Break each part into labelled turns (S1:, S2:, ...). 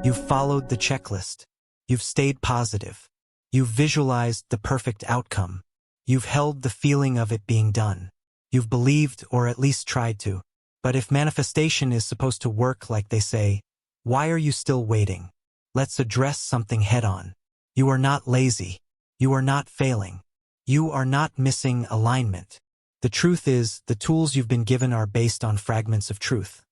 S1: You've followed the checklist. You've stayed positive. You've visualized the perfect outcome. You've held the feeling of it being done. You've believed, or at least tried to. But if manifestation is supposed to work like they say, why are you still waiting? Let's address something head-on. You are not lazy. You are not failing. You are not missing alignment. The truth is, the tools you've been given are based on fragments of truth,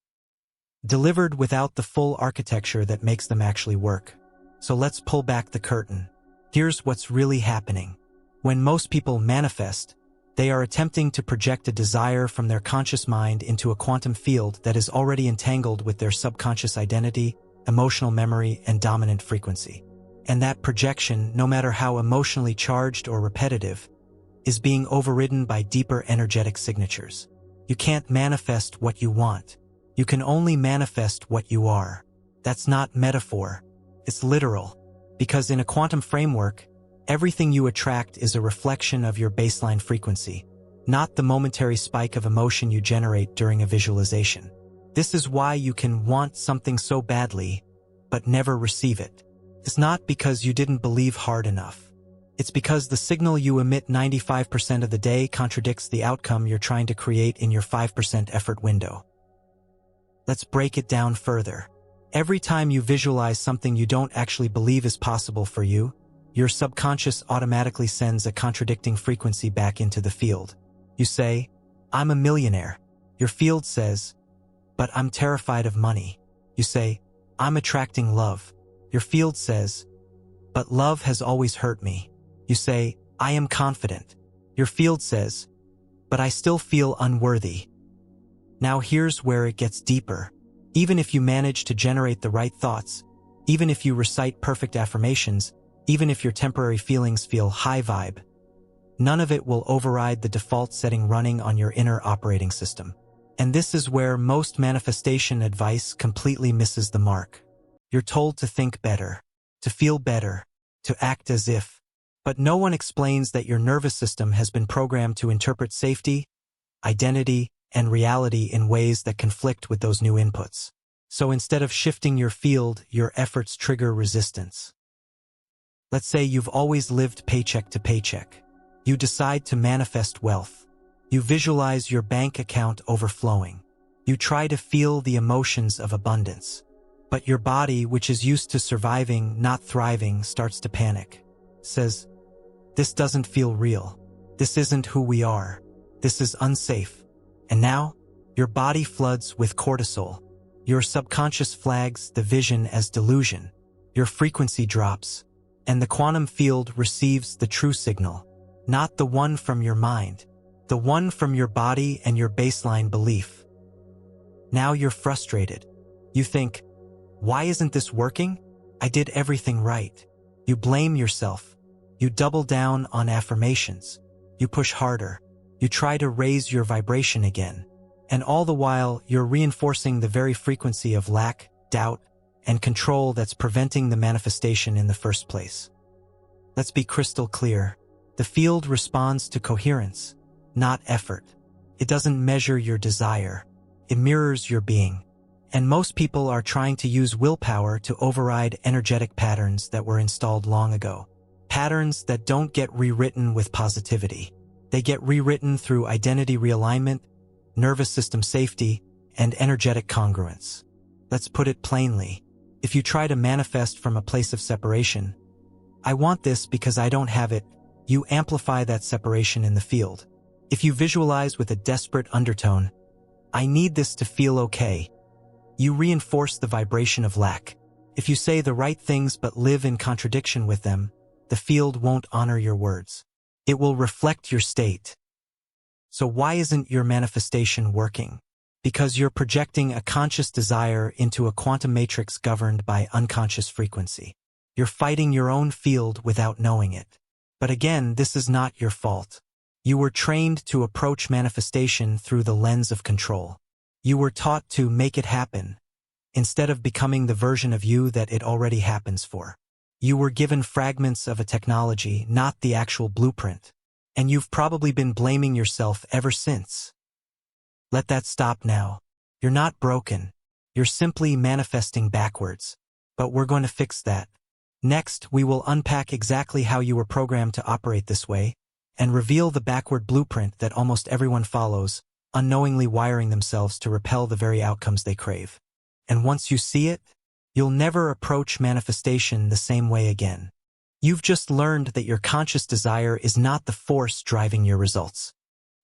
S1: delivered without the full architecture that makes them actually work. So let's pull back the curtain. Here's what's really happening. When most people manifest, they are attempting to project a desire from their conscious mind into a quantum field that is already entangled with their subconscious identity, emotional memory, and dominant frequency. And that projection, no matter how emotionally charged or repetitive, is being overridden by deeper energetic signatures. You can't manifest what you want. You can only manifest what you are. That's not metaphor. It's literal. Because in a quantum framework, everything you attract is a reflection of your baseline frequency, not the momentary spike of emotion you generate during a visualization. This is why you can want something so badly, but never receive it. It's not because you didn't believe hard enough. It's because the signal you emit 95% of the day contradicts the outcome you're trying to create in your 5% effort window. Let's break it down further. Every time you visualize something you don't actually believe is possible for you, your subconscious automatically sends a contradicting frequency back into the field. You say, I'm a millionaire. Your field says, but I'm terrified of money. You say, I'm attracting love. Your field says, but love has always hurt me. You say, I am confident. Your field says, but I still feel unworthy. Now here's where it gets deeper. Even if you manage to generate the right thoughts, even if you recite perfect affirmations, even if your temporary feelings feel high vibe, none of it will override the default setting running on your inner operating system. And this is where most manifestation advice completely misses the mark. You're told to think better, to feel better, to act as if. But no one explains that your nervous system has been programmed to interpret safety, identity, and reality in ways that conflict with those new inputs. So instead of shifting your field, your efforts trigger resistance. Let's say you've always lived paycheck to paycheck. You decide to manifest wealth. You visualize your bank account overflowing. You try to feel the emotions of abundance. But your body, which is used to surviving, not thriving, starts to panic. Says, this doesn't feel real. This isn't who we are. This is unsafe. And now, your body floods with cortisol. Your subconscious flags the vision as delusion. Your frequency drops, and the quantum field receives the true signal, not the one from your mind, the one from your body and your baseline belief. Now you're frustrated. You think, why isn't this working? I did everything right. You blame yourself. You double down on affirmations. You push harder. You try to raise your vibration again. And all the while, you're reinforcing the very frequency of lack, doubt, and control that's preventing the manifestation in the first place. Let's be crystal clear. The field responds to coherence, not effort. It doesn't measure your desire. It mirrors your being. And most people are trying to use willpower to override energetic patterns that were installed long ago. Patterns that don't get rewritten with positivity. They get rewritten through identity realignment, nervous system safety, and energetic congruence. Let's put it plainly. If you try to manifest from a place of separation, I want this because I don't have it, you amplify that separation in the field. If you visualize with a desperate undertone, I need this to feel okay, you reinforce the vibration of lack. If you say the right things but live in contradiction with them, the field won't honor your words. It will reflect your state. So why isn't your manifestation working? Because you're projecting a conscious desire into a quantum matrix governed by unconscious frequency. You're fighting your own field without knowing it. But again, this is not your fault. You were trained to approach manifestation through the lens of control. You were taught to make it happen, instead of becoming the version of you that it already happens for. You were given fragments of a technology, not the actual blueprint. And you've probably been blaming yourself ever since. Let that stop now. You're not broken. You're simply manifesting backwards. but we're going to fix that. Next, we will unpack exactly how you were programmed to operate this way, and reveal the backward blueprint that almost everyone follows, unknowingly wiring themselves to repel the very outcomes they crave. And once you see it, you'll never approach manifestation the same way again. You've just learned that your conscious desire is not the force driving your results.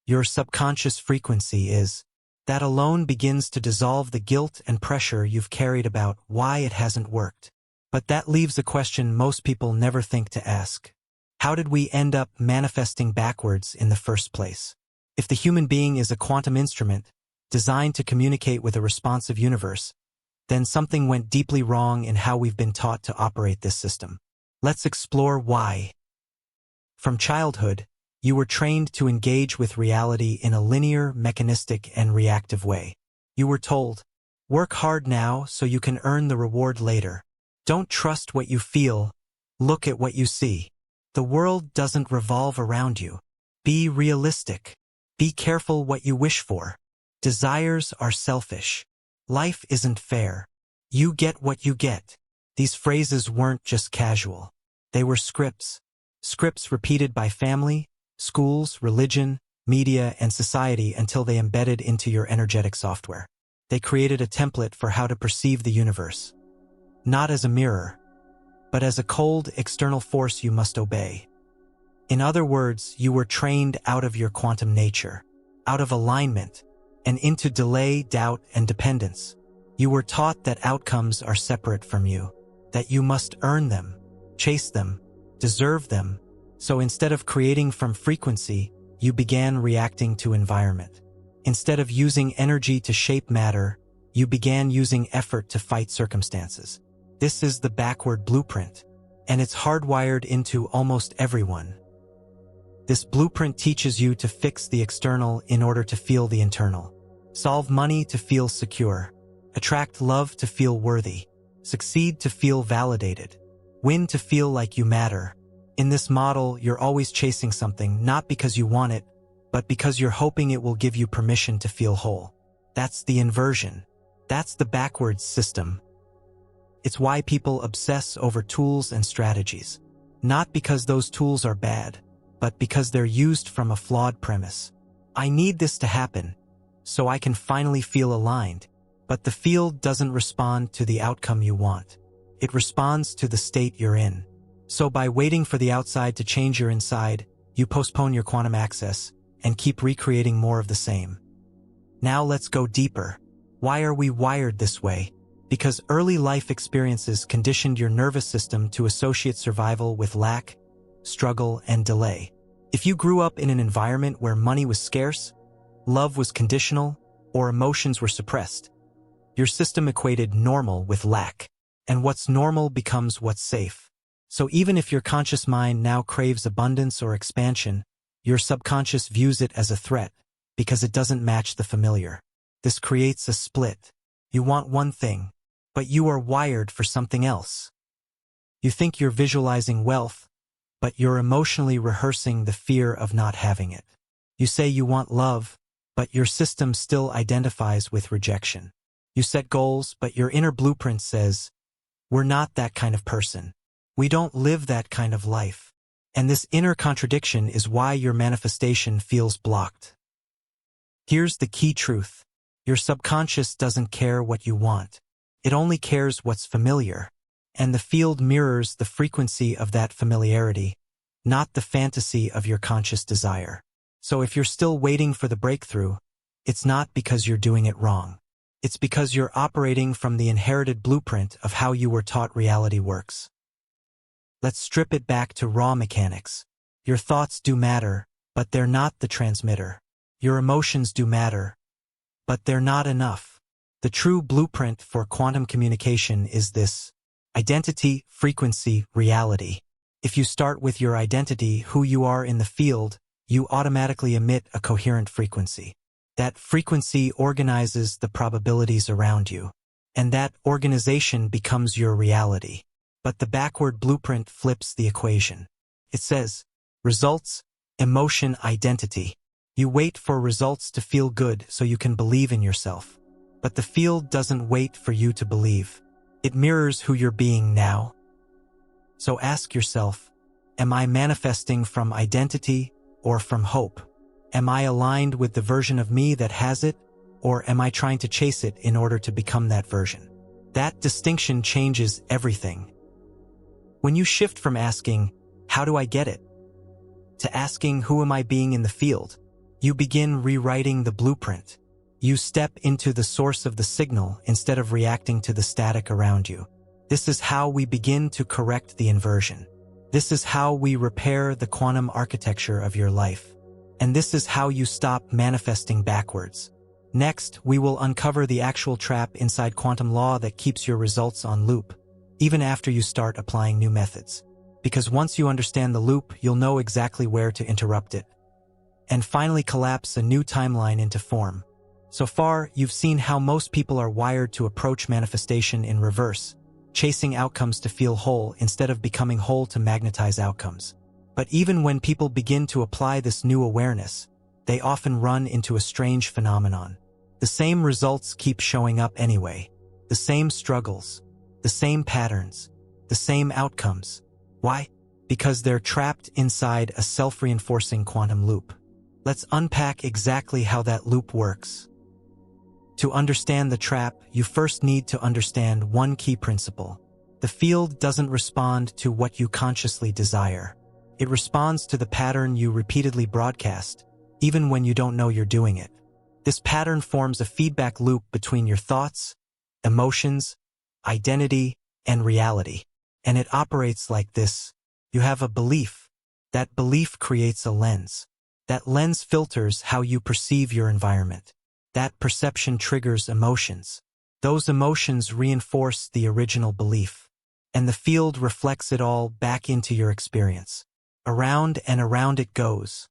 S1: Your subconscious frequency is. That alone begins to dissolve the guilt and pressure you've carried about why it hasn't worked. But that leaves a question most people never think to ask. How did we end up manifesting backwards in the first place? If the human being is a quantum instrument, designed to communicate with a responsive universe, then something went deeply wrong in how we've been taught to operate this system. Let's explore why. From childhood, you were trained to engage with reality in a linear, mechanistic, and reactive way. You were told, work hard now so you can earn the reward later. Don't trust what you feel, look at what you see. The world doesn't revolve around you. Be realistic. Be careful what you wish for. Desires are selfish. Life isn't fair. You get what you get. These phrases weren't just casual. They were scripts. Scripts repeated by family, schools, religion, media, and society until they embedded into your energetic software. They created a template for how to perceive the universe. Not as a mirror, but as a cold, external force you must obey. In other words, you were trained out of your quantum nature, out of alignment, and into delay, doubt, and dependence. You were taught that outcomes are separate from you, that you must earn them, chase them, deserve them. So instead of creating from frequency, you began reacting to environment. Instead of using energy to shape matter, you began using effort to fight circumstances. This is the backward blueprint, and it's hardwired into almost everyone. This blueprint teaches you to fix the external in order to feel the internal. Solve money to feel secure. Attract love to feel worthy. Succeed to feel validated. Win to feel like you matter. In this model, you're always chasing something, not because you want it, but because you're hoping it will give you permission to feel whole. That's the inversion. That's the backwards system. It's why people obsess over tools and strategies. Not because those tools are bad, but because they're used from a flawed premise. I need this to happen, so I can finally feel aligned. But the field doesn't respond to the outcome you want. It responds to the state you're in. So by waiting for the outside to change your inside, you postpone your quantum access and keep recreating more of the same. Now let's go deeper. Why are we wired this way? Because early life experiences conditioned your nervous system to associate survival with lack, struggle, and delay. If you grew up in an environment where money was scarce, love was conditional, or emotions were suppressed, your system equated normal with lack, and what's normal becomes what's safe. So even if your conscious mind now craves abundance or expansion, your subconscious views it as a threat because it doesn't match the familiar. This creates a split. You want one thing, but you are wired for something else. You think you're visualizing wealth, but you're emotionally rehearsing the fear of not having it. You say you want love, but your system still identifies with rejection. You set goals, but your inner blueprint says, we're not that kind of person. We don't live that kind of life. And this inner contradiction is why your manifestation feels blocked. Here's the key truth. Your subconscious doesn't care what you want. It only cares what's familiar. And the field mirrors the frequency of that familiarity, not the fantasy of your conscious desire. So if you're still waiting for the breakthrough, it's not because you're doing it wrong. It's because you're operating from the inherited blueprint of how you were taught reality works. Let's strip it back to raw mechanics. Your thoughts do matter, but they're not the transmitter. Your emotions do matter, but they're not enough. The true blueprint for quantum communication is this: identity, frequency, reality. If you start with your identity, who you are in the field, you automatically emit a coherent frequency. That frequency organizes the probabilities around you, and that organization becomes your reality. But the backward blueprint flips the equation. It says, results, emotion, identity. You wait for results to feel good so you can believe in yourself. But the field doesn't wait for you to believe. It mirrors who you're being now. So ask yourself, am I manifesting from identity or from hope? Am I aligned with the version of me that has it, or am I trying to chase it in order to become that version? That distinction changes everything. When you shift from asking, how do I get it, to asking, who am I being in the field, you begin rewriting the blueprint. You step into the source of the signal instead of reacting to the static around you. This is how we begin to correct the inversion. This is how we repair the quantum architecture of your life. And this is how you stop manifesting backwards. Next, we will uncover the actual trap inside quantum law that keeps your results on loop, even after you start applying new methods. Because once you understand the loop, you'll know exactly where to interrupt it. And finally collapse a new timeline into form. So far, you've seen how most people are wired to approach manifestation in reverse, chasing outcomes to feel whole instead of becoming whole to magnetize outcomes. But even when people begin to apply this new awareness, they often run into a strange phenomenon. The same results keep showing up anyway. The same struggles, the same patterns, the same outcomes. Why? Because they're trapped inside a self-reinforcing quantum loop. Let's unpack exactly how that loop works. To understand the trap, you first need to understand one key principle. The field doesn't respond to what you consciously desire. It responds to the pattern you repeatedly broadcast, even when you don't know you're doing it. This pattern forms a feedback loop between your thoughts, emotions, identity, and reality. And it operates like this. You have a belief. That belief creates a lens. That lens filters how you perceive your environment. That perception triggers emotions. Those emotions reinforce the original belief. And the field reflects it all back into your experience. Around and around it goes.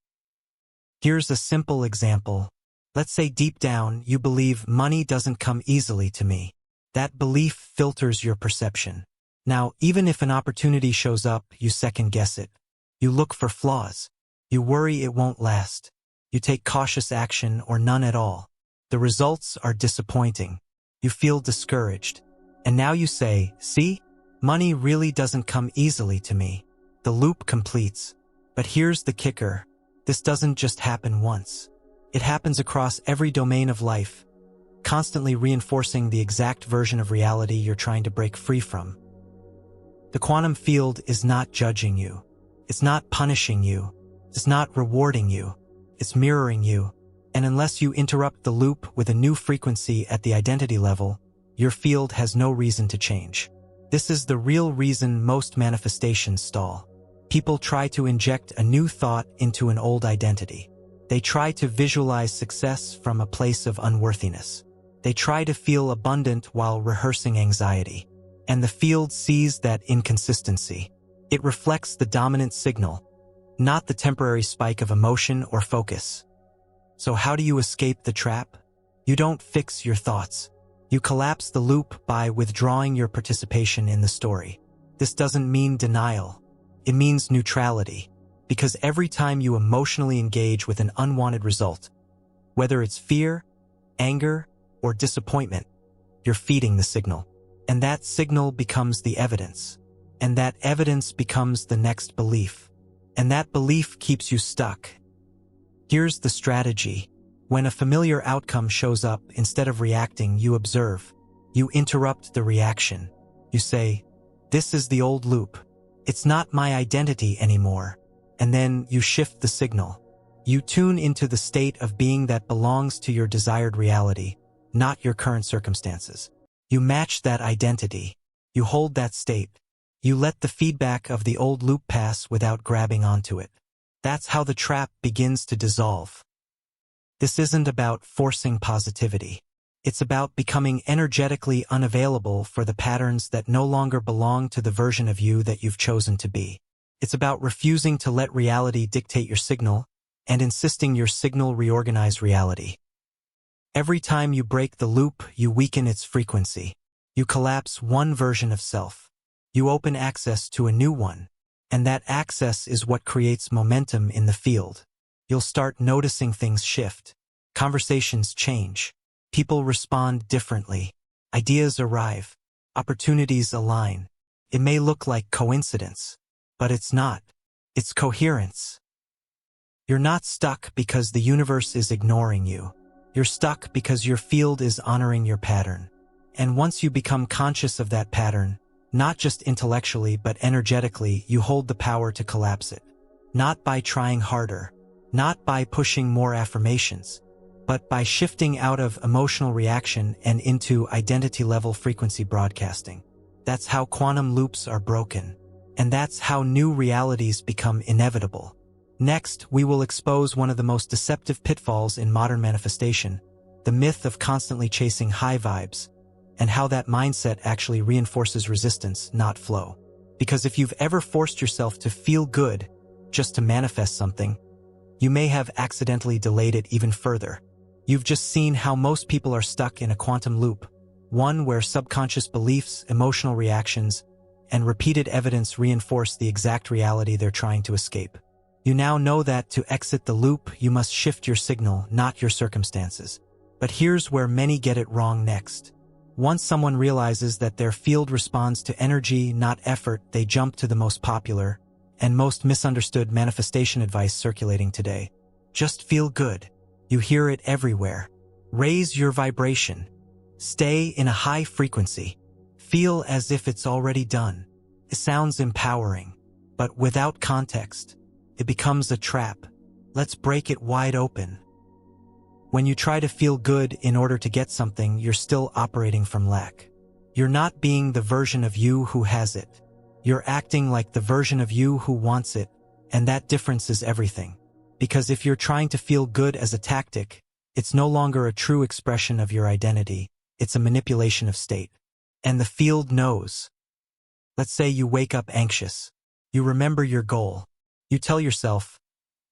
S1: Here's a simple example. Let's say deep down you believe money doesn't come easily to me. That belief filters your perception. Now, even if an opportunity shows up, you second-guess it. You look for flaws. You worry it won't last. You take cautious action or none at all. The results are disappointing. You feel discouraged. And now you say, see, money really doesn't come easily to me. The loop completes. But here's the kicker. This doesn't just happen once. It happens across every domain of life, constantly reinforcing the exact version of reality you're trying to break free from. The quantum field is not judging you. It's not punishing you. It's not rewarding you. It's mirroring you. And unless you interrupt the loop with a new frequency at the identity level, your field has no reason to change. This is the real reason most manifestations stall. People try to inject a new thought into an old identity. They try to visualize success from a place of unworthiness. They try to feel abundant while rehearsing anxiety. And the field sees that inconsistency. It reflects the dominant signal, not the temporary spike of emotion or focus. So how do you escape the trap? You don't fix your thoughts. You collapse the loop by withdrawing your participation in the story. This doesn't mean denial. It means neutrality. Because every time you emotionally engage with an unwanted result, whether it's fear, anger, or disappointment, you're feeding the signal. And that signal becomes the evidence. And that evidence becomes the next belief. And that belief keeps you stuck. Here's the strategy. When a familiar outcome shows up, instead of reacting, you observe. You interrupt the reaction. You say, this is the old loop. It's not my identity anymore. And then you shift the signal. You tune into the state of being that belongs to your desired reality, not your current circumstances. You match that identity. You hold that state. You let the feedback of the old loop pass without grabbing onto it. That's how the trap begins to dissolve. This isn't about forcing positivity. It's about becoming energetically unavailable for the patterns that no longer belong to the version of you that you've chosen to be. It's about refusing to let reality dictate your signal and insisting your signal reorganize reality. Every time you break the loop, you weaken its frequency. You collapse one version of self. You open access to a new one. And that access is what creates momentum in the field. You'll start noticing things shift. Conversations change. People respond differently. Ideas arrive. Opportunities align. It may look like coincidence, but it's not. It's coherence. You're not stuck because the universe is ignoring you. You're stuck because your field is honoring your pattern. And once you become conscious of that pattern, not just intellectually but energetically, you hold the power to collapse it. Not by trying harder, not by pushing more affirmations, but by shifting out of emotional reaction and into identity-level frequency broadcasting. That's how quantum loops are broken. And that's how new realities become inevitable. Next, we will expose one of the most deceptive pitfalls in modern manifestation, the myth of constantly chasing high vibes, and how that mindset actually reinforces resistance, not flow. Because if you've ever forced yourself to feel good just to manifest something, you may have accidentally delayed it even further. You've just seen how most people are stuck in a quantum loop, one where subconscious beliefs, emotional reactions, and repeated evidence reinforce the exact reality they're trying to escape. You now know that to exit the loop, you must shift your signal, not your circumstances. But here's where many get it wrong next. Once someone realizes that their field responds to energy, not effort, they jump to the most popular and most misunderstood manifestation advice circulating today. Just feel good. You hear it everywhere. Raise your vibration. Stay in a high frequency. Feel as if it's already done. It sounds empowering, but without context, it becomes a trap. Let's break it wide open. When you try to feel good in order to get something, you're still operating from lack. You're not being the version of you who has it. You're acting like the version of you who wants it, and that difference is everything. Because if you're trying to feel good as a tactic, it's no longer a true expression of your identity, it's a manipulation of state. And the field knows. Let's say you wake up anxious. You remember your goal. You tell yourself,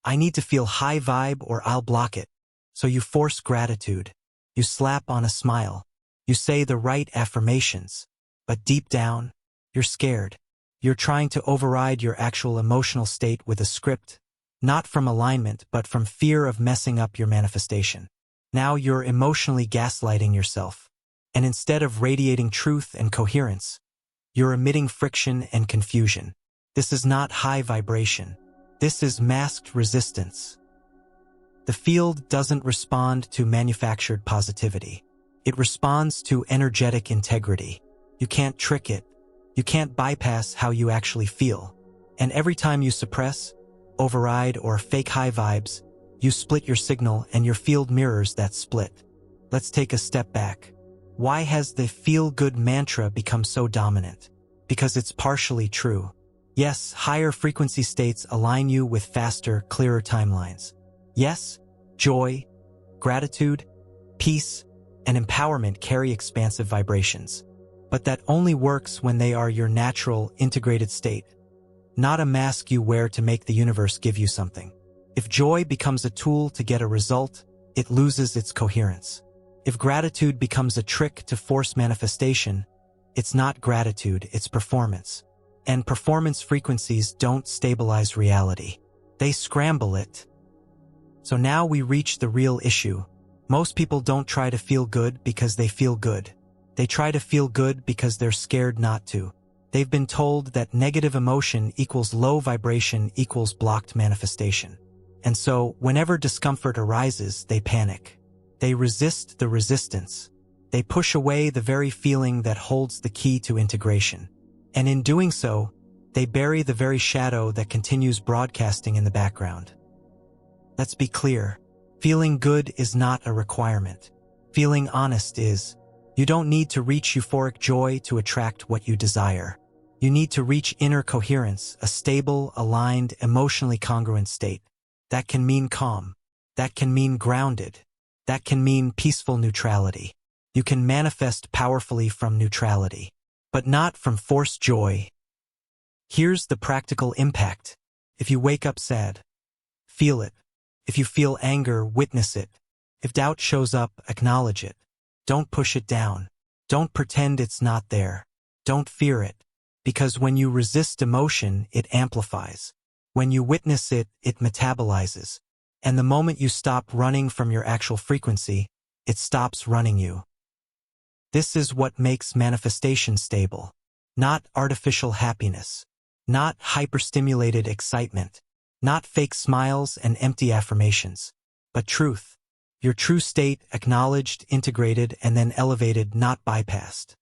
S1: I need to feel high vibe or I'll block it. So you force gratitude. You slap on a smile. You say the right affirmations. But deep down, you're scared. You're trying to override your actual emotional state with a script, not from alignment but from fear of messing up your manifestation. Now you're emotionally gaslighting yourself. And instead of radiating truth and coherence, you're emitting friction and confusion. This is not high vibration. This is masked resistance. The field doesn't respond to manufactured positivity. It responds to energetic integrity. You can't trick it. You can't bypass how you actually feel. And every time you suppress, override, or fake high vibes, you split your signal and your field mirrors that split. Let's take a step back. Why has the feel-good mantra become so dominant? Because it's partially true. Yes, higher frequency states align you with faster, clearer timelines. Yes, joy, gratitude, peace, and empowerment carry expansive vibrations. But that only works when they are your natural, integrated state, not a mask you wear to make the universe give you something. If joy becomes a tool to get a result, it loses its coherence. If gratitude becomes a trick to force manifestation, it's not gratitude, it's performance. And performance frequencies don't stabilize reality. They scramble it. So now we reach the real issue. Most people don't try to feel good because they feel good. They try to feel good because they're scared not to. They've been told that negative emotion equals low vibration equals blocked manifestation. And so, whenever discomfort arises, they panic. They resist the resistance. They push away the very feeling that holds the key to integration. And in doing so, they bury the very shadow that continues broadcasting in the background. Let's be clear. Feeling good is not a requirement. Feeling honest is. You don't need to reach euphoric joy to attract what you desire. You need to reach inner coherence, a stable, aligned, emotionally congruent state. That can mean calm. That can mean grounded. That can mean peaceful neutrality. You can manifest powerfully from neutrality, but not from forced joy. Here's the practical impact. If you wake up sad, feel it. If you feel anger, witness it. If doubt shows up, acknowledge it. Don't push it down. Don't pretend it's not there. Don't fear it. Because when you resist emotion, it amplifies. When you witness it, it metabolizes. And the moment you stop running from your actual frequency, it stops running you. This is what makes manifestation stable. Not artificial happiness. Not hyperstimulated excitement. Not fake smiles and empty affirmations. But truth. Your true state acknowledged, integrated, and then elevated, not bypassed.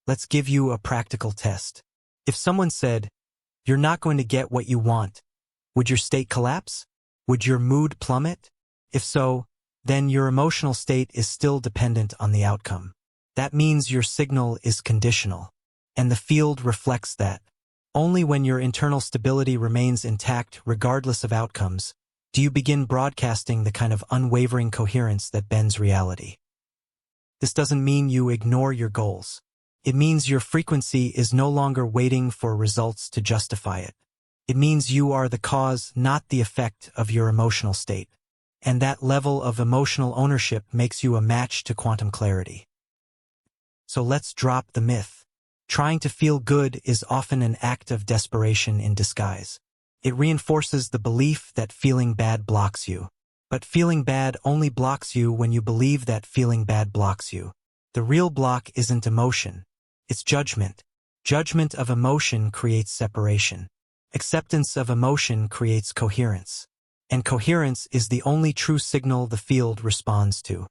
S1: Let's give you a practical test. If someone said, "You're not going to get what you want," would your state collapse? Would your mood plummet? If so, then your emotional state is still dependent on the outcome. That means your signal is conditional. And the field reflects that. Only when your internal stability remains intact regardless of outcomes do you begin broadcasting the kind of unwavering coherence that bends reality. This doesn't mean you ignore your goals. It means your frequency is no longer waiting for results to justify it. It means you are the cause, not the effect, of your emotional state. And that level of emotional ownership makes you a match to quantum clarity. So let's drop the myth. Trying to feel good is often an act of desperation in disguise. It reinforces the belief that feeling bad blocks you. But feeling bad only blocks you when you believe that feeling bad blocks you. The real block isn't emotion. It's judgment. Judgment of emotion creates separation. Acceptance of emotion creates coherence. And coherence is the only true signal the field responds to.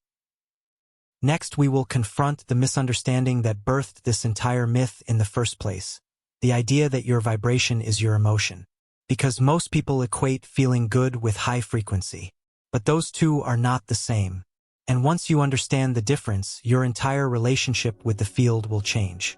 S1: Next, we will confront the misunderstanding that birthed this entire myth in the first place. The idea that your vibration is your emotion. Because most people equate feeling good with high frequency. But those two are not the same. And once you understand the difference, your entire relationship with the field will change.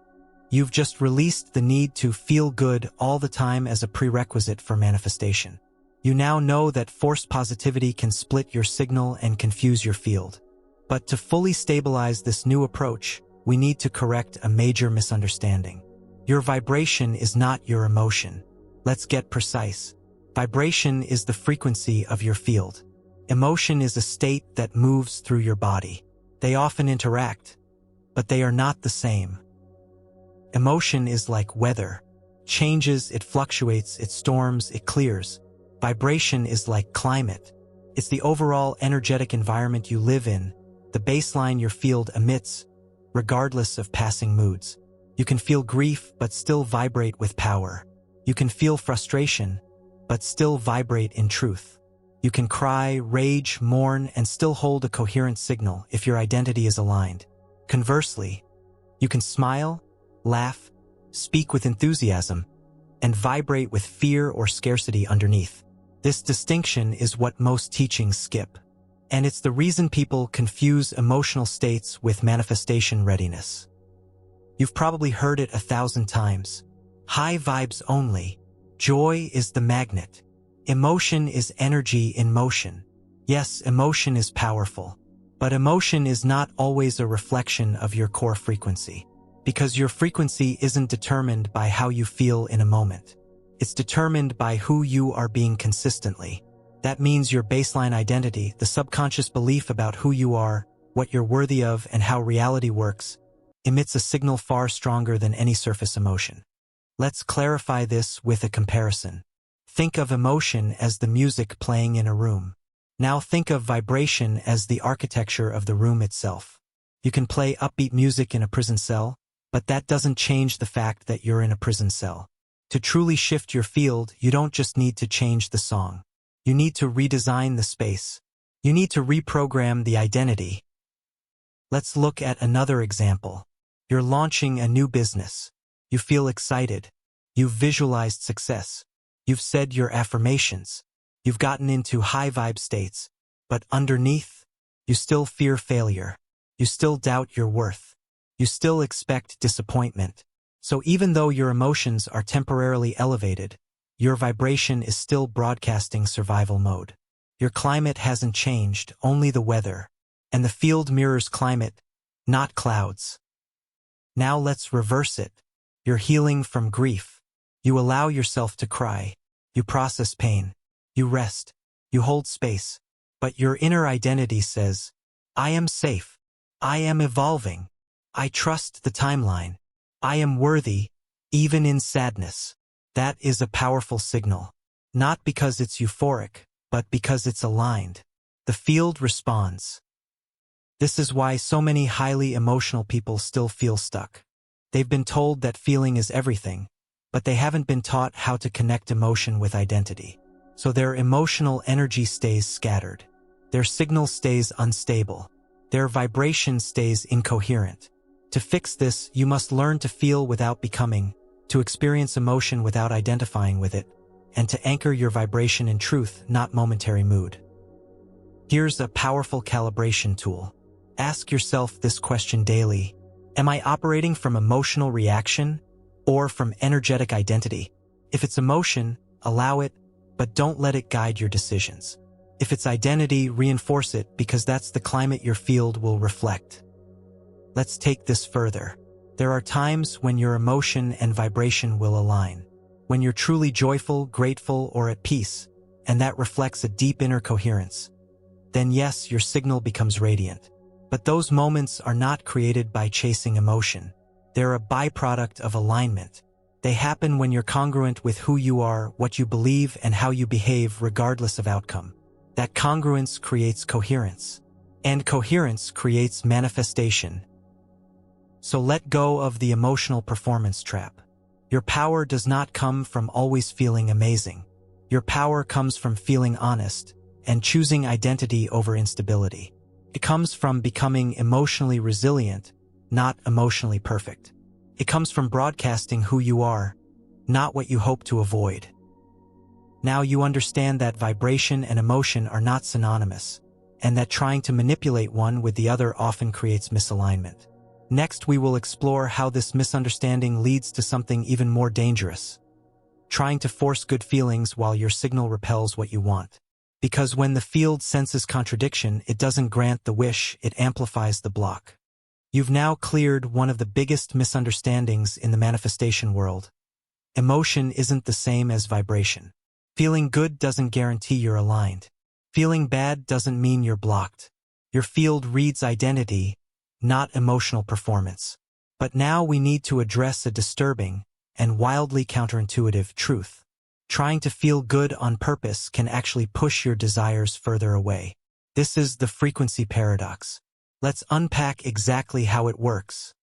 S1: You've just released the need to feel good all the time as a prerequisite for manifestation. You now know that forced positivity can split your signal and confuse your field. But to fully stabilize this new approach, we need to correct a major misunderstanding. Your vibration is not your emotion. Let's get precise. Vibration is the frequency of your field. Emotion is a state that moves through your body. They often interact, but they are not the same. Emotion is like weather. Changes, it fluctuates, it storms, it clears. Vibration is like climate. It's the overall energetic environment you live in, the baseline your field emits, regardless of passing moods. You can feel grief but still vibrate with power. You can feel frustration, but still vibrate in truth. You can cry, rage, mourn, and still hold a coherent signal if your identity is aligned. Conversely, you can smile, laugh, speak with enthusiasm, and vibrate with fear or scarcity underneath. This distinction is what most teachings skip. And it's the reason people confuse emotional states with manifestation readiness. You've probably heard it 1,000 times. High vibes only. Joy is the magnet. Emotion is energy in motion. Yes, emotion is powerful. But emotion is not always a reflection of your core frequency. Because your frequency isn't determined by how you feel in a moment. It's determined by who you are being consistently. That means your baseline identity, the subconscious belief about who you are, what you're worthy of, and how reality works, emits a signal far stronger than any surface emotion. Let's clarify this with a comparison. Think of emotion as the music playing in a room. Now think of vibration as the architecture of the room itself. You can play upbeat music in a prison cell, but that doesn't change the fact that you're in a prison cell. To truly shift your field, you don't just need to change the song. You need to redesign the space. You need to reprogram the identity. Let's look at another example. You're launching a new business. You feel excited. You've visualized success. You've said your affirmations. You've gotten into high vibe states. But underneath, you still fear failure. You still doubt your worth. You still expect disappointment. So even though your emotions are temporarily elevated, your vibration is still broadcasting survival mode. Your climate hasn't changed, only the weather. And the field mirrors climate, not clouds. Now let's reverse it. You're healing from grief. You allow yourself to cry. You process pain. You rest. You hold space. But your inner identity says, I am safe. I am evolving. I trust the timeline. I am worthy, even in sadness. That is a powerful signal. Not because it's euphoric, but because it's aligned. The field responds. This is why so many highly emotional people still feel stuck. They've been told that feeling is everything, but they haven't been taught how to connect emotion with identity. So their emotional energy stays scattered. Their signal stays unstable. Their vibration stays incoherent. To fix this, you must learn to feel without becoming, to experience emotion without identifying with it, and to anchor your vibration in truth, not momentary mood. Here's a powerful calibration tool. Ask yourself this question daily. Am I operating from emotional reaction or from energetic identity? If it's emotion, allow it, but don't let it guide your decisions. If it's identity, reinforce it because that's the climate your field will reflect. Let's take this further. There are times when your emotion and vibration will align. When you're truly joyful, grateful, or at peace, and that reflects a deep inner coherence. Then yes, your signal becomes radiant. But those moments are not created by chasing emotion. They're a byproduct of alignment. They happen when you're congruent with who you are, what you believe, and how you behave regardless of outcome. That congruence creates coherence. And coherence creates manifestation. So let go of the emotional performance trap. Your power does not come from always feeling amazing. Your power comes from feeling honest and choosing identity over instability. It comes from becoming emotionally resilient, not emotionally perfect. It comes from broadcasting who you are, not what you hope to avoid. Now you understand that vibration and emotion are not synonymous, and that trying to manipulate one with the other often creates misalignment. Next, we will explore how this misunderstanding leads to something even more dangerous. Trying to force good feelings while your signal repels what you want. Because when the field senses contradiction, it doesn't grant the wish, it amplifies the block. You've now cleared one of the biggest misunderstandings in the manifestation world. Emotion isn't the same as vibration. Feeling good doesn't guarantee you're aligned. Feeling bad doesn't mean you're blocked. Your field reads identity, not emotional performance. But now we need to address a disturbing and wildly counterintuitive truth. Trying to feel good on purpose can actually push your desires further away. This is the frequency paradox. Let's unpack exactly how it works.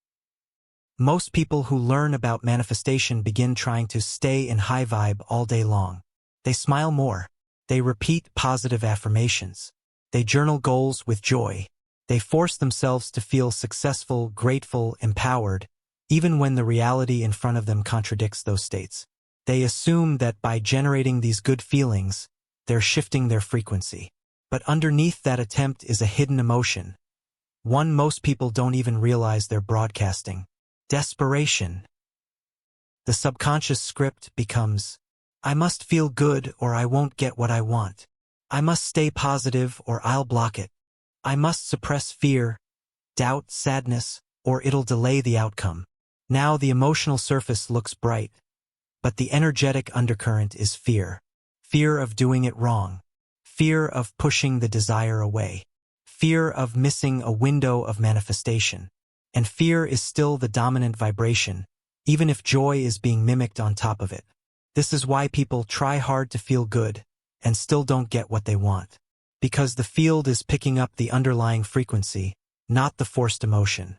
S1: Most people who learn about manifestation begin trying to stay in high vibe all day long. They smile more. They repeat positive affirmations. They journal goals with joy. They force themselves to feel successful, grateful, empowered, even when the reality in front of them contradicts those states. They assume that by generating these good feelings, they're shifting their frequency. But underneath that attempt is a hidden emotion. One most people don't even realize they're broadcasting. Desperation. The subconscious script becomes, I must feel good or I won't get what I want. I must stay positive or I'll block it. I must suppress fear, doubt, sadness, or it'll delay the outcome. Now the emotional surface looks bright, but the energetic undercurrent is fear. Fear of doing it wrong. Fear of pushing the desire away. Fear of missing a window of manifestation. And fear is still the dominant vibration, even if joy is being mimicked on top of it. This is why people try hard to feel good and still don't get what they want. Because the field is picking up the underlying frequency, not the forced emotion.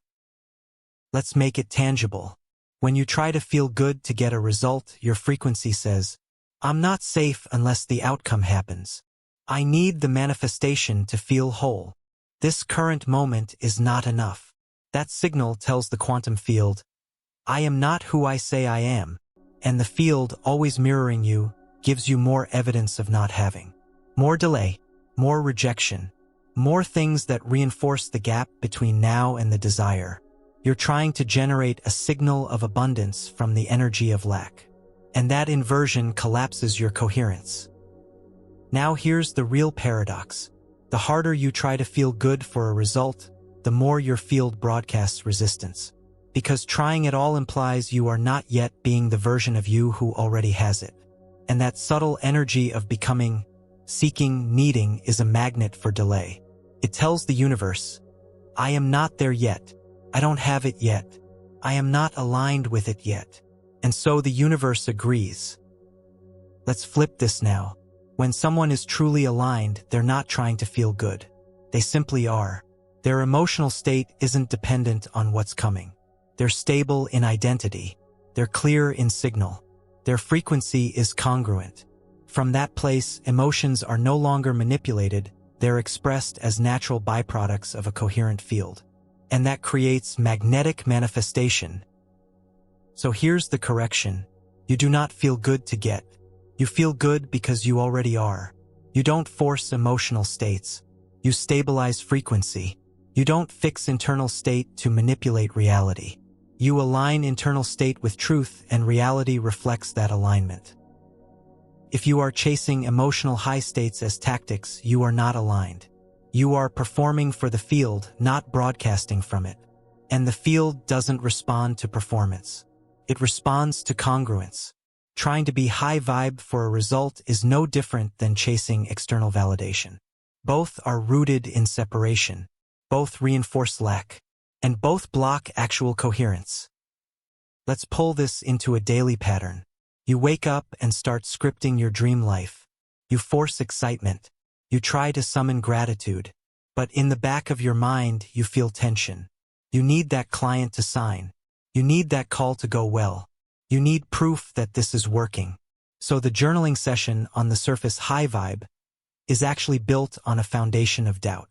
S1: Let's make it tangible. When you try to feel good to get a result, your frequency says, I'm not safe unless the outcome happens. I need the manifestation to feel whole. This current moment is not enough. That signal tells the quantum field, I am not who I say I am, and the field, always mirroring you, gives you more evidence of not having. More delay, more rejection, more things that reinforce the gap between now and the desire. You're trying to generate a signal of abundance from the energy of lack. And that inversion collapses your coherence. Now here's the real paradox. The harder you try to feel good for a result, the more your field broadcasts resistance. Because trying at all implies you are not yet being the version of you who already has it. And that subtle energy of becoming, seeking, needing is a magnet for delay. It tells the universe, I am not there yet. I don't have it yet. I am not aligned with it yet. And so the universe agrees. Let's flip this now. When someone is truly aligned, they're not trying to feel good. They simply are. Their emotional state isn't dependent on what's coming. They're stable in identity. They're clear in signal. Their frequency is congruent. From that place, emotions are no longer manipulated, they're expressed as natural byproducts of a coherent field. And that creates magnetic manifestation. So here's the correction. You do not feel good to get. You feel good because you already are. You don't force emotional states. You stabilize frequency. You don't fix internal state to manipulate reality. You align internal state with truth, and reality reflects that alignment. If you are chasing emotional high states as tactics, you are not aligned. You are performing for the field, not broadcasting from it. And the field doesn't respond to performance. It responds to congruence. Trying to be high vibe for a result is no different than chasing external validation. Both are rooted in separation. Both reinforce lack. And both block actual coherence. Let's pull this into a daily pattern. You wake up and start scripting your dream life. You force excitement. You try to summon gratitude. But in the back of your mind, you feel tension. You need that client to sign. You need that call to go well. You need proof that this is working. So the journaling session, on the surface high vibe, is actually built on a foundation of doubt.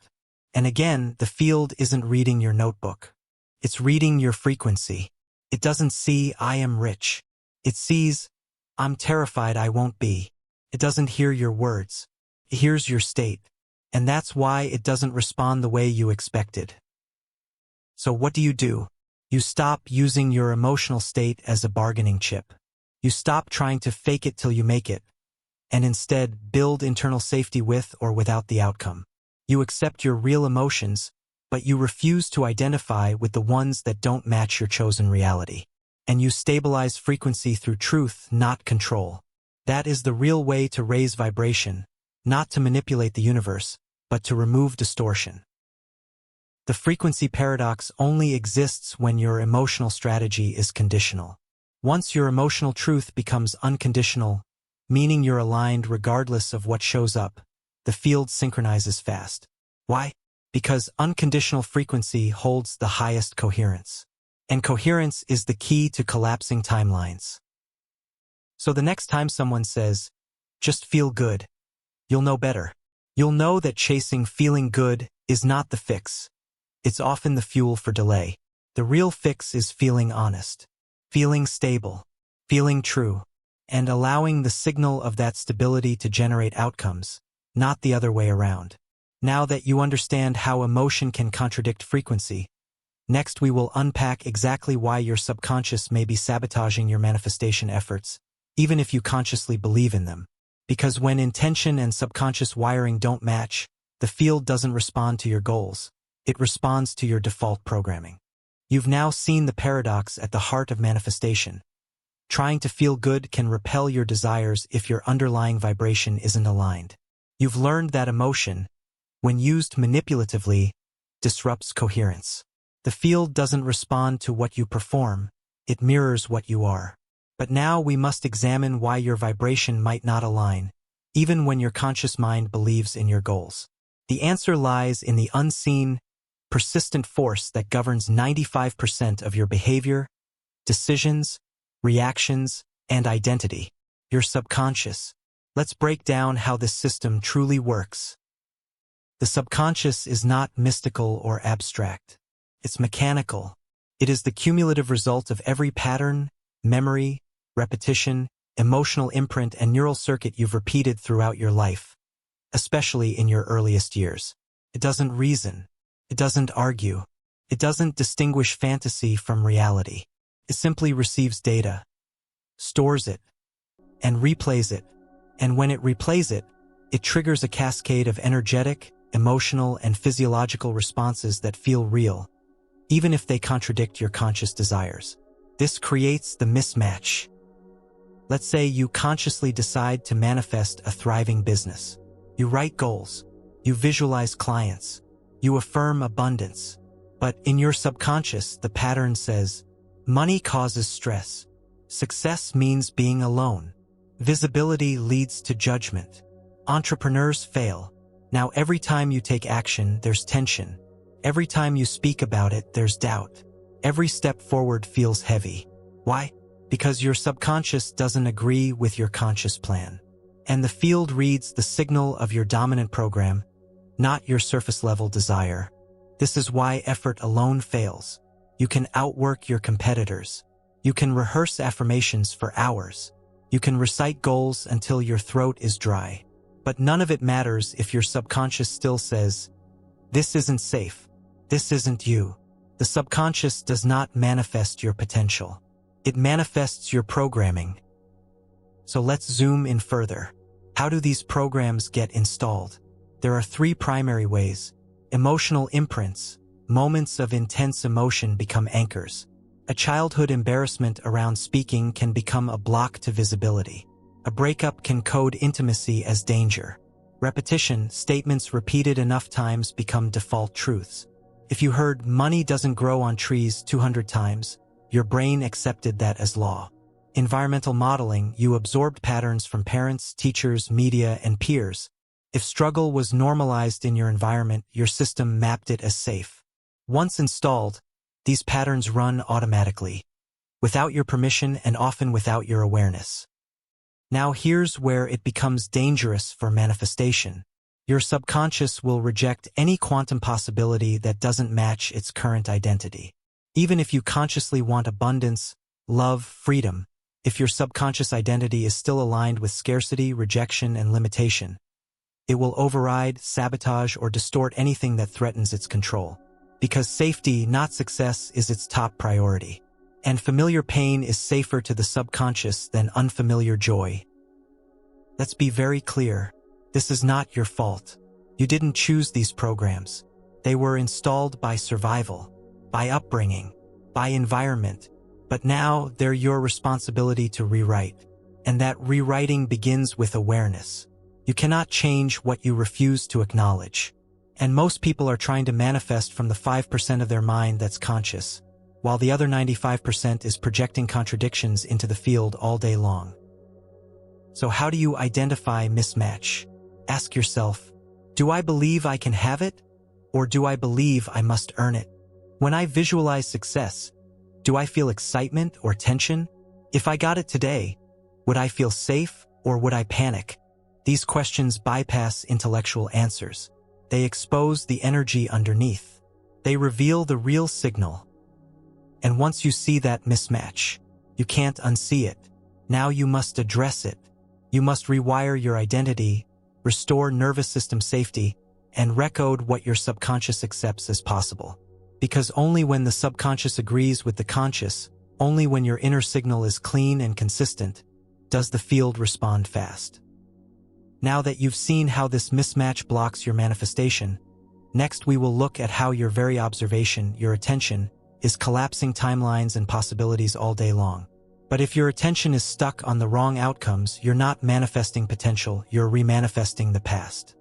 S1: And again, the field isn't reading your notebook. It's reading your frequency. It doesn't see "I am rich." It sees "I'm terrified I won't be." It doesn't hear your words. It hears your state. And that's why it doesn't respond the way you expected. So what do? You stop using your emotional state as a bargaining chip. You stop trying to fake it till you make it, and instead build internal safety with or without the outcome. You accept your real emotions, but you refuse to identify with the ones that don't match your chosen reality. And you stabilize frequency through truth, not control. That is the real way to raise vibration, not to manipulate the universe, but to remove distortion. The frequency paradox only exists when your emotional strategy is conditional. Once your emotional truth becomes unconditional, meaning you're aligned regardless of what shows up, the field synchronizes fast. Why? Because unconditional frequency holds the highest coherence. And coherence is the key to collapsing timelines. So the next time someone says, "Just feel good," you'll know better. You'll know that chasing feeling good is not the fix. It's often the fuel for delay. The real fix is feeling honest, feeling stable, feeling true, and allowing the signal of that stability to generate outcomes, not the other way around. Now that you understand how emotion can contradict frequency, next we will unpack exactly why your subconscious may be sabotaging your manifestation efforts, even if you consciously believe in them. Because when intention and subconscious wiring don't match, the field doesn't respond to your goals. It responds to your default programming. You've now seen the paradox at the heart of manifestation. Trying to feel good can repel your desires if your underlying vibration isn't aligned. You've learned that emotion, when used manipulatively, disrupts coherence. The field doesn't respond to what you perform, it mirrors what you are. But now we must examine why your vibration might not align, even when your conscious mind believes in your goals. The answer lies in the unseen, persistent force that governs 95% of your behavior, decisions, reactions, and identity. Your subconscious. Let's break down how this system truly works. The subconscious is not mystical or abstract. It's mechanical. It is the cumulative result of every pattern, memory, repetition, emotional imprint, and neural circuit you've repeated throughout your life, especially in your earliest years. It doesn't reason. It doesn't argue. It doesn't distinguish fantasy from reality. It simply receives data, stores it, and replays it. And when it replays it, it triggers a cascade of energetic, emotional, and physiological responses that feel real, even if they contradict your conscious desires. This creates the mismatch. Let's say you consciously decide to manifest a thriving business. You write goals. You visualize clients. You affirm abundance. But in your subconscious, the pattern says, money causes stress. Success means being alone. Visibility leads to judgment. Entrepreneurs fail. Now every time you take action, there's tension. Every time you speak about it, there's doubt. Every step forward feels heavy. Why? Because your subconscious doesn't agree with your conscious plan. And the field reads the signal of your dominant program, not your surface-level desire. This is why effort alone fails. You can outwork your competitors. You can rehearse affirmations for hours. You can recite goals until your throat is dry. But none of it matters if your subconscious still says, "This isn't safe. This isn't you." The subconscious does not manifest your potential. It manifests your programming. So let's zoom in further. How do these programs get installed? There are three primary ways. Emotional imprints. Moments of intense emotion become anchors. A childhood embarrassment around speaking can become a block to visibility. A breakup can code intimacy as danger. Repetition, statements repeated enough times become default truths. If you heard "money doesn't grow on trees" 200 times, your brain accepted that as law. Environmental modeling, you absorbed patterns from parents, teachers, media, and peers. If struggle was normalized in your environment, your system mapped it as safe. Once installed, these patterns run automatically, without your permission and often without your awareness. Now here's where it becomes dangerous for manifestation. Your subconscious will reject any quantum possibility that doesn't match its current identity. Even if you consciously want abundance, love, freedom, if your subconscious identity is still aligned with scarcity, rejection, and limitation, it will override, sabotage, or distort anything that threatens its control. Because safety, not success, is its top priority. And familiar pain is safer to the subconscious than unfamiliar joy. Let's be very clear. This is not your fault. You didn't choose these programs. They were installed by survival, by upbringing, by environment. But now they're your responsibility to rewrite. And that rewriting begins with awareness. You cannot change what you refuse to acknowledge. And most people are trying to manifest from the 5% of their mind that's conscious, while the other 95% is projecting contradictions into the field all day long. So how do you identify mismatch? Ask yourself, do I believe I can have it? Or do I believe I must earn it? When I visualize success, do I feel excitement or tension? If I got it today, would I feel safe or would I panic? These questions bypass intellectual answers. They expose the energy underneath. They reveal the real signal. And once you see that mismatch, you can't unsee it. Now you must address it. You must rewire your identity, restore nervous system safety, and recode what your subconscious accepts as possible. Because only when the subconscious agrees with the conscious, only when your inner signal is clean and consistent, does the field respond fast. Now that you've seen how this mismatch blocks your manifestation, next we will look at how your very observation, your attention, is collapsing timelines and possibilities all day long. But if your attention is stuck on the wrong outcomes, you're not manifesting potential, you're remanifesting the past.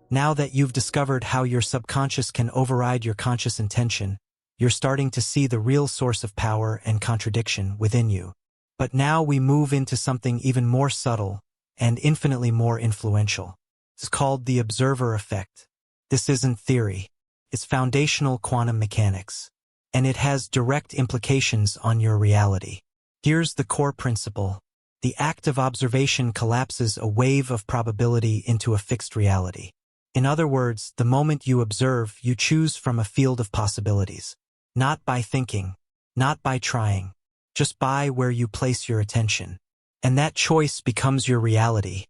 S1: Now that you've discovered how your subconscious can override your conscious intention, you're starting to see the real source of power and contradiction within you. But now we move into something even more subtle and infinitely more influential. It's called the observer effect. This isn't theory. It's foundational quantum mechanics. And it has direct implications on your reality. Here's the core principle. The act of observation collapses a wave of probability into a fixed reality. In other words, the moment you observe, you choose from a field of possibilities. Not by thinking, not by trying, just by where you place your attention. And that choice becomes your reality.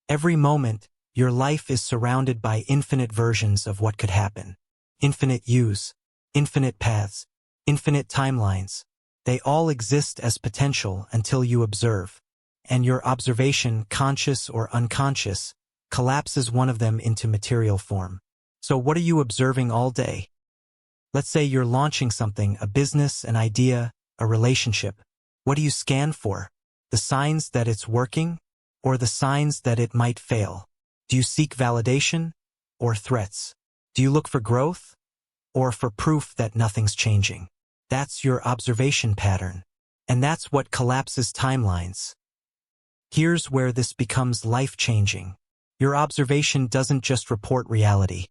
S1: Every moment, your life is surrounded by infinite versions of what could happen. Infinite yous, infinite paths, infinite timelines. They all exist as potential until you observe. And your observation, conscious or unconscious, collapses one of them into material form. So what are you observing all day? Let's say you're launching something, a business, an idea, a relationship. What do you scan for? The signs that it's working, or the signs that it might fail? Do you seek validation, or threats? Do you look for growth, or for proof that nothing's changing? That's your observation pattern. And that's what collapses timelines. Here's where this becomes life-changing. Your observation doesn't just report reality.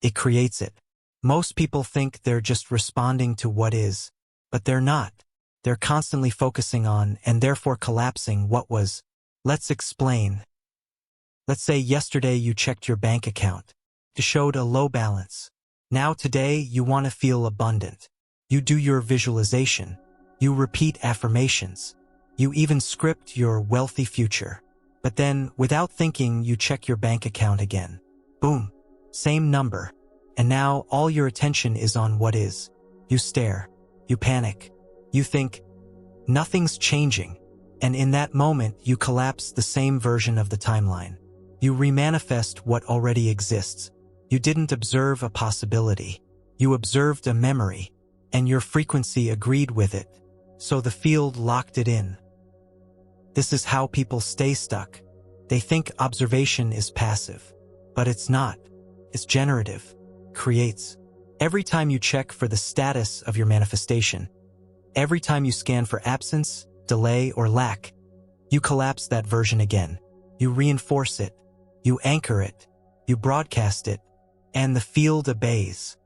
S1: It creates it. Most people think they're just responding to what is, but they're not. They're constantly focusing on and therefore collapsing what was. Let's explain. Let's say yesterday you checked your bank account. It showed a low balance. Now today you want to feel abundant. You do your visualization. You repeat affirmations. You even script your wealthy future. But then, without thinking, you check your bank account again. Boom. Same number. And now all your attention is on what is. You stare. You panic. You think, nothing's changing. And in that moment, you collapse the same version of the timeline. You remanifest what already exists. You didn't observe a possibility. You observed a memory, and your frequency agreed with it. So the field locked it in. This is how people stay stuck. They think observation is passive, but it's not. It's generative, creates. Every time you check for the status of your manifestation, every time you scan for absence, delay, or lack, you collapse that version again. You reinforce it. You anchor it. You broadcast it. And the field obeys.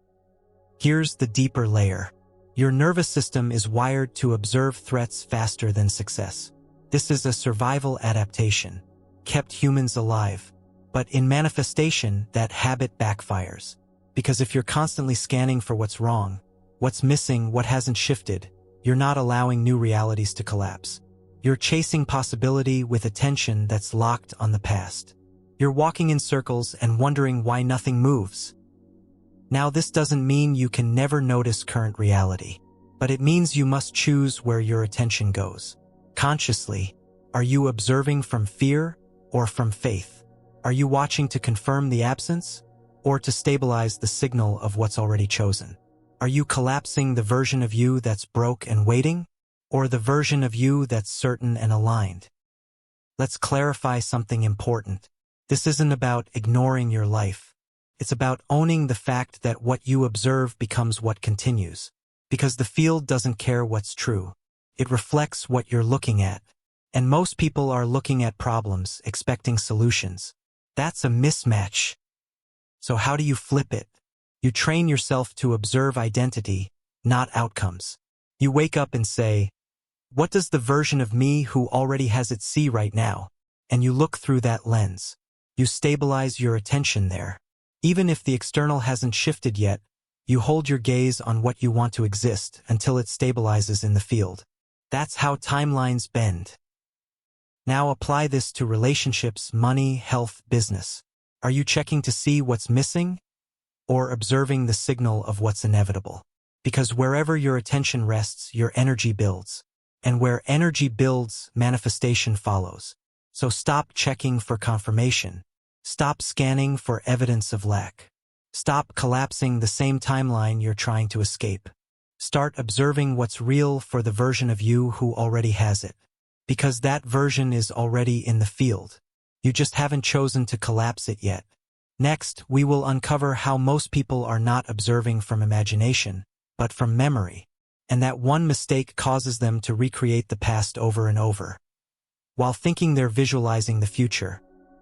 S1: Here's the deeper layer. Your nervous system is wired to observe threats faster than success. This is a survival adaptation, kept humans alive. But in manifestation, that habit backfires. Because if you're constantly scanning for what's wrong, what's missing, what hasn't shifted, you're not allowing new realities to collapse. You're chasing possibility with attention that's locked on the past. You're walking in circles and wondering why nothing moves. Now, this doesn't mean you can never notice current reality, but it means you must choose where your attention goes. Consciously, are you observing from fear or from faith? Are you watching to confirm the absence or to stabilize the signal of what's already chosen? Are you collapsing the version of you that's broke and waiting, or the version of you that's certain and aligned? Let's clarify something important. This isn't about ignoring your life. It's about owning the fact that what you observe becomes what continues. Because the field doesn't care what's true. It reflects what you're looking at. And most people are looking at problems, expecting solutions. That's a mismatch. So how do you flip it? You train yourself to observe identity, not outcomes. You wake up and say, what does the version of me who already has it see right now? And you look through that lens. You stabilize your attention there. Even if the external hasn't shifted yet, you hold your gaze on what you want to exist until it stabilizes in the field. That's how timelines bend. Now apply this to relationships, money, health, business. Are you checking to see what's missing, or observing the signal of what's inevitable? Because wherever your attention rests, your energy builds. And where energy builds, manifestation follows. So stop checking for confirmation. Stop scanning for evidence of lack. Stop collapsing the same timeline you're trying to escape. Start observing what's real for the version of you who already has it. Because that version is already in the field. You just haven't chosen to collapse it yet. Next, we will uncover how most people are not observing from imagination, but from memory. And that one mistake causes them to recreate the past over and over. While thinking they're visualizing the future,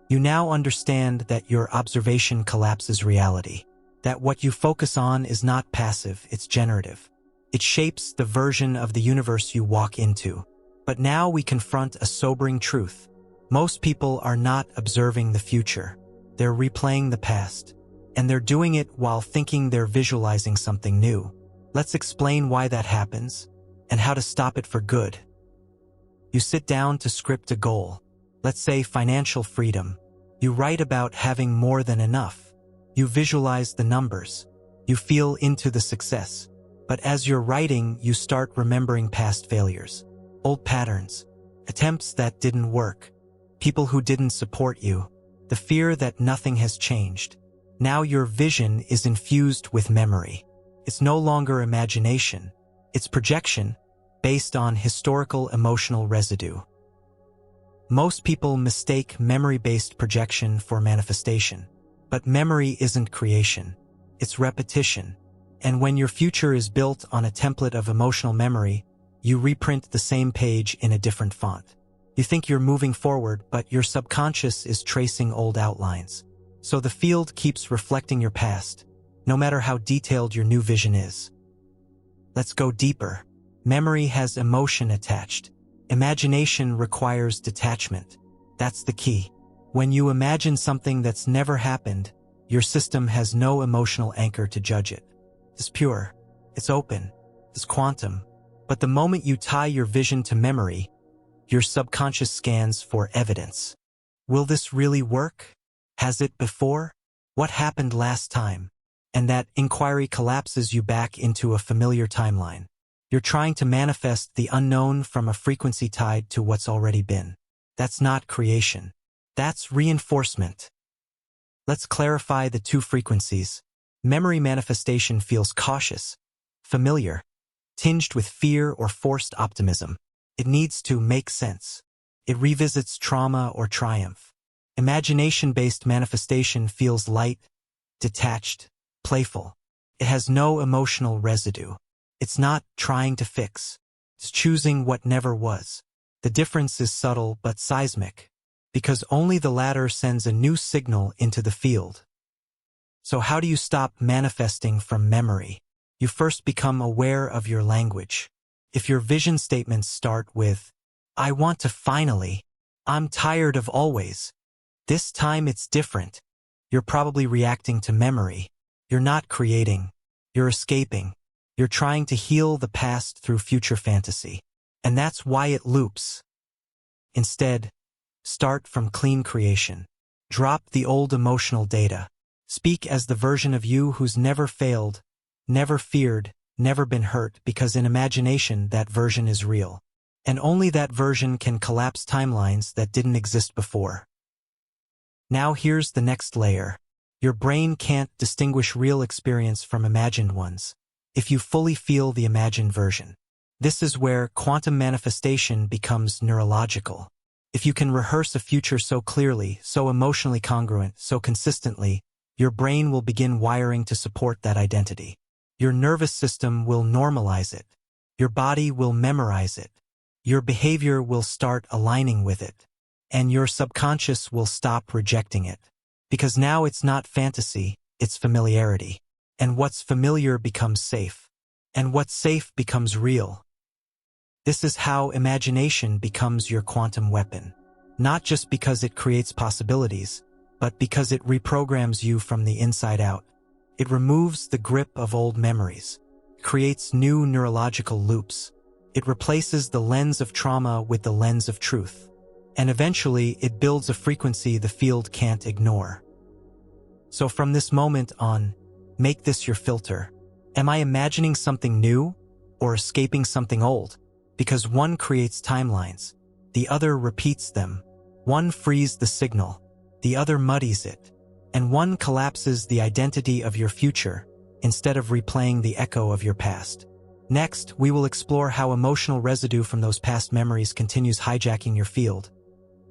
S1: you now understand that your observation collapses reality. That what you focus on is not passive, it's generative. It shapes the version of the universe you walk into. But now we confront a sobering truth. Most people are not observing the future. They're replaying the past. And they're doing it while thinking they're visualizing something new. Let's explain why that happens, and how to stop it for good. You sit down to script a goal. Let's say financial freedom. You write about having more than enough. You visualize the numbers. You feel into the success. But as you're writing, you start remembering past failures. Old patterns. Attempts that didn't work. People who didn't support you. The fear that nothing has changed. Now your vision is infused with memory. It's no longer imagination. It's projection, based on historical emotional residue. Most people mistake memory-based projection for manifestation. But memory isn't creation. It's repetition. And when your future is built on a template of emotional memory, you reprint the same page in a different font. You think you're moving forward, but your subconscious is tracing old outlines. So the field keeps reflecting your past. no matter how detailed your new vision is. Let's go deeper. Memory has emotion attached. Imagination requires detachment. That's the key. When you imagine something that's never happened, your system has no emotional anchor to judge it. It's pure. It's open. It's quantum. But the moment you tie your vision to memory, your subconscious scans for evidence. Will this really work? Has it before? What happened last time? And that inquiry collapses you back into a familiar timeline. You're trying to manifest the unknown from a frequency tied to what's already been. That's not creation. That's reinforcement. Let's clarify the two frequencies. Memory manifestation feels cautious, familiar, tinged with fear or forced optimism. It needs to make sense. It revisits trauma or triumph. Imagination-based manifestation feels light, detached, playful. It has no emotional residue. It's not trying to fix. It's choosing what never was. The difference is subtle but seismic, because only the latter sends a new signal into the field. So how do you stop manifesting from memory? You first become aware of your language. If your vision statements start with, "I want to finally," "I'm tired of always," "This time it's different," you're probably reacting to memory. You're not creating. You're escaping. You're trying to heal the past through future fantasy. And that's why it loops. Instead, start from clean creation. Drop the old emotional data. Speak as the version of you who's never failed, never feared, never been hurt, because in imagination that version is real. And only that version can collapse timelines that didn't exist before. Now here's the next layer. Your brain can't distinguish real experience from imagined ones if you fully feel the imagined version. This is where quantum manifestation becomes neurological. If you can rehearse a future so clearly, so emotionally congruent, so consistently, your brain will begin wiring to support that identity. Your nervous system will normalize it. Your body will memorize it. Your behavior will start aligning with it. And your subconscious will stop rejecting it. Because now it's not fantasy, it's familiarity. And what's familiar becomes safe. And what's safe becomes real. This is how imagination becomes your quantum weapon. Not just because it creates possibilities, but because it reprograms you from the inside out. It removes the grip of old memories, creates new neurological loops. It replaces the lens of trauma with the lens of truth. And eventually, it builds a frequency the field can't ignore. So from this moment on, make this your filter. Am I imagining something new or escaping something old? Because one creates timelines, the other repeats them. One frees the signal, the other muddies it. And one collapses the identity of your future instead of replaying the echo of your past. Next, we will explore how emotional residue from those past memories continues hijacking your field,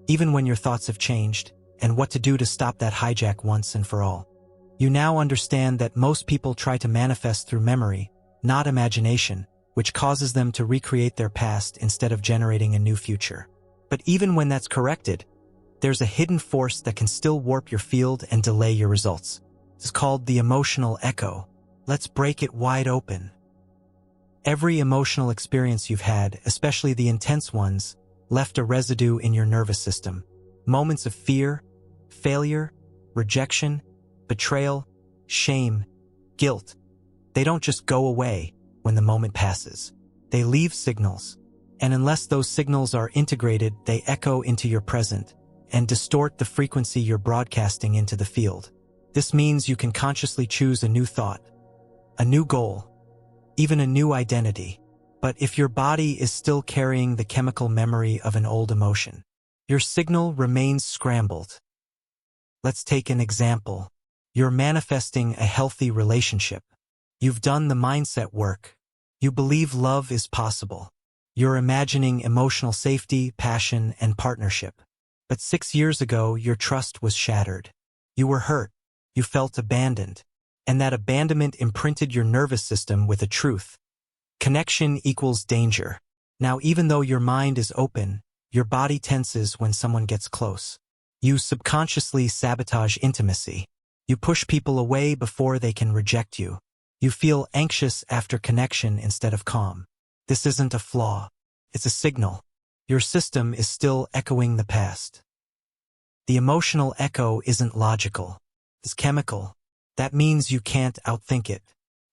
S1: even when your thoughts have changed, and what to do to stop that hijack once and for all. You now understand that most people try to manifest through memory, not imagination, which causes them to recreate their past instead of generating a new future. But even when that's corrected, there's a hidden force that can still warp your field and delay your results. It's called the emotional echo. Let's break it wide open. Every emotional experience you've had, especially the intense ones, left a residue in your nervous system. Moments of fear, failure, rejection, betrayal, shame, guilt. They don't just go away when the moment passes. They leave signals. And unless those signals are integrated, they echo into your present and distort the frequency you're broadcasting into the field. This means you can consciously choose a new thought, a new goal, even a new identity. But if your body is still carrying the chemical memory of an old emotion, your signal remains scrambled. Let's take an example. You're manifesting a healthy relationship. You've done the mindset work. You believe love is possible. You're imagining emotional safety, passion, and partnership. But 6 years ago, your trust was shattered. You were hurt. You felt abandoned. And that abandonment imprinted your nervous system with a truth. Connection equals danger. Now, even though your mind is open, your body tenses when someone gets close. You subconsciously sabotage intimacy. You push people away before they can reject you. You feel anxious after connection instead of calm. This isn't a flaw. It's a signal. Your system is still echoing the past. The emotional echo isn't logical. It's chemical. That means you can't outthink it.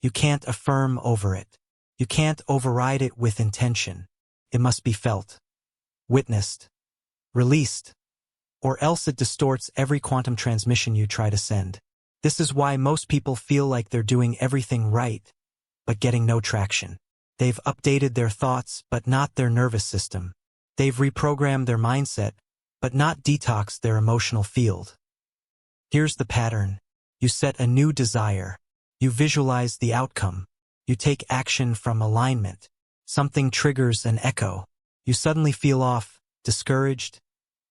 S1: You can't affirm over it. You can't override it with intention. It must be felt, witnessed, released, or else it distorts every quantum transmission you try to send. This is why most people feel like they're doing everything right, but getting no traction. They've updated their thoughts, but not their nervous system. They've reprogrammed their mindset, but not detoxed their emotional field. Here's the pattern. You set a new desire. You visualize the outcome. You take action from alignment. Something triggers an echo. You suddenly feel off, discouraged,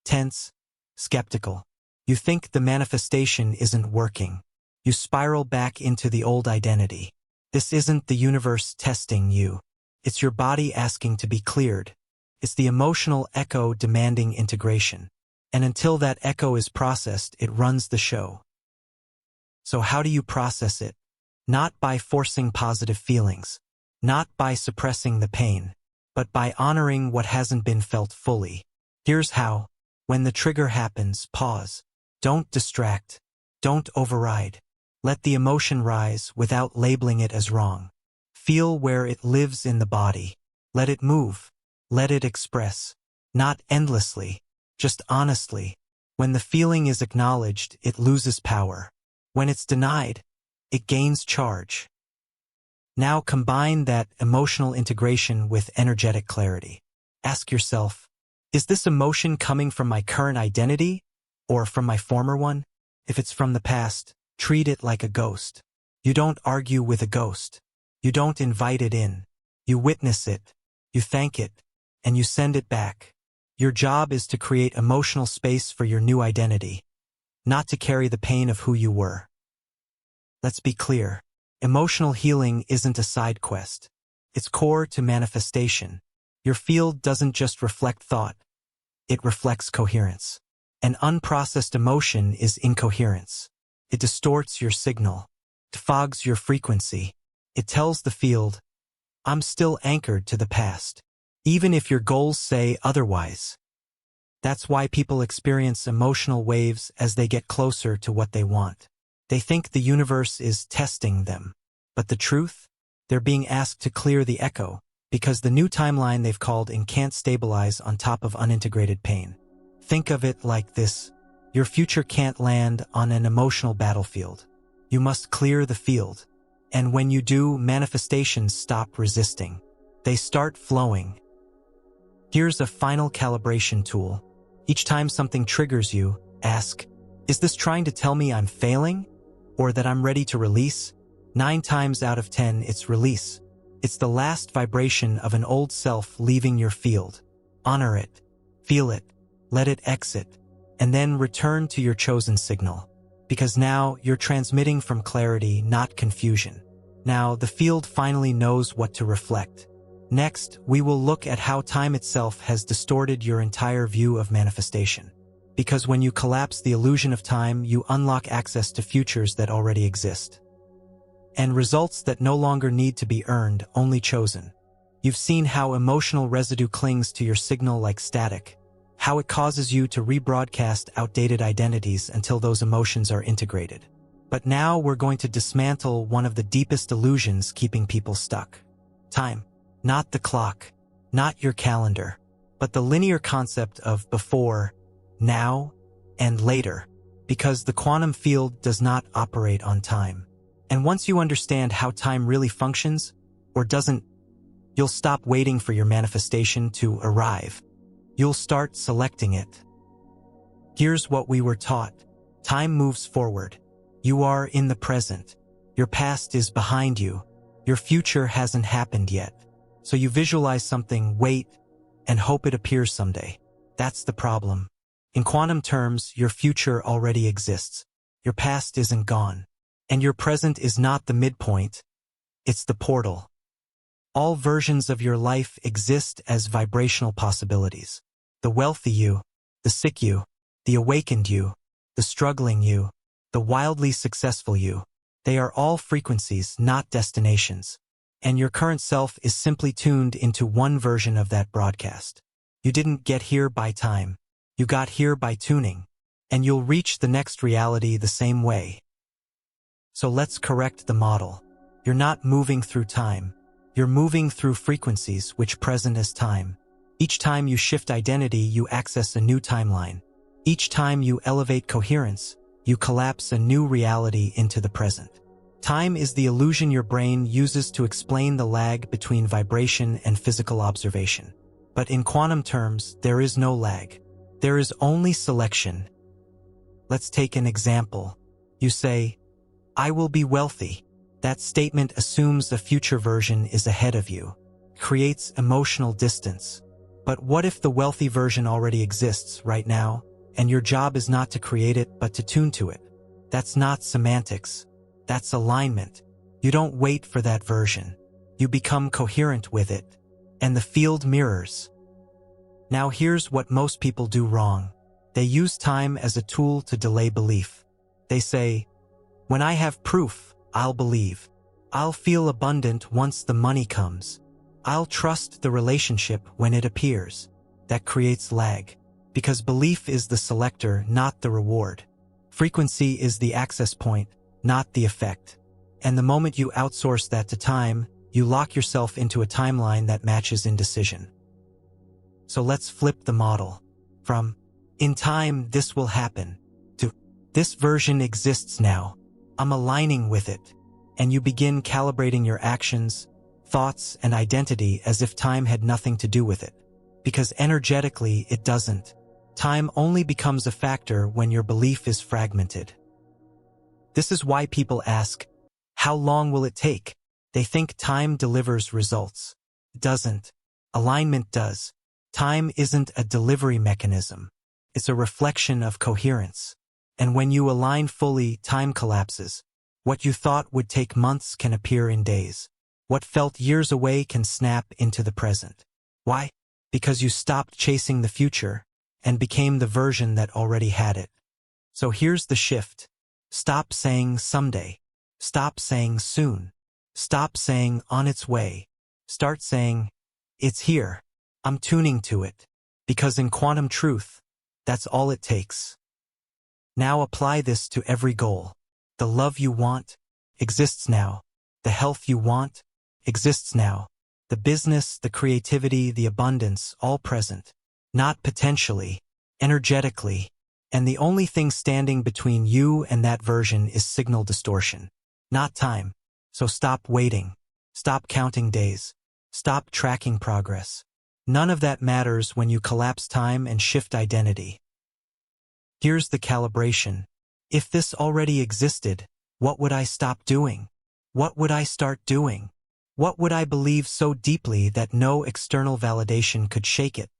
S1: tense, skeptical. You think the manifestation isn't working. You spiral back into the old identity. This isn't the universe testing you. It's your body asking to be cleared. It's the emotional echo demanding integration. And until that echo is processed, it runs the show. So how do you process it? Not by forcing positive feelings. Not by suppressing the pain, but by honoring what hasn't been felt fully. Here's how. When the trigger happens, pause. Don't distract. Don't override. Let the emotion rise without labeling it as wrong. Feel where it lives in the body. Let it move. Let it express. Not endlessly, just honestly. When the feeling is acknowledged, it loses power. When it's denied, it gains charge. Now combine that emotional integration with energetic clarity. Ask yourself, is this emotion coming from my current identity or from my former one? If it's from the past, treat it like a ghost. You don't argue with a ghost. You don't invite it in. You witness it. You thank it. And you send it back. Your job is to create emotional space for your new identity, not to carry the pain of who you were. Let's be clear. Emotional healing isn't a side quest. It's core to manifestation. Your field doesn't just reflect thought. It reflects coherence. An unprocessed emotion is incoherence. It distorts your signal. It fogs your frequency. It tells the field, I'm still anchored to the past, even if your goals say otherwise. That's why people experience emotional waves as they get closer to what they want. They think the universe is testing them. But the truth? They're being asked to clear the echo, because the new timeline they've called in can't stabilize on top of unintegrated pain. Think of it like this. Your future can't land on an emotional battlefield. You must clear the field. And when you do, manifestations stop resisting. They start flowing. Here's a final calibration tool. Each time something triggers you, ask, is this trying to tell me I'm failing? Or that I'm ready to release? 9 times out of 10, it's release. It's the last vibration of an old self leaving your field. Honor it. Feel it. Let it exit. And then return to your chosen signal. Because now you're transmitting from clarity, not confusion. Now the field finally knows what to reflect. Next, we will look at how time itself has distorted your entire view of manifestation. Because when you collapse the illusion of time, you unlock access to futures that already exist. And results that no longer need to be earned, only chosen. You've seen how emotional residue clings to your signal like static, how it causes you to rebroadcast outdated identities until those emotions are integrated. But now we're going to dismantle one of the deepest illusions keeping people stuck. Time. Not the clock, not your calendar, but the linear concept of before, now, and later, because the quantum field does not operate on time. And once you understand how time really functions, or doesn't, you'll stop waiting for your manifestation to arrive. You'll start selecting it. Here's what we were taught. Time moves forward. You are in the present. Your past is behind you. Your future hasn't happened yet. So you visualize something, wait, and hope it appears someday. That's the problem. In quantum terms, your future already exists. Your past isn't gone. And your present is not the midpoint. It's the portal. All versions of your life exist as vibrational possibilities. The wealthy you, the sick you, the awakened you, the struggling you, the wildly successful you. They are all frequencies, not destinations. And your current self is simply tuned into one version of that broadcast. You didn't get here by time. You got here by tuning. And you'll reach the next reality the same way. So let's correct the model. You're not moving through time. You're moving through frequencies which present as time. Each time you shift identity, you access a new timeline. Each time you elevate coherence, you collapse a new reality into the present. Time is the illusion your brain uses to explain the lag between vibration and physical observation. But in quantum terms, there is no lag. There is only selection. Let's take an example. You say, "I will be wealthy." That statement assumes a future version is ahead of you, creates emotional distance. But what if the wealthy version already exists right now, and your job is not to create it but to tune to it? That's not semantics. That's alignment. You don't wait for that version. You become coherent with it, and the field mirrors. Now here's what most people do wrong. They use time as a tool to delay belief. They say, "When I have proof, I'll believe. I'll feel abundant once the money comes. I'll trust the relationship when it appears." That creates lag, because belief is the selector, not the reward. Frequency is the access point, not the effect. And the moment you outsource that to time, you lock yourself into a timeline that matches indecision. So let's flip the model. From, "In time, this will happen," to, "This version exists now. I'm aligning with it." And you begin calibrating your actions, thoughts, and identity as if time had nothing to do with it. Because energetically, it doesn't. Time only becomes a factor when your belief is fragmented. This is why people ask, "How long will it take?" They think time delivers results. It doesn't. Alignment does. Time isn't a delivery mechanism. It's a reflection of coherence. And when you align fully, time collapses. What you thought would take months can appear in days. What felt years away can snap into the present. Why? Because you stopped chasing the future and became the version that already had it. So here's the shift. Stop saying someday. Stop saying soon. Stop saying on its way. Start saying, "It's here. I'm tuning to it." Because in quantum truth, that's all it takes. Now apply this to every goal. The love you want exists now. The health you want exists now. The business, the creativity, the abundance, all present. Not potentially, energetically. And the only thing standing between you and that version is signal distortion, not time. So stop waiting. Stop counting days. Stop tracking progress. None of that matters when you collapse time and shift identity. Here's the calibration. If this already existed, what would I stop doing? What would I start doing? What would I believe so deeply that no external validation could shake it?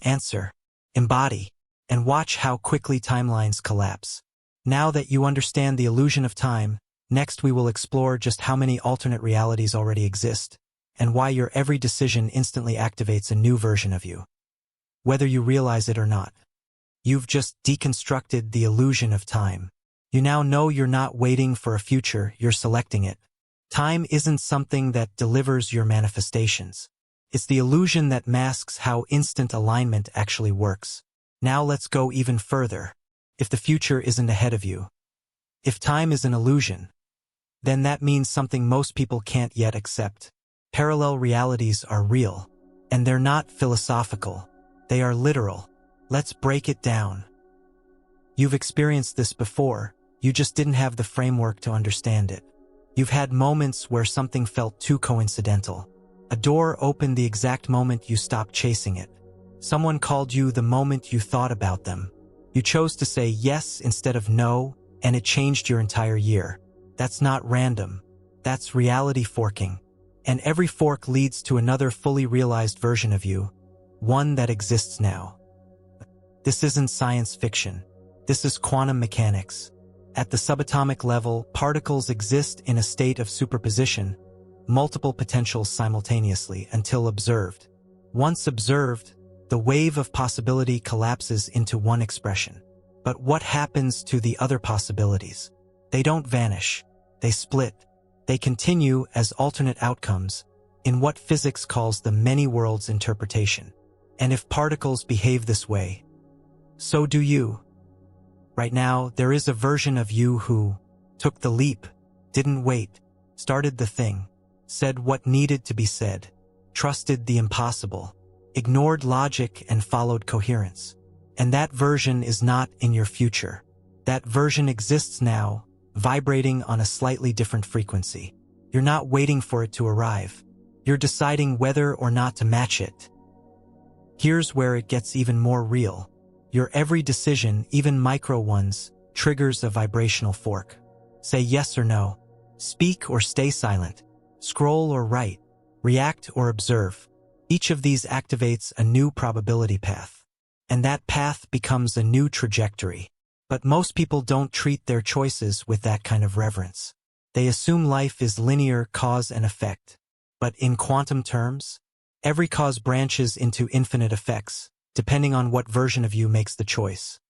S1: Answer. Embody. And watch how quickly timelines collapse. Now that you understand the illusion of time, next we will explore just how many alternate realities already exist, and why your every decision instantly activates a new version of you. Whether you realize it or not. You've just deconstructed the illusion of time. You now know you're not waiting for a future, you're selecting it. Time isn't something that delivers your manifestations. It's the illusion that masks how instant alignment actually works. Now let's go even further. If the future isn't ahead of you, if time is an illusion, then that means something most people can't yet accept. Parallel realities are real, and they're not philosophical. They are literal. Let's break it down. You've experienced this before, you just didn't have the framework to understand it. You've had moments where something felt too coincidental. A door opened the exact moment you stopped chasing it. Someone called you the moment you thought about them. You chose to say yes instead of no, and it changed your entire year. That's not random. That's reality forking. And every fork leads to another fully realized version of you, one that exists now. This isn't science fiction. This is quantum mechanics. At the subatomic level, particles exist in a state of superposition, multiple potentials simultaneously until observed. Once observed, the wave of possibility collapses into one expression. But what happens to the other possibilities? They don't vanish. They split. They continue as alternate outcomes in what physics calls the many worlds interpretation. And if particles behave this way, so do you. Right now, there is a version of you who took the leap, didn't wait, started the thing, said what needed to be said, trusted the impossible, ignored logic and followed coherence. And that version is not in your future. That version exists now, vibrating on a slightly different frequency. You're not waiting for it to arrive. You're deciding whether or not to match it. Here's where it gets even more real. Your every decision, even micro ones, triggers a vibrational fork. Say yes or no. Speak or stay silent. Scroll or write. React or observe. Each of these activates a new probability path. And that path becomes a new trajectory. But most people don't treat their choices with that kind of reverence. They assume life is linear cause and effect. But in quantum terms, every cause branches into infinite effects, depending on what version of you makes the choice.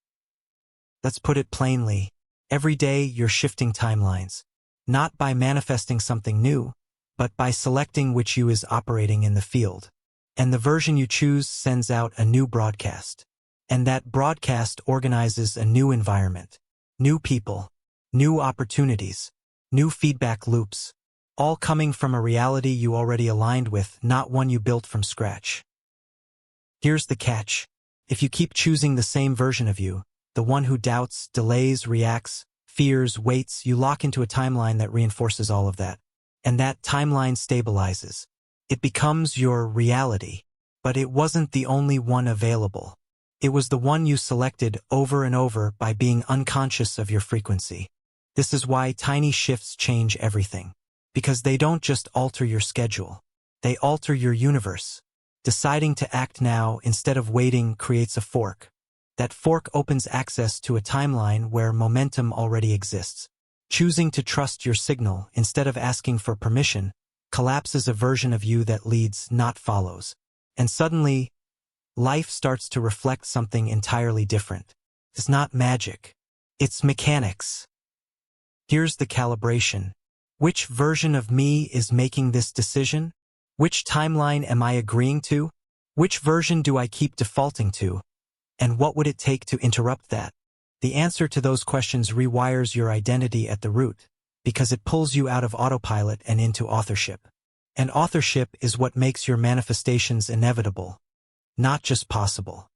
S1: Let's put it plainly. Every day you're shifting timelines, not by manifesting something new, but by selecting which you is operating in the field. And the version you choose sends out a new broadcast. And that broadcast organizes a new environment, new people, new opportunities, new feedback loops, all coming from a reality you already aligned with, not one you built from scratch. Here's the catch. If you keep choosing the same version of you, the one who doubts, delays, reacts, fears, waits, you lock into a timeline that reinforces all of that. And that timeline stabilizes. It becomes your reality. But it wasn't the only one available. It was the one you selected over and over by being unconscious of your frequency. This is why tiny shifts change everything. Because they don't just alter your schedule. They alter your universe. Deciding to act now instead of waiting creates a fork. That fork opens access to a timeline where momentum already exists. Choosing to trust your signal instead of asking for permission collapses a version of you that leads, not follows. And suddenly, life starts to reflect something entirely different. It's not magic. It's mechanics. Here's the calibration. Which version of me is making this decision? Which timeline am I agreeing to? Which version do I keep defaulting to? And what would it take to interrupt that? The answer to those questions rewires your identity at the root, because it pulls you out of autopilot and into authorship. And authorship is what makes your manifestations inevitable, not just possible.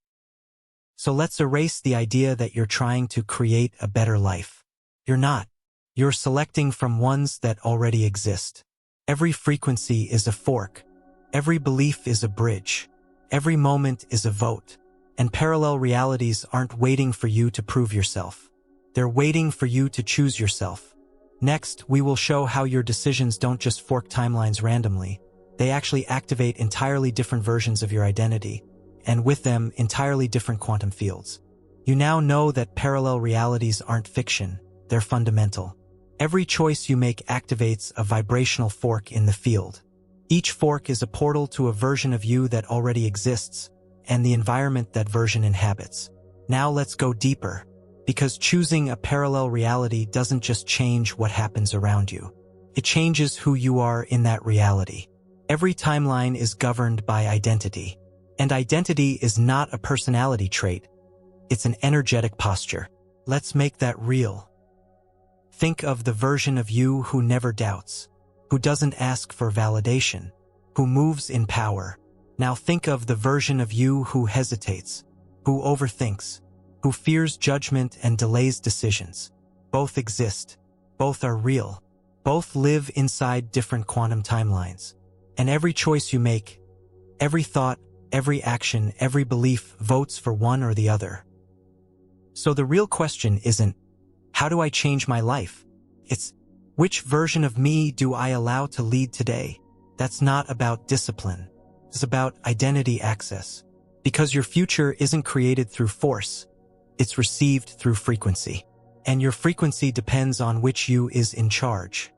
S1: So let's erase the idea that you're trying to create a better life. You're not. You're selecting from ones that already exist. Every frequency is a fork. Every belief is a bridge. Every moment is a vote. And parallel realities aren't waiting for you to prove yourself. They're waiting for you to choose yourself. Next, we will show how your decisions don't just fork timelines randomly. They actually activate entirely different versions of your identity, and with them, entirely different quantum fields. You now know that parallel realities aren't fiction. They're fundamental. Every choice you make activates a vibrational fork in the field. Each fork is a portal to a version of you that already exists, and the environment that version inhabits. Now let's go deeper, because choosing a parallel reality doesn't just change what happens around you. It changes who you are in that reality. Every timeline is governed by identity, and identity is not a personality trait. It's an energetic posture. Let's make that real. Think of the version of you who never doubts, who doesn't ask for validation, who moves in power. Now think of the version of you who hesitates, who overthinks, who fears judgment and delays decisions. Both exist. Both are real. Both live inside different quantum timelines. And every choice you make, every thought, every action, every belief votes for one or the other. So the real question isn't, how do I change my life? It's, which version of me do I allow to lead today? That's not about discipline. It's about identity access. Because your future isn't created through force. It's received through frequency. And your frequency depends on which you is in charge.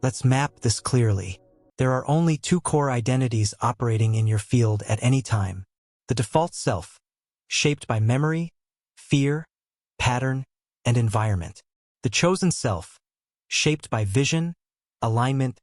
S1: Let's map this clearly. There are only two core identities operating in your field at any time. The default self, shaped by memory, fear, pattern, and environment. The chosen self, shaped by vision, alignment,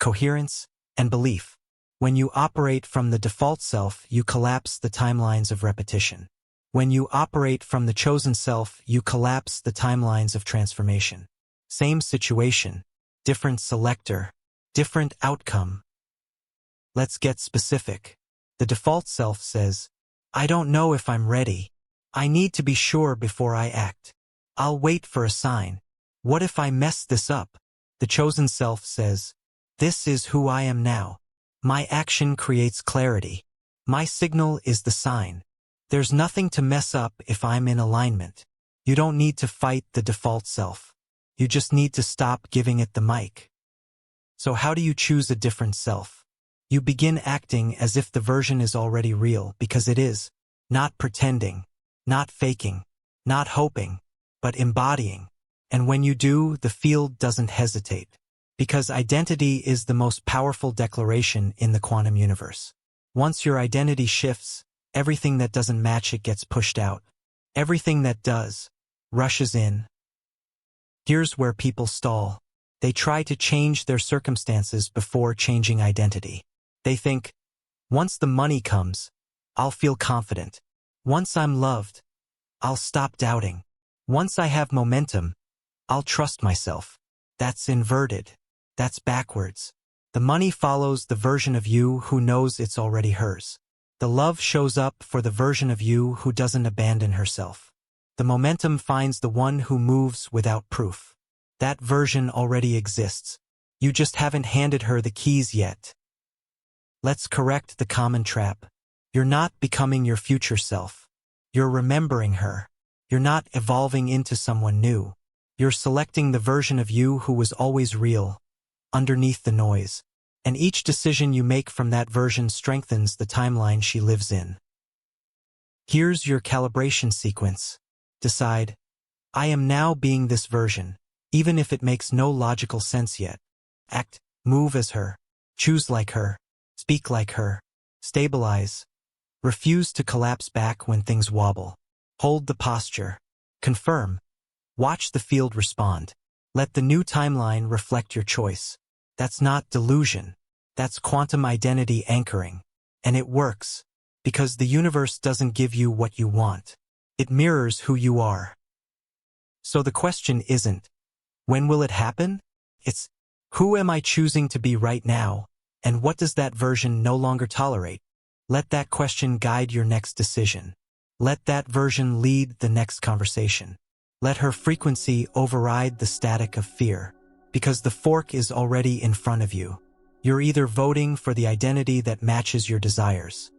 S1: coherence, and belief. When you operate from the default self, you collapse the timelines of repetition. When you operate from the chosen self, you collapse the timelines of transformation. Same situation, different selector, different outcome. Let's get specific. The default self says, I don't know if I'm ready. I need to be sure before I act. I'll wait for a sign. What if I mess this up? The chosen self says, this is who I am now. My action creates clarity. My signal is the sign. There's nothing to mess up if I'm in alignment. You don't need to fight the default self. You just need to stop giving it the mic. So how do you choose a different self? You begin acting as if the version is already real, because it is. Not pretending, not faking, not hoping, but embodying. And when you do, the field doesn't hesitate. Because identity is the most powerful declaration in the quantum universe. Once your identity shifts, everything that doesn't match it gets pushed out. Everything that does, rushes in. Here's where people stall. They try to change their circumstances before changing identity. They think, once the money comes, I'll feel confident. Once I'm loved, I'll stop doubting. Once I have momentum, I'll trust myself. That's inverted. That's backwards. The money follows the version of you who knows it's already hers. The love shows up for the version of you who doesn't abandon herself. The momentum finds the one who moves without proof. That version already exists. You just haven't handed her the keys yet. Let's correct the common trap. You're not becoming your future self. You're remembering her. You're not evolving into someone new. You're selecting the version of you who was always real, underneath the noise. And each decision you make from that version strengthens the timeline she lives in. Here's your calibration sequence. Decide, I am now being this version, even if it makes no logical sense yet. Act, move as her, choose like her, speak like her, stabilize. Refuse to collapse back when things wobble. Hold the posture. Confirm. Watch the field respond. Let the new timeline reflect your choice. That's not delusion. That's quantum identity anchoring. And it works, because the universe doesn't give you what you want. It mirrors who you are. So the question isn't, when will it happen? It's, who am I choosing to be right now, and what does that version no longer tolerate? Let that question guide your next decision. Let that version lead the next conversation. Let her frequency override the static of fear, because the fork is already in front of you. You're either voting for the identity that matches your desires,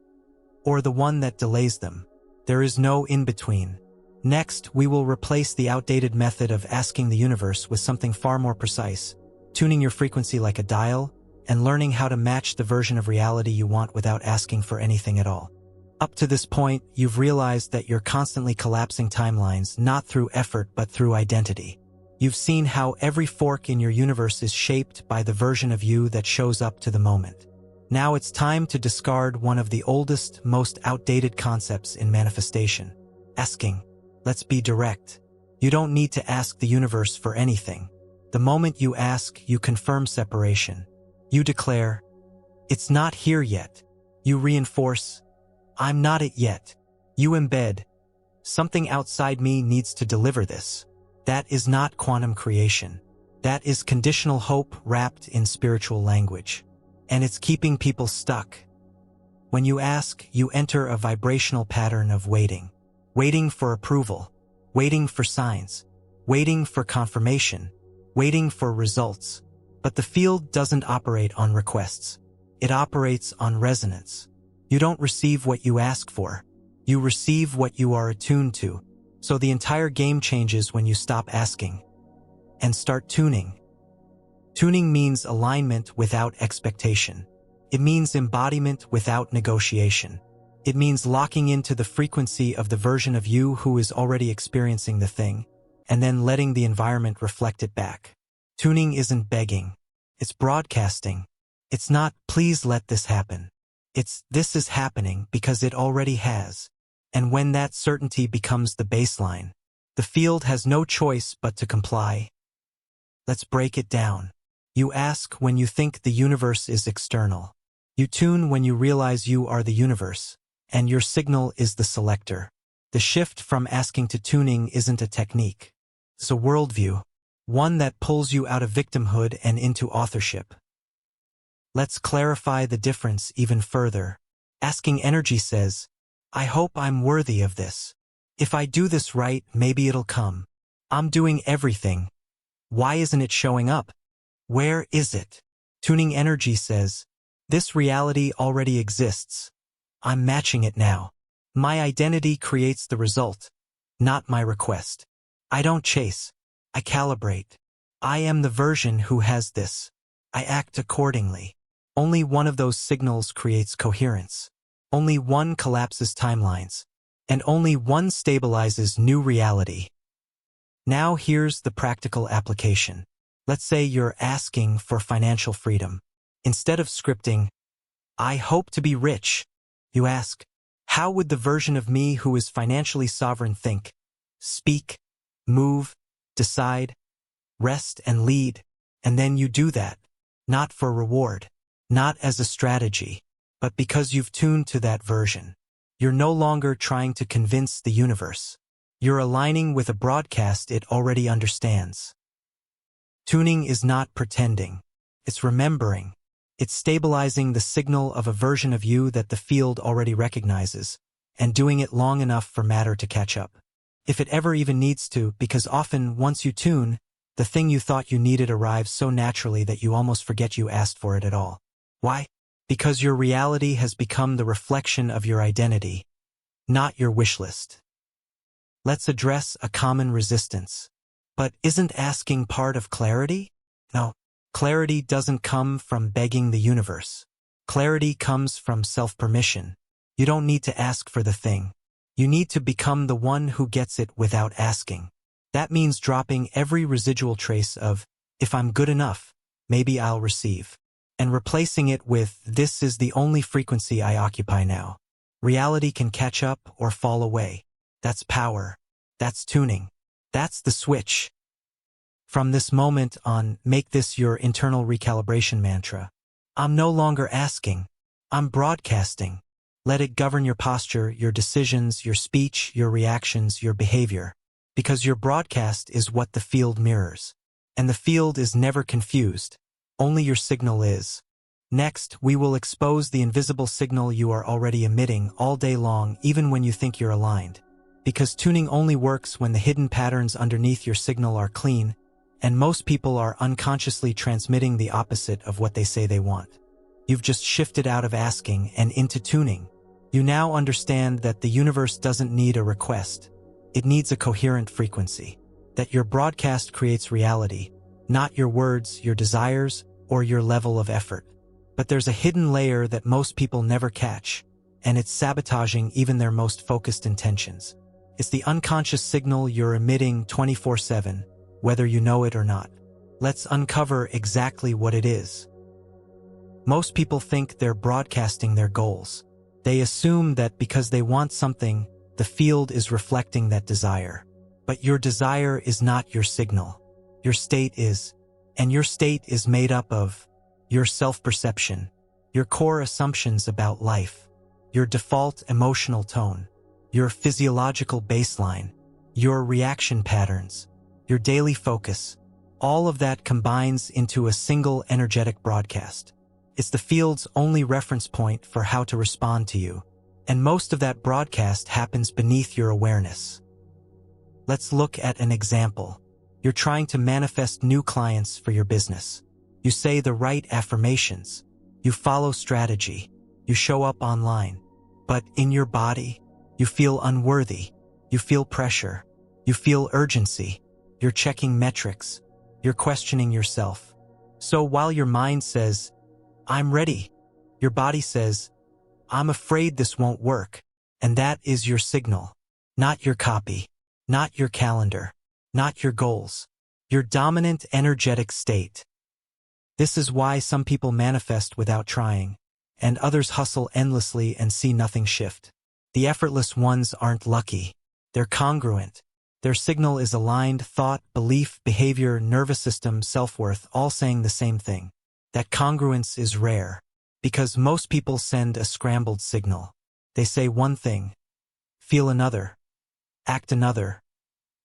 S1: or the one that delays them. There is no in-between. Next, we will replace the outdated method of asking the universe with something far more precise, tuning your frequency like a dial, and learning how to match the version of reality you want without asking for anything at all. Up to this point, you've realized that you're constantly collapsing timelines, not through effort but through identity. You've seen how every fork in your universe is shaped by the version of you that shows up to the moment. Now it's time to discard one of the oldest, most outdated concepts in manifestation. Asking. Let's be direct. You don't need to ask the universe for anything. The moment you ask, you confirm separation. You declare, it's not here yet. You reinforce, I'm not it yet. You embed, something outside me needs to deliver this. That is not quantum creation. That is conditional hope wrapped in spiritual language. And it's keeping people stuck. When you ask, you enter a vibrational pattern of waiting. Waiting for approval. Waiting for signs. Waiting for confirmation. Waiting for results. But the field doesn't operate on requests. It operates on resonance. You don't receive what you ask for. You receive what you are attuned to. So the entire game changes when you stop asking and start tuning. Tuning means alignment without expectation. It means embodiment without negotiation. It means locking into the frequency of the version of you who is already experiencing the thing, and then letting the environment reflect it back. Tuning isn't begging. It's broadcasting. It's not, please let this happen. It's, this is happening because it already has. And when that certainty becomes the baseline, The field has no choice but to comply. Let's break it down. You ask when you think the universe is external. You tune when you realize you are the universe, and your signal is the selector. The shift from asking to tuning isn't a technique. It's a worldview, one that pulls you out of victimhood and into authorship. Let's clarify the difference even further. Asking energy says, I hope I'm worthy of this. If I do this right, maybe it'll come. I'm doing everything. Why isn't it showing up? Where is it? Tuning energy says, this reality already exists. I'm matching it now. My identity creates the result, not my request. I don't chase. I calibrate. I am the version who has this. I act accordingly. Only one of those signals creates coherence. Only one collapses timelines. And only one stabilizes new reality. Now here's the practical application. Let's say you're asking for financial freedom. Instead of scripting, I hope to be rich, you ask, how would the version of me who is financially sovereign think, speak, move, decide, rest and lead? And then you do that, not for reward, not as a strategy, but because you've tuned to that version. You're no longer trying to convince the universe. You're aligning with a broadcast it already understands. Tuning is not pretending. It's remembering. It's stabilizing the signal of a version of you that the field already recognizes, and doing it long enough for matter to catch up. If it ever even needs to, because often, once you tune, the thing you thought you needed arrives so naturally that you almost forget you asked for it at all. Why? Because your reality has become the reflection of your identity, not your wish list. Let's address a common resistance. But isn't asking part of clarity? No. Clarity doesn't come from begging the universe. Clarity comes from self-permission. You don't need to ask for the thing. You need to become the one who gets it without asking. That means dropping every residual trace of, if I'm good enough, maybe I'll receive, and replacing it with, this is the only frequency I occupy now. Reality can catch up or fall away. That's power. That's tuning. That's the switch. From this moment on, make this your internal recalibration mantra. I'm no longer asking. I'm broadcasting. Let it govern your posture, your decisions, your speech, your reactions, your behavior. Because your broadcast is what the field mirrors. And the field is never confused. Only your signal is. Next, we will expose the invisible signal you are already emitting all day long, even when you think you're aligned. Because tuning only works when the hidden patterns underneath your signal are clean, and most people are unconsciously transmitting the opposite of what they say they want. You've just shifted out of asking and into tuning. You now understand that the universe doesn't need a request. It needs a coherent frequency. That your broadcast creates reality, not your words, your desires, or your level of effort. But there's a hidden layer that most people never catch, and it's sabotaging even their most focused intentions. It's the unconscious signal you're emitting 24/7, whether you know it or not. Let's uncover exactly what it is. Most people think they're broadcasting their goals. They assume that because they want something, the field is reflecting that desire. But your desire is not your signal. Your state is. And your state is made up of your self-perception, your core assumptions about life, your default emotional tone, your physiological baseline, your reaction patterns, your daily focus. All of that combines into a single energetic broadcast. It's the field's only reference point for how to respond to you. And most of that broadcast happens beneath your awareness. Let's look at an example. You're trying to manifest new clients for your business. You say the right affirmations. You follow strategy. You show up online. But in your body, you feel unworthy. You feel pressure. You feel urgency. You're checking metrics. You're questioning yourself. So while your mind says, I'm ready, your body says, I'm afraid this won't work. And that is your signal. Not your copy. Not your calendar. Not your goals. Your dominant energetic state. This is why some people manifest without trying, and others hustle endlessly and see nothing shift. The effortless ones aren't lucky. They're congruent. Their signal is aligned, thought, belief, behavior, nervous system, self-worth, all saying the same thing. That congruence is rare, because most people send a scrambled signal. They say one thing, feel another, act another,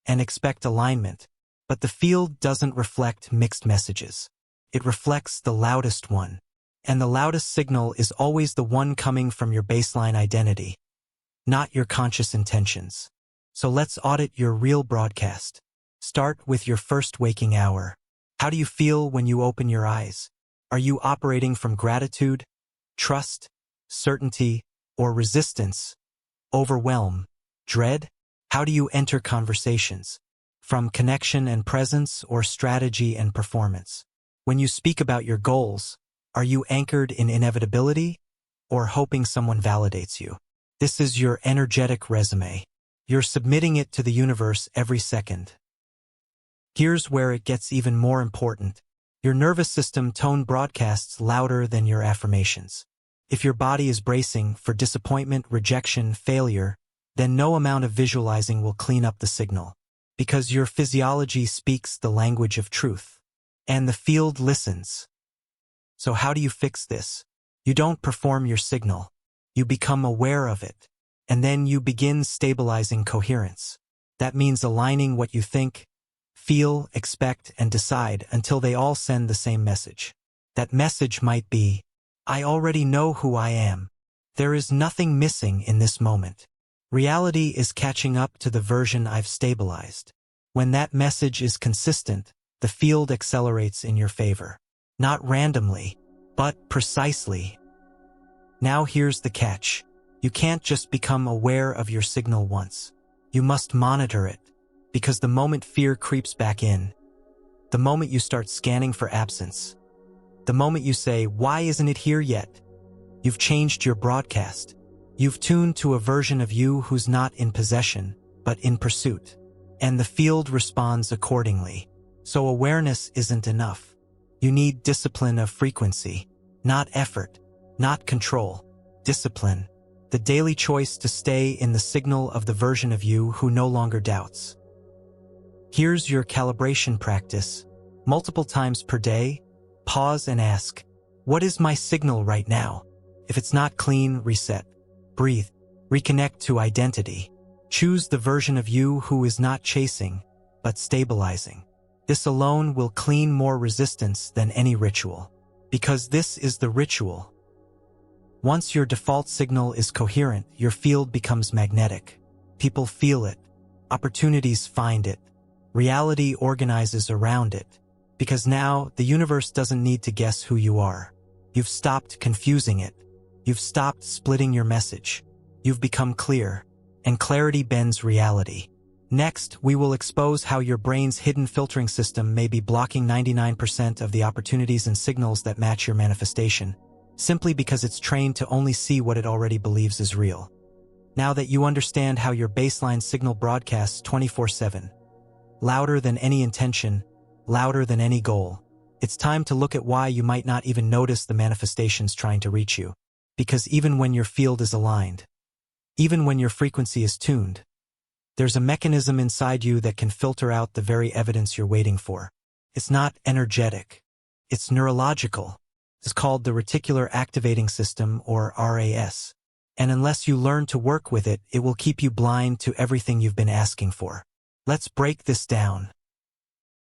S1: and expect alignment. But the field doesn't reflect mixed messages. It reflects the loudest one. And the loudest signal is always the one coming from your baseline identity, not your conscious intentions. So let's audit your real broadcast. Start with your first waking hour. How do you feel when you open your eyes? Are you operating from gratitude, trust, certainty, or resistance? Overwhelm, dread? How do you enter conversations? From connection and presence or strategy and performance? When you speak about your goals, are you anchored in inevitability or hoping someone validates you? This is your energetic resume. You're submitting it to the universe every second. Here's where it gets even more important. Your nervous system tone broadcasts louder than your affirmations. If your body is bracing for disappointment, rejection, failure, then no amount of visualizing will clean up the signal, because your physiology speaks the language of truth, and the field listens. So how do you fix this? You don't perform your signal. You become aware of it, and then you begin stabilizing coherence. That means aligning what you think, feel, expect, and decide until they all send the same message. That message might be, I already know who I am. There is nothing missing in this moment. Reality is catching up to the version I've stabilized. When that message is consistent, the field accelerates in your favor. Not randomly, but precisely. Now here's the catch. You can't just become aware of your signal once. You must monitor it, because the moment fear creeps back in, the moment you start scanning for absence, the moment you say, why isn't it here yet? You've changed your broadcast. You've tuned to a version of you who's not in possession, but in pursuit. And the field responds accordingly. So awareness isn't enough. You need discipline of frequency, not effort, not control. Discipline. The daily choice to stay in the signal of the version of you who no longer doubts. Here's your calibration practice. Multiple times per day, pause and ask, what is my signal right now? If it's not clean, reset. Breathe. Reconnect to identity. Choose the version of you who is not chasing, but stabilizing. This alone will clean more resistance than any ritual. Because this is the ritual. Once your default signal is coherent, your field becomes magnetic. People feel it. Opportunities find it. Reality organizes around it. Because now, the universe doesn't need to guess who you are. You've stopped confusing it. You've stopped splitting your message. You've become clear. And clarity bends reality. Next, we will expose how your brain's hidden filtering system may be blocking 99% of the opportunities and signals that match your manifestation, simply because it's trained to only see what it already believes is real. Now that you understand how your baseline signal broadcasts 24/7, louder than any intention, louder than any goal, it's time to look at why you might not even notice the manifestations trying to reach you. Because even when your field is aligned, even when your frequency is tuned, there's a mechanism inside you that can filter out the very evidence you're waiting for. It's not energetic. It's neurological. It's called the reticular activating system, or RAS. And unless you learn to work with it, it will keep you blind to everything you've been asking for. Let's break this down.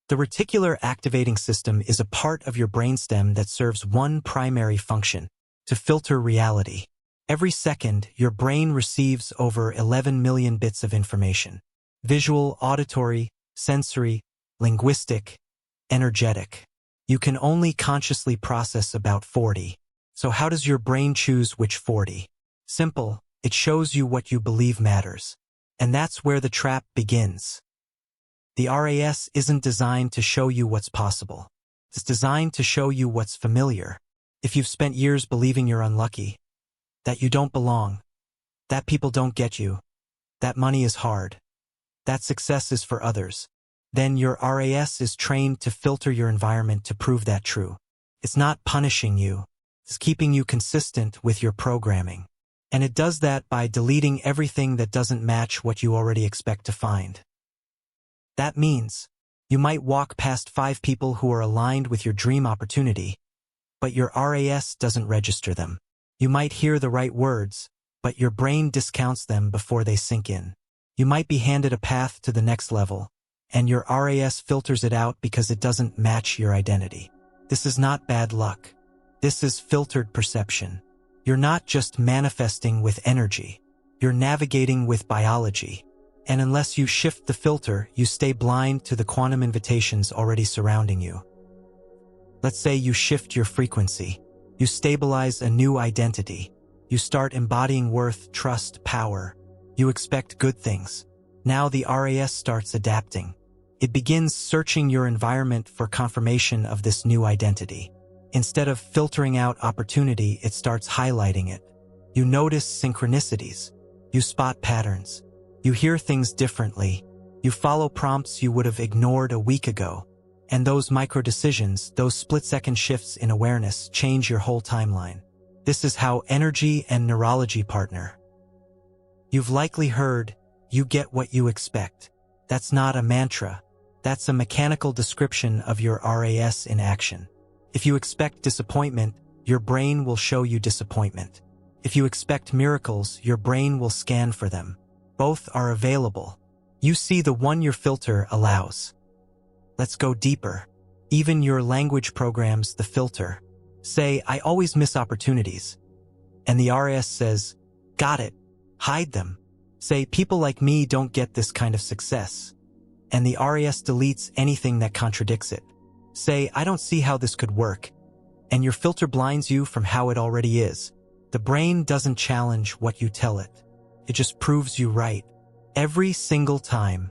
S1: The reticular activating system is a part of your brainstem that serves one primary function: to filter reality. Every second, your brain receives over 11 million bits of information. Visual, auditory, sensory, linguistic, energetic. You can only consciously process about 40. So how does your brain choose which 40? Simple, it shows you what you believe matters. And that's where the trap begins. The RAS isn't designed to show you what's possible. It's designed to show you what's familiar. If you've spent years believing you're unlucky, that you don't belong, that people don't get you, that money is hard, that success is for others, then your RAS is trained to filter your environment to prove that true. It's not punishing you, it's keeping you consistent with your programming. And it does that by deleting everything that doesn't match what you already expect to find. That means you might walk past 5 people who are aligned with your dream opportunity, but your RAS doesn't register them. You might hear the right words, but your brain discounts them before they sink in. You might be handed a path to the next level, and your RAS filters it out because it doesn't match your identity. This is not bad luck. This is filtered perception. You're not just manifesting with energy. You're navigating with biology. And unless you shift the filter, you stay blind to the quantum invitations already surrounding you. Let's say you shift your frequency. You stabilize a new identity. You start embodying worth, trust, power. You expect good things. Now the RAS starts adapting. It begins searching your environment for confirmation of this new identity. Instead of filtering out opportunity, it starts highlighting it. You notice synchronicities. You spot patterns. You hear things differently. You follow prompts you would have ignored a week ago. And those micro-decisions, those split-second shifts in awareness, change your whole timeline. This is how energy and neurology partner. You've likely heard, you get what you expect. That's not a mantra. That's a mechanical description of your RAS in action. If you expect disappointment, your brain will show you disappointment. If you expect miracles, your brain will scan for them. Both are available. You see the one your filter allows. Let's go deeper. Even your language programs the filter. Say, I always miss opportunities. And the RAS says, got it. Hide them. Say, people like me don't get this kind of success. And the RAS deletes anything that contradicts it. Say, I don't see how this could work. And your filter blinds you from how it already is. The brain doesn't challenge what you tell it. It just proves you right. Every single time.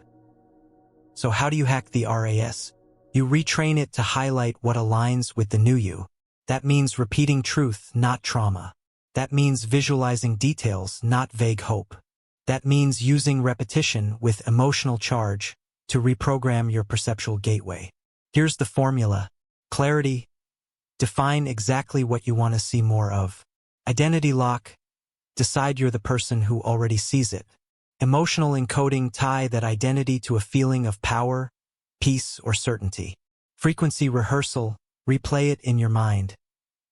S1: So how do you hack the RAS? You retrain it to highlight what aligns with the new you. That means repeating truth, not trauma. That means visualizing details, not vague hope. That means using repetition with emotional charge to reprogram your perceptual gateway. Here's the formula. Clarity. Define exactly what you want to see more of. Identity lock. Decide you're the person who already sees it. Emotional encoding. Tie that identity to a feeling of power, peace, or certainty. Frequency rehearsal. Replay it in your mind.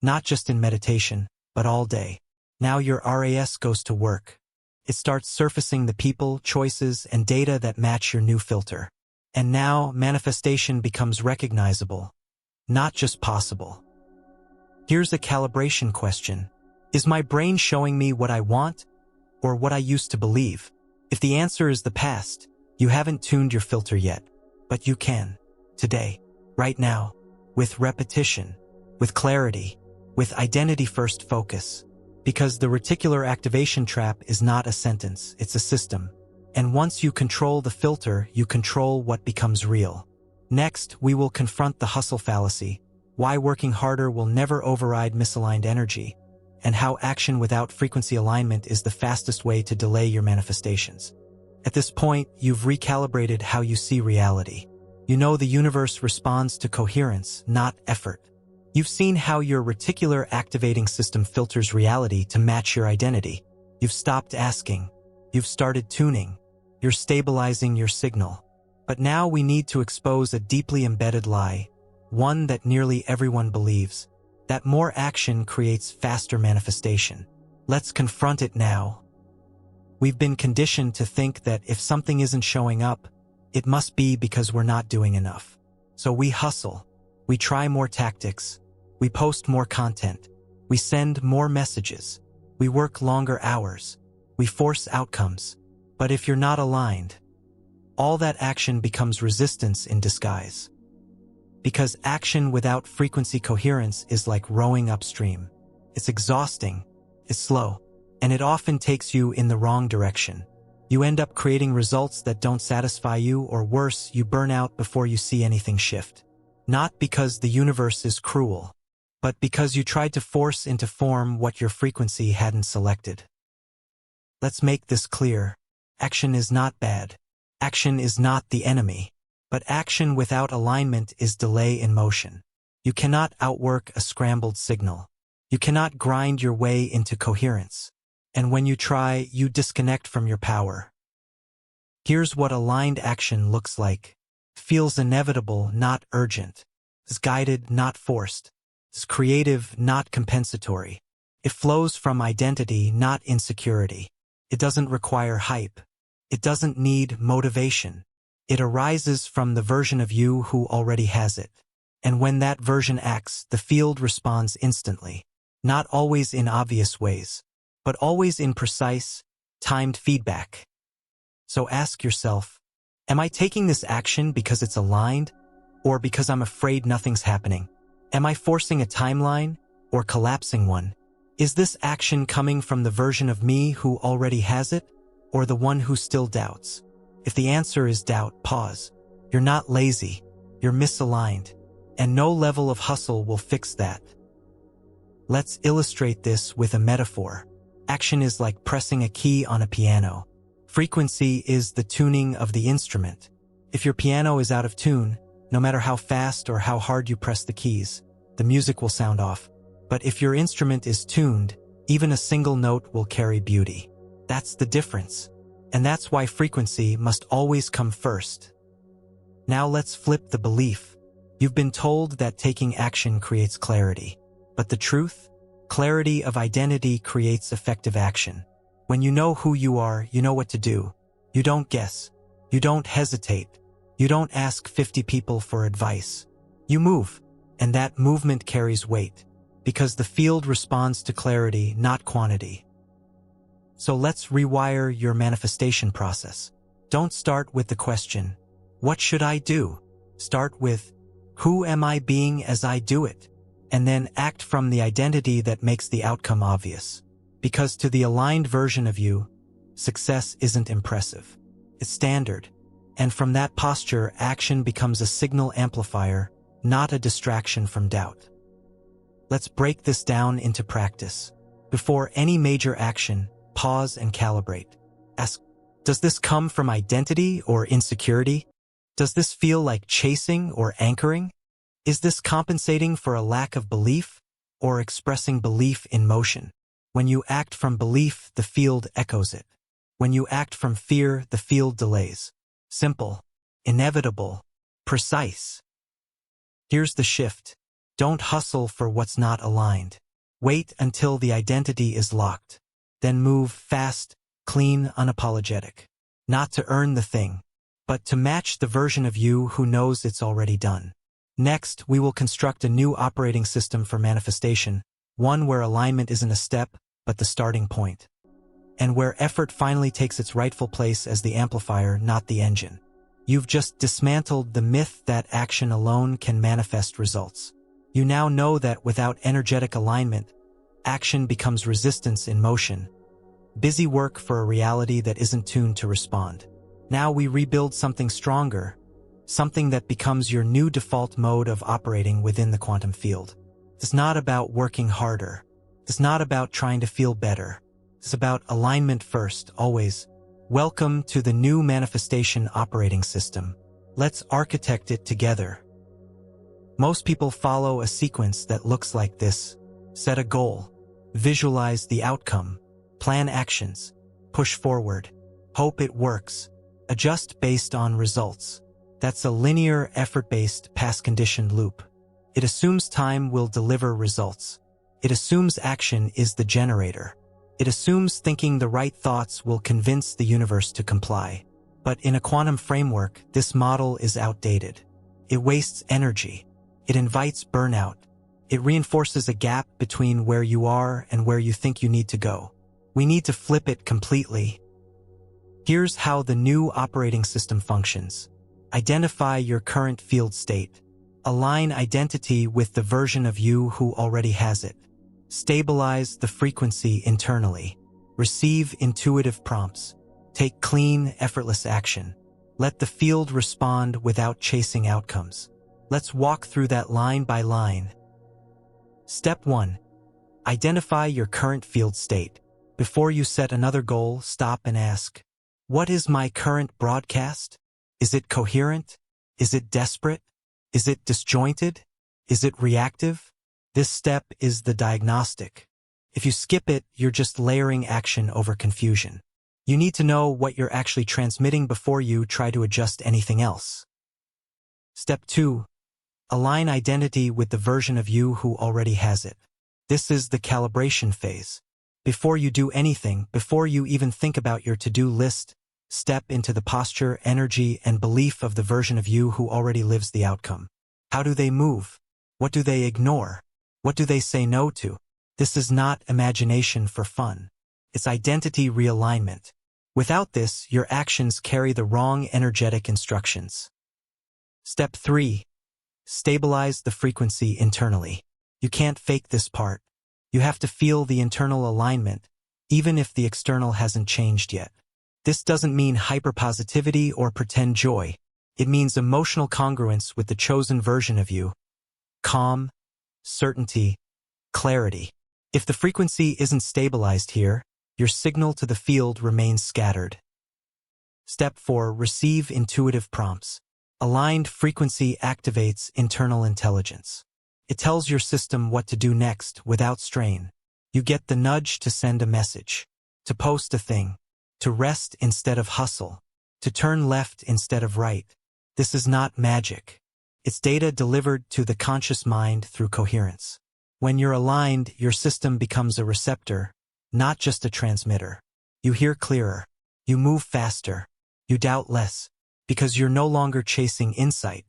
S1: Not just in meditation, but all day. Now your RAS goes to work. It starts surfacing the people, choices, and data that match your new filter. And now manifestation becomes recognizable, not just possible. Here's a calibration question. Is my brain showing me what I want or what I used to believe? If the answer is the past, you haven't tuned your filter yet, but you can, today, right now, with repetition, with clarity, with identity-first focus. Because the reticular activation trap is not a sentence, it's a system. And once you control the filter, you control what becomes real. Next, we will confront the hustle fallacy, why working harder will never override misaligned energy, and how action without frequency alignment is the fastest way to delay your manifestations. At this point, you've recalibrated how you see reality. You know the universe responds to coherence, not effort. You've seen how your reticular activating system filters reality to match your identity. You've stopped asking. You've started tuning. You're stabilizing your signal. But now we need to expose a deeply embedded lie, one that nearly everyone believes, that more action creates faster manifestation. Let's confront it now. We've been conditioned to think that if something isn't showing up, it must be because we're not doing enough. So we hustle. We try more tactics. We post more content. We send more messages. We work longer hours. We force outcomes. But if you're not aligned, all that action becomes resistance in disguise. Because action without frequency coherence is like rowing upstream. It's exhausting, it's slow, and it often takes you in the wrong direction. You end up creating results that don't satisfy you, or worse, you burn out before you see anything shift. Not because the universe is cruel, but because you tried to force into form what your frequency hadn't selected. Let's make this clear. Action is not bad. Action is not the enemy. But action without alignment is delay in motion. You cannot outwork a scrambled signal. You cannot grind your way into coherence. And when you try, you disconnect from your power. Here's what aligned action looks like. feels inevitable, not urgent, is guided, not forced, is creative, not compensatory. It flows from identity, not insecurity. It doesn't require hype. It doesn't need motivation. It arises from the version of you who already has it. And when that version acts, the field responds instantly. Not always in obvious ways, but always in precise, timed feedback. So ask yourself, am I taking this action because it's aligned, or because I'm afraid nothing's happening? Am I forcing a timeline, or collapsing one? Is this action coming from the version of me who already has it, or the one who still doubts? If the answer is doubt, pause. You're not lazy, you're misaligned, and no level of hustle will fix that. Let's illustrate this with a metaphor. Action is like pressing a key on a piano. Frequency is the tuning of the instrument. If your piano is out of tune, no matter how fast or how hard you press the keys, the music will sound off. But if your instrument is tuned, even a single note will carry beauty. That's the difference. And that's why frequency must always come first. Now let's flip the belief. You've been told that taking action creates clarity. But the truth? Clarity of identity creates effective action. When you know who you are, you know what to do. You don't guess. You don't hesitate. You don't ask 50 people for advice. You move, and that movement carries weight, because the field responds to clarity, not quantity. So let's rewire your manifestation process. Don't start with the question, what should I do? Start with, who am I being as I do it? And then act from the identity that makes the outcome obvious. Because to the aligned version of you, success isn't impressive. It's standard. And from that posture, action becomes a signal amplifier, not a distraction from doubt. Let's break this down into practice. Before any major action, pause and calibrate. Ask, does this come from identity or insecurity? Does this feel like chasing or anchoring? Is this compensating for a lack of belief or expressing belief in motion? When you act from belief, the field echoes it. When you act from fear, the field delays. Simple, inevitable, precise. Here's the shift. Don't hustle for what's not aligned. Wait until the identity is locked. Then move fast, clean, unapologetic. Not to earn the thing, but to match the version of you who knows it's already done. Next, we will construct a new operating system for manifestation, one where alignment isn't a step, but the starting point. And where effort finally takes its rightful place as the amplifier, not the engine. You've just dismantled the myth that action alone can manifest results. You now know that without energetic alignment, action becomes resistance in motion. Busy work for a reality that isn't tuned to respond. Now we rebuild something stronger, something that becomes your new default mode of operating within the quantum field. It's not about working harder. It's not about trying to feel better. It's about alignment first, always. Welcome to the new manifestation operating system. Let's architect it together. Most people follow a sequence that looks like this. Set a goal. Visualize the outcome. Plan actions. Push forward. Hope it works. Adjust based on results. That's a linear, effort-based, past-conditioned loop. It assumes time will deliver results. It assumes action is the generator. It assumes thinking the right thoughts will convince the universe to comply. But in a quantum framework, this model is outdated. It wastes energy. It invites burnout. It reinforces a gap between where you are and where you think you need to go. We need to flip it completely. Here's how the new operating system functions. Identify your current field state. Align identity with the version of you who already has it. Stabilize the frequency internally. Receive intuitive prompts. Take clean, effortless action. Let the field respond without chasing outcomes. Let's walk through that line by line. Step 1. Identify your current field state. Before you set another goal, stop and ask, what is my current broadcast? Is it coherent? Is it desperate? Is it disjointed? Is it reactive? This step is the diagnostic. If you skip it, you're just layering action over confusion. You need to know what you're actually transmitting before you try to adjust anything else. Step 2. Align identity with the version of you who already has it. This is the calibration phase. Before you do anything, before you even think about your to-do list, step into the posture, energy, and belief of the version of you who already lives the outcome. How do they move? What do they ignore? What do they say no to? This is not imagination for fun. It's identity realignment. Without this, your actions carry the wrong energetic instructions. Step 3. Stabilize the frequency internally. You can't fake this part. You have to feel the internal alignment, even if the external hasn't changed yet. This doesn't mean hyperpositivity or pretend joy. It means emotional congruence with the chosen version of you. Calm, certainty, clarity. If the frequency isn't stabilized here, your signal to the field remains scattered. Step 4. Receive intuitive prompts. Aligned frequency activates internal intelligence. It tells your system what to do next without strain. You get the nudge to send a message, to post a thing, to rest instead of hustle, to turn left instead of right. This is not magic. It's data delivered to the conscious mind through coherence. When you're aligned, your system becomes a receptor, not just a transmitter. You hear clearer. You move faster. You doubt less, because you're no longer chasing insight.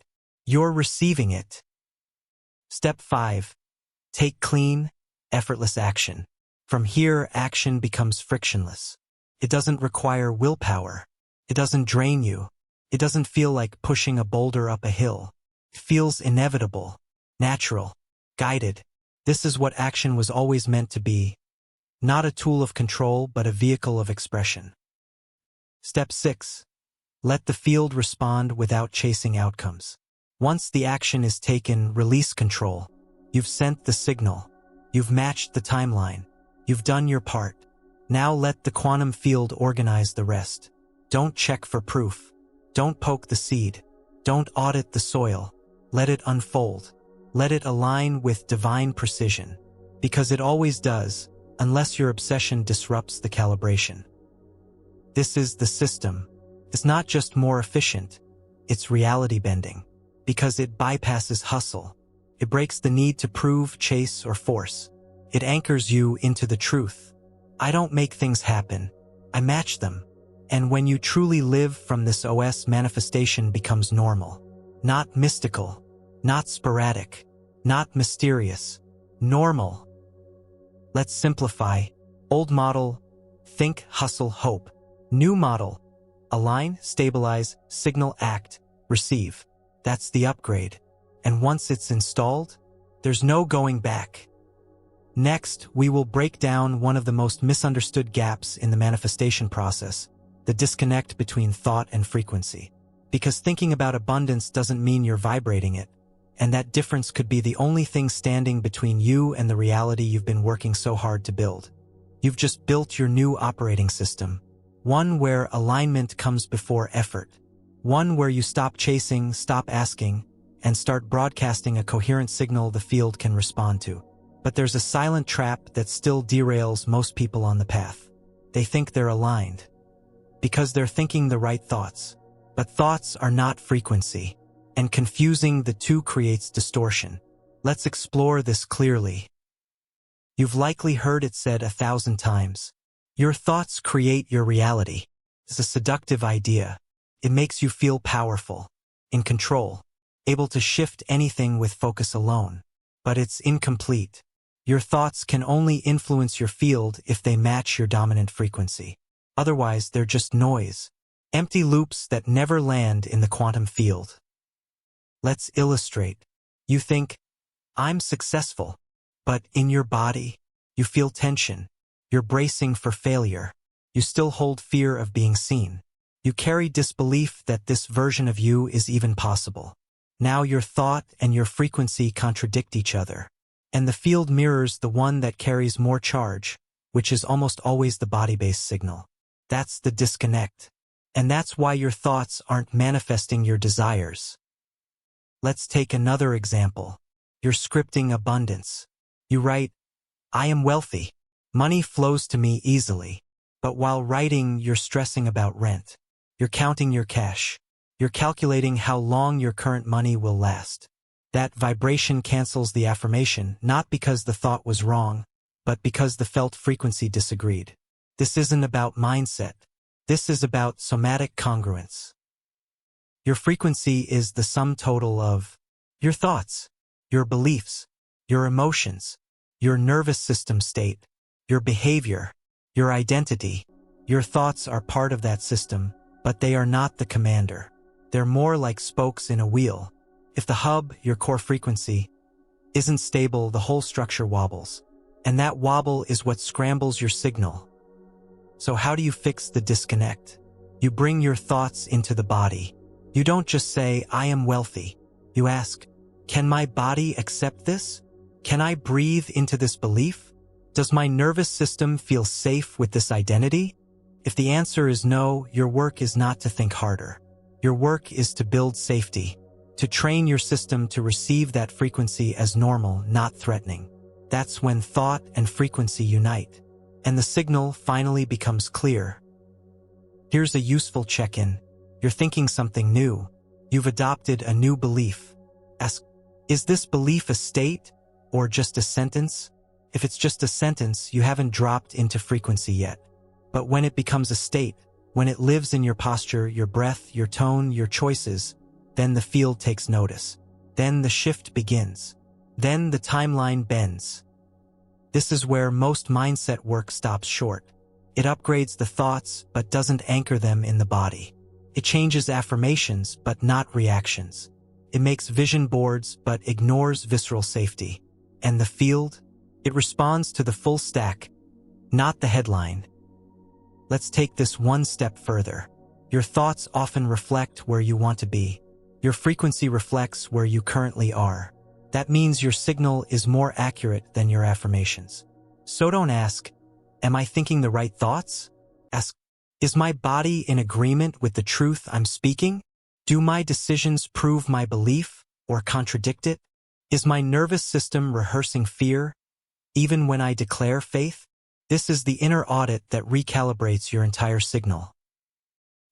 S1: You're receiving it. Step 5. Take clean, effortless action. From here, action becomes frictionless. It doesn't require willpower. It doesn't drain you. It doesn't feel like pushing a boulder up a hill. It feels inevitable, natural, guided. This is what action was always meant to be. Not a tool of control, but a vehicle of expression. Step 6. Let the field respond without chasing outcomes. Once the action is taken, release control. You've sent the signal. You've matched the timeline. You've done your part. Now let the quantum field organize the rest. Don't check for proof. Don't poke the seed. Don't audit the soil. Let it unfold. Let it align with divine precision. Because it always does, unless your obsession disrupts the calibration. This is the system. It's not just more efficient. It's reality bending. Because it bypasses hustle. It breaks the need to prove, chase, or force. It anchors you into the truth. I don't make things happen. I match them. And when you truly live from this OS, manifestation becomes normal. Not mystical. Not sporadic. Not mysterious. Normal. Let's simplify. Old model, think, hustle, hope. New model, align, stabilize, signal, act, receive. That's the upgrade. And once it's installed, there's no going back. Next, we will break down one of the most misunderstood gaps in the manifestation process, the disconnect between thought and frequency. Because thinking about abundance doesn't mean you're vibrating it, and that difference could be the only thing standing between you and the reality you've been working so hard to build. You've just built your new operating system, one where alignment comes before effort. One where you stop chasing, stop asking, and start broadcasting a coherent signal the field can respond to. But there's a silent trap that still derails most people on the path. They think they're aligned because they're thinking the right thoughts. But thoughts are not frequency, and confusing the two creates distortion. Let's explore this clearly. You've likely heard it said 1,000 times. Your thoughts create your reality. It's a seductive idea. It makes you feel powerful, in control, able to shift anything with focus alone. But it's incomplete. Your thoughts can only influence your field if they match your dominant frequency. Otherwise, they're just noise, empty loops that never land in the quantum field. Let's illustrate. You think, I'm successful, but in your body, you feel tension. You're bracing for failure. You still hold fear of being seen. You carry disbelief that this version of you is even possible. Now your thought and your frequency contradict each other. And the field mirrors the one that carries more charge, which is almost always the body-based signal. That's the disconnect. And that's why your thoughts aren't manifesting your desires. Let's take another example. You're scripting abundance. You write, I am wealthy. Money flows to me easily. But while writing, you're stressing about rent. You're counting your cash. You're calculating how long your current money will last. That vibration cancels the affirmation, not because the thought was wrong, but because the felt frequency disagreed. This isn't about mindset. This is about somatic congruence. Your frequency is the sum total of your thoughts, your beliefs, your emotions, your nervous system state, your behavior, your identity. Your thoughts are part of that system, but they are not the commander. They're more like spokes in a wheel. If the hub, your core frequency, isn't stable, the whole structure wobbles. And that wobble is what scrambles your signal. So how do you fix the disconnect? You bring your thoughts into the body. You don't just say, I am wealthy. You ask, can my body accept this? Can I breathe into this belief? Does my nervous system feel safe with this identity? If the answer is no, your work is not to think harder. Your work is to build safety, to train your system to receive that frequency as normal, not threatening. That's when thought and frequency unite, and the signal finally becomes clear. Here's a useful check-in. You're thinking something new. You've adopted a new belief. Ask, is this belief a state or just a sentence? If it's just a sentence, you haven't dropped into frequency yet. But when it becomes a state, when it lives in your posture, your breath, your tone, your choices, then the field takes notice. Then the shift begins. Then the timeline bends. This is where most mindset work stops short. It upgrades the thoughts, but doesn't anchor them in the body. It changes affirmations, but not reactions. It makes vision boards, but ignores visceral safety. And the field? It responds to the full stack, not the headline. Let's take this one step further. Your thoughts often reflect where you want to be. Your frequency reflects where you currently are. That means your signal is more accurate than your affirmations. So don't ask, am I thinking the right thoughts? Ask, is my body in agreement with the truth I'm speaking? Do my decisions prove my belief or contradict it? Is my nervous system rehearsing fear, even when I declare faith? This is the inner audit that recalibrates your entire signal.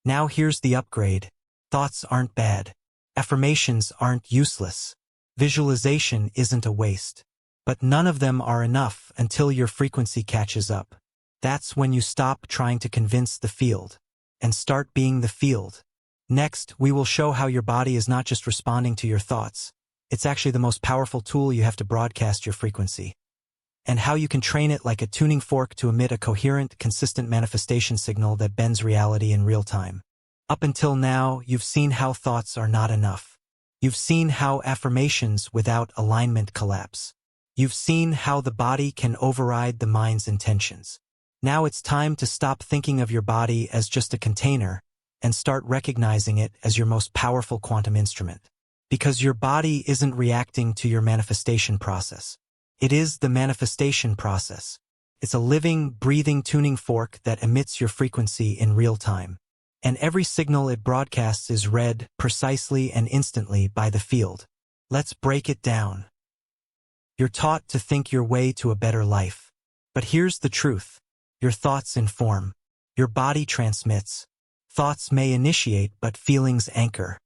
S1: Now here's the upgrade. Thoughts aren't bad. Affirmations aren't useless. Visualization isn't a waste. But none of them are enough until your frequency catches up. That's when you stop trying to convince the field and start being the field. Next, we will show how your body is not just responding to your thoughts. It's actually the most powerful tool you have to broadcast your frequency. And how you can train it like a tuning fork to emit a coherent, consistent manifestation signal that bends reality in real time. Up until now, you've seen how thoughts are not enough. You've seen how affirmations without alignment collapse. You've seen how the body can override the mind's intentions. Now it's time to stop thinking of your body as just a container and start recognizing it as your most powerful quantum instrument. Because your body isn't reacting to your manifestation process. It is the manifestation process. It's a living, breathing tuning fork that emits your frequency in real time. And every signal it broadcasts is read precisely and instantly by the field. Let's break it down. You're taught to think your way to a better life. But here's the truth. Your thoughts inform. Your body transmits. Thoughts may initiate, but feelings anchor.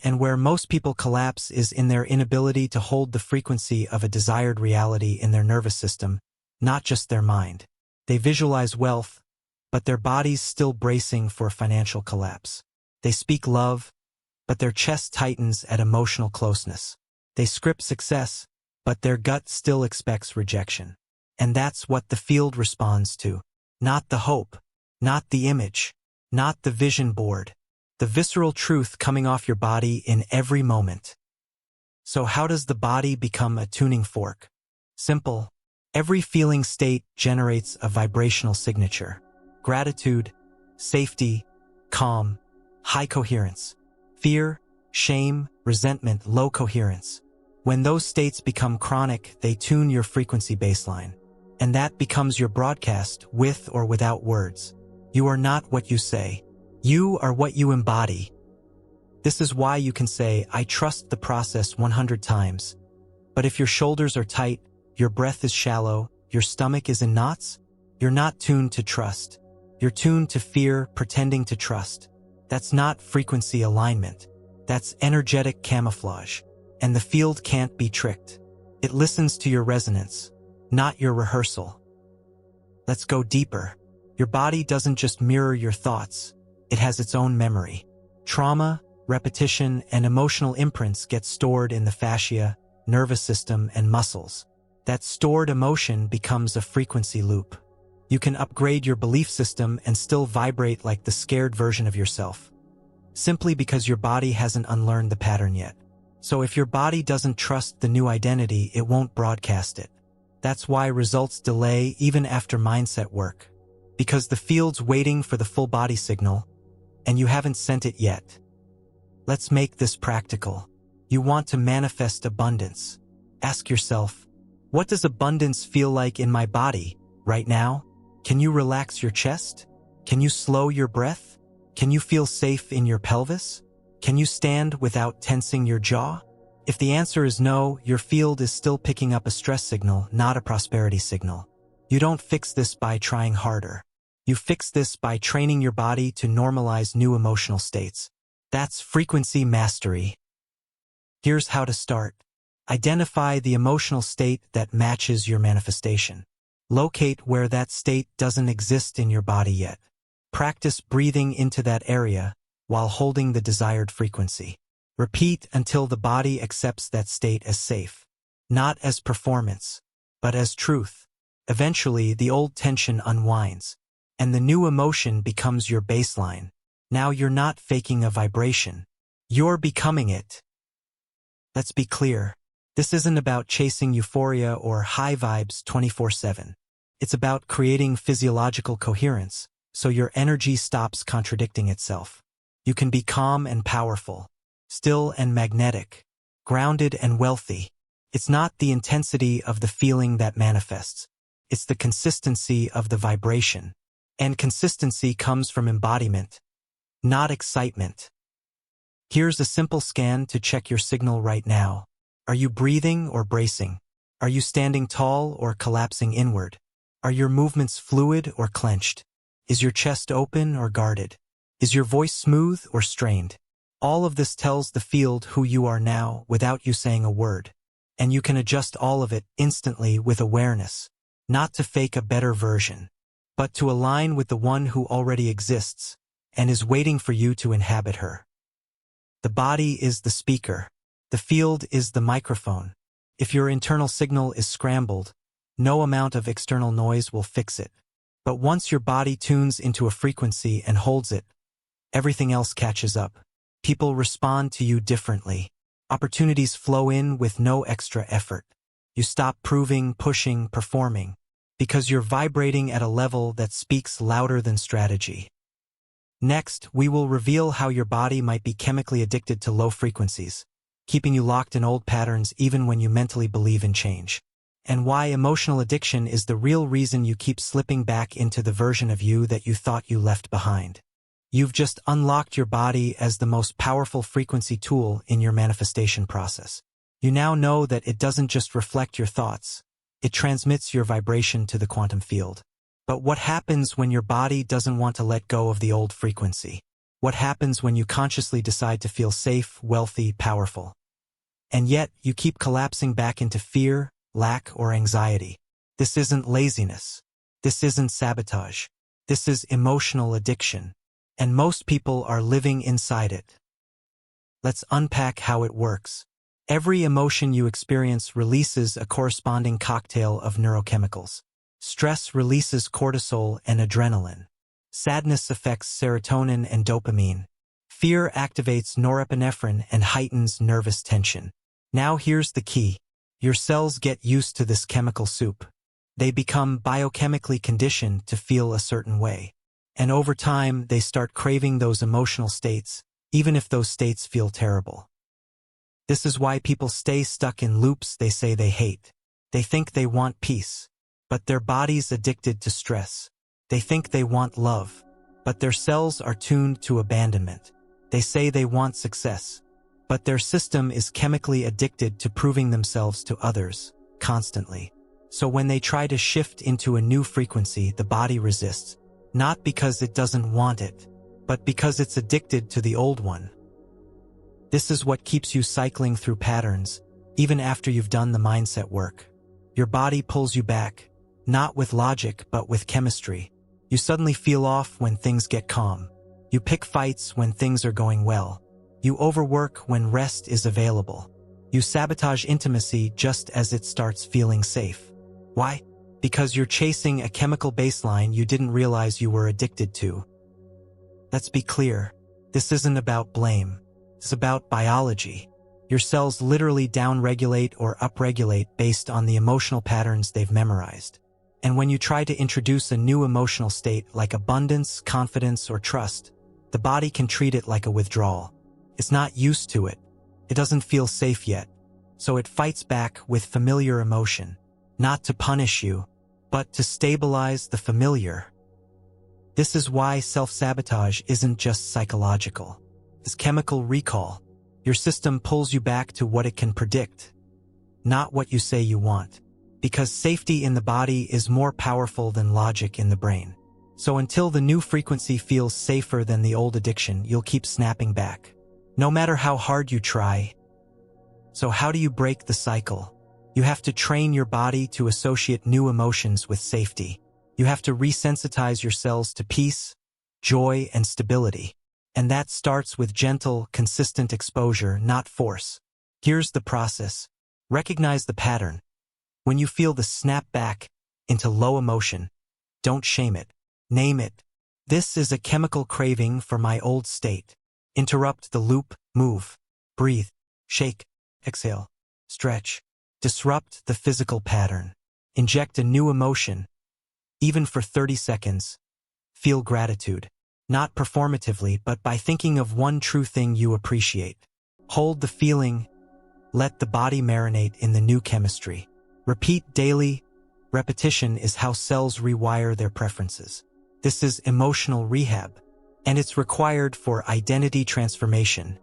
S1: And where most people collapse is in their inability to hold the frequency of a desired reality in their nervous system, not just their mind. They visualize wealth, but their body's still bracing for financial collapse. They speak love, but their chest tightens at emotional closeness. They script success, but their gut still expects rejection. And that's what the field responds to. Not the hope, not the image, not the vision board. The visceral truth coming off your body in every moment. So how does the body become a tuning fork? Simple. Every feeling state generates a vibrational signature. Gratitude, safety, calm, high coherence. Fear, shame, resentment, low coherence. When those states become chronic, they tune your frequency baseline. And that becomes your broadcast, with or without words. You are not what you say. You are what you embody. This is why you can say, I trust the process 100 times. But if your shoulders are tight, your breath is shallow, your stomach is in knots, you're not tuned to trust. You're tuned to fear, pretending to trust. That's not frequency alignment. That's energetic camouflage. And the field can't be tricked. It listens to your resonance, not your rehearsal. Let's go deeper. Your body doesn't just mirror your thoughts. It has its own memory. Trauma, repetition, and emotional imprints get stored in the fascia, nervous system, and muscles. That stored emotion becomes a frequency loop. You can upgrade your belief system and still vibrate like the scared version of yourself, simply because your body hasn't unlearned the pattern yet. So if your body doesn't trust the new identity, it won't broadcast it. That's why results delay even after mindset work, because the field's waiting for the full body signal, and you haven't sent it yet. Let's make this practical. You want to manifest abundance. Ask yourself, what does abundance feel like in my body right now? Can you relax your chest? Can you slow your breath? Can you feel safe in your pelvis? Can you stand without tensing your jaw? If the answer is no, your field is still picking up a stress signal, not a prosperity signal. You don't fix this by trying harder. You fix this by training your body to normalize new emotional states. That's frequency mastery. Here's how to start. Identify the emotional state that matches your manifestation. Locate where that state doesn't exist in your body yet. Practice breathing into that area while holding the desired frequency. Repeat until the body accepts that state as safe, not as performance, but as truth. Eventually, the old tension unwinds, and the new emotion becomes your baseline. Now you're not faking a vibration. You're becoming it. Let's be clear. This isn't about chasing euphoria or high vibes 24/7. It's about creating physiological coherence, so your energy stops contradicting itself. You can be calm and powerful, still and magnetic, grounded and wealthy. It's not the intensity of the feeling that manifests. It's the consistency of the vibration. And consistency comes from embodiment, not excitement. Here's a simple scan to check your signal right now. Are you breathing or bracing? Are you standing tall or collapsing inward? Are your movements fluid or clenched? Is your chest open or guarded? Is your voice smooth or strained? All of this tells the field who you are now without you saying a word. And you can adjust all of it instantly with awareness, not to fake a better version, but to align with the one who already exists and is waiting for you to inhabit her. The body is the speaker. The field is the microphone. If your internal signal is scrambled, no amount of external noise will fix it. But once your body tunes into a frequency and holds it, everything else catches up. People respond to you differently. Opportunities flow in with no extra effort. You stop proving, pushing, performing, because you're vibrating at a level that speaks louder than strategy. Next, we will reveal how your body might be chemically addicted to low frequencies, keeping you locked in old patterns even when you mentally believe in change. And why emotional addiction is the real reason you keep slipping back into the version of you that you thought you left behind. You've just unlocked your body as the most powerful frequency tool in your manifestation process. You now know that it doesn't just reflect your thoughts, it transmits your vibration to the quantum field. But what happens when your body doesn't want to let go of the old frequency? What happens when you consciously decide to feel safe, wealthy, powerful? And yet, you keep collapsing back into fear, lack, or anxiety. This isn't laziness. This isn't sabotage. This is emotional addiction. And most people are living inside it. Let's unpack how it works. Every emotion you experience releases a corresponding cocktail of neurochemicals. Stress releases cortisol and adrenaline. Sadness affects serotonin and dopamine. Fear activates norepinephrine and heightens nervous tension. Now here's the key. Your cells get used to this chemical soup. They become biochemically conditioned to feel a certain way. And over time, they start craving those emotional states, even if those states feel terrible. This is why people stay stuck in loops they say they hate. They think they want peace, but their body's addicted to stress. They think they want love, but their cells are tuned to abandonment. They say they want success, but their system is chemically addicted to proving themselves to others, constantly. So when they try to shift into a new frequency, the body resists, not because it doesn't want it, but because it's addicted to the old one. This is what keeps you cycling through patterns, even after you've done the mindset work. Your body pulls you back, not with logic but with chemistry. You suddenly feel off when things get calm. You pick fights when things are going well. You overwork when rest is available. You sabotage intimacy just as it starts feeling safe. Why? Because you're chasing a chemical baseline you didn't realize you were addicted to. Let's be clear, this isn't about blame. It's about biology. Your cells literally downregulate or upregulate based on the emotional patterns they've memorized. And when you try to introduce a new emotional state like abundance, confidence, or trust, the body can treat it like a withdrawal. It's not used to it. It doesn't feel safe yet. So it fights back with familiar emotion, not to punish you, but to stabilize the familiar. This is why self-sabotage isn't just psychological. It's chemical recall. Your system pulls you back to what it can predict, not what you say you want. Because safety in the body is more powerful than logic in the brain. So until the new frequency feels safer than the old addiction, you'll keep snapping back, no matter how hard you try. So how do you break the cycle? You have to train your body to associate new emotions with safety. You have to resensitize your cells to peace, joy, and stability. And that starts with gentle, consistent exposure, not force. Here's the process. Recognize the pattern. When you feel the snap back into low emotion, don't shame it. Name it. This is a chemical craving for my old state. Interrupt the loop, move, breathe, shake, exhale, stretch. Disrupt the physical pattern. Inject a new emotion, even for 30 seconds. Feel gratitude, not performatively, but by thinking of one true thing you appreciate. Hold the feeling. Let the body marinate in the new chemistry. Repeat daily. Repetition is how cells rewire their preferences. This is emotional rehab, and it's required for identity transformation.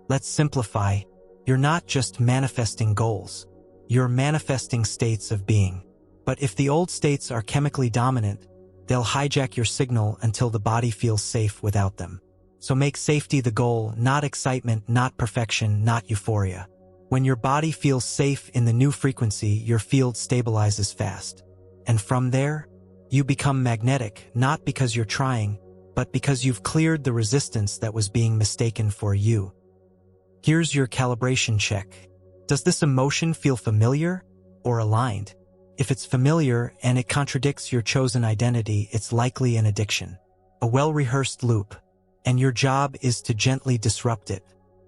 S1: Let's simplify. You're not just manifesting goals. You're manifesting states of being. But if the old states are chemically dominant, they'll hijack your signal until the body feels safe without them. So make safety the goal, not excitement, not perfection, not euphoria. When your body feels safe in the new frequency, your field stabilizes fast. And from there, you become magnetic, not because you're trying, but because you've cleared the resistance that was being mistaken for you. Here's your calibration check. Does this emotion feel familiar or aligned? If it's familiar and it contradicts your chosen identity, it's likely an addiction, a well-rehearsed loop. And your job is to gently disrupt it,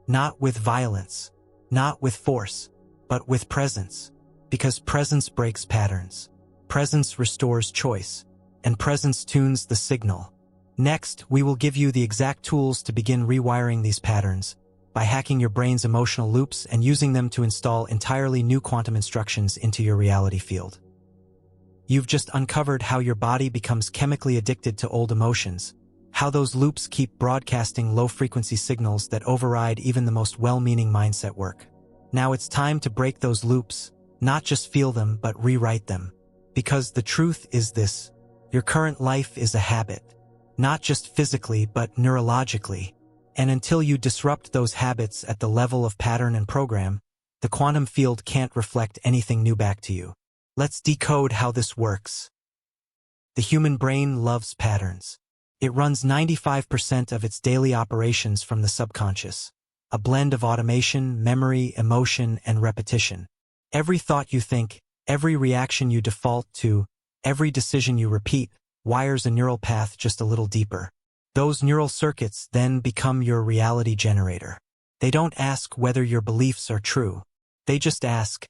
S1: not with violence, not with force, but with presence. Because presence breaks patterns. Presence restores choice, and presence tunes the signal. Next, we will give you the exact tools to begin rewiring these patterns by hacking your brain's emotional loops and using them to install entirely new quantum instructions into your reality field. You've just uncovered how your body becomes chemically addicted to old emotions, how those loops keep broadcasting low-frequency signals that override even the most well-meaning mindset work. Now it's time to break those loops, not just feel them, but rewrite them. Because the truth is this: your current life is a habit, not just physically, but neurologically. And until you disrupt those habits at the level of pattern and program, the quantum field can't reflect anything new back to you. Let's decode how this works. The human brain loves patterns. It runs 95% of its daily operations from the subconscious, a blend of automation, memory, emotion, and repetition. Every thought you think, every reaction you default to, every decision you repeat, wires a neural path just a little deeper. Those neural circuits then become your reality generator. They don't ask whether your beliefs are true. They just ask,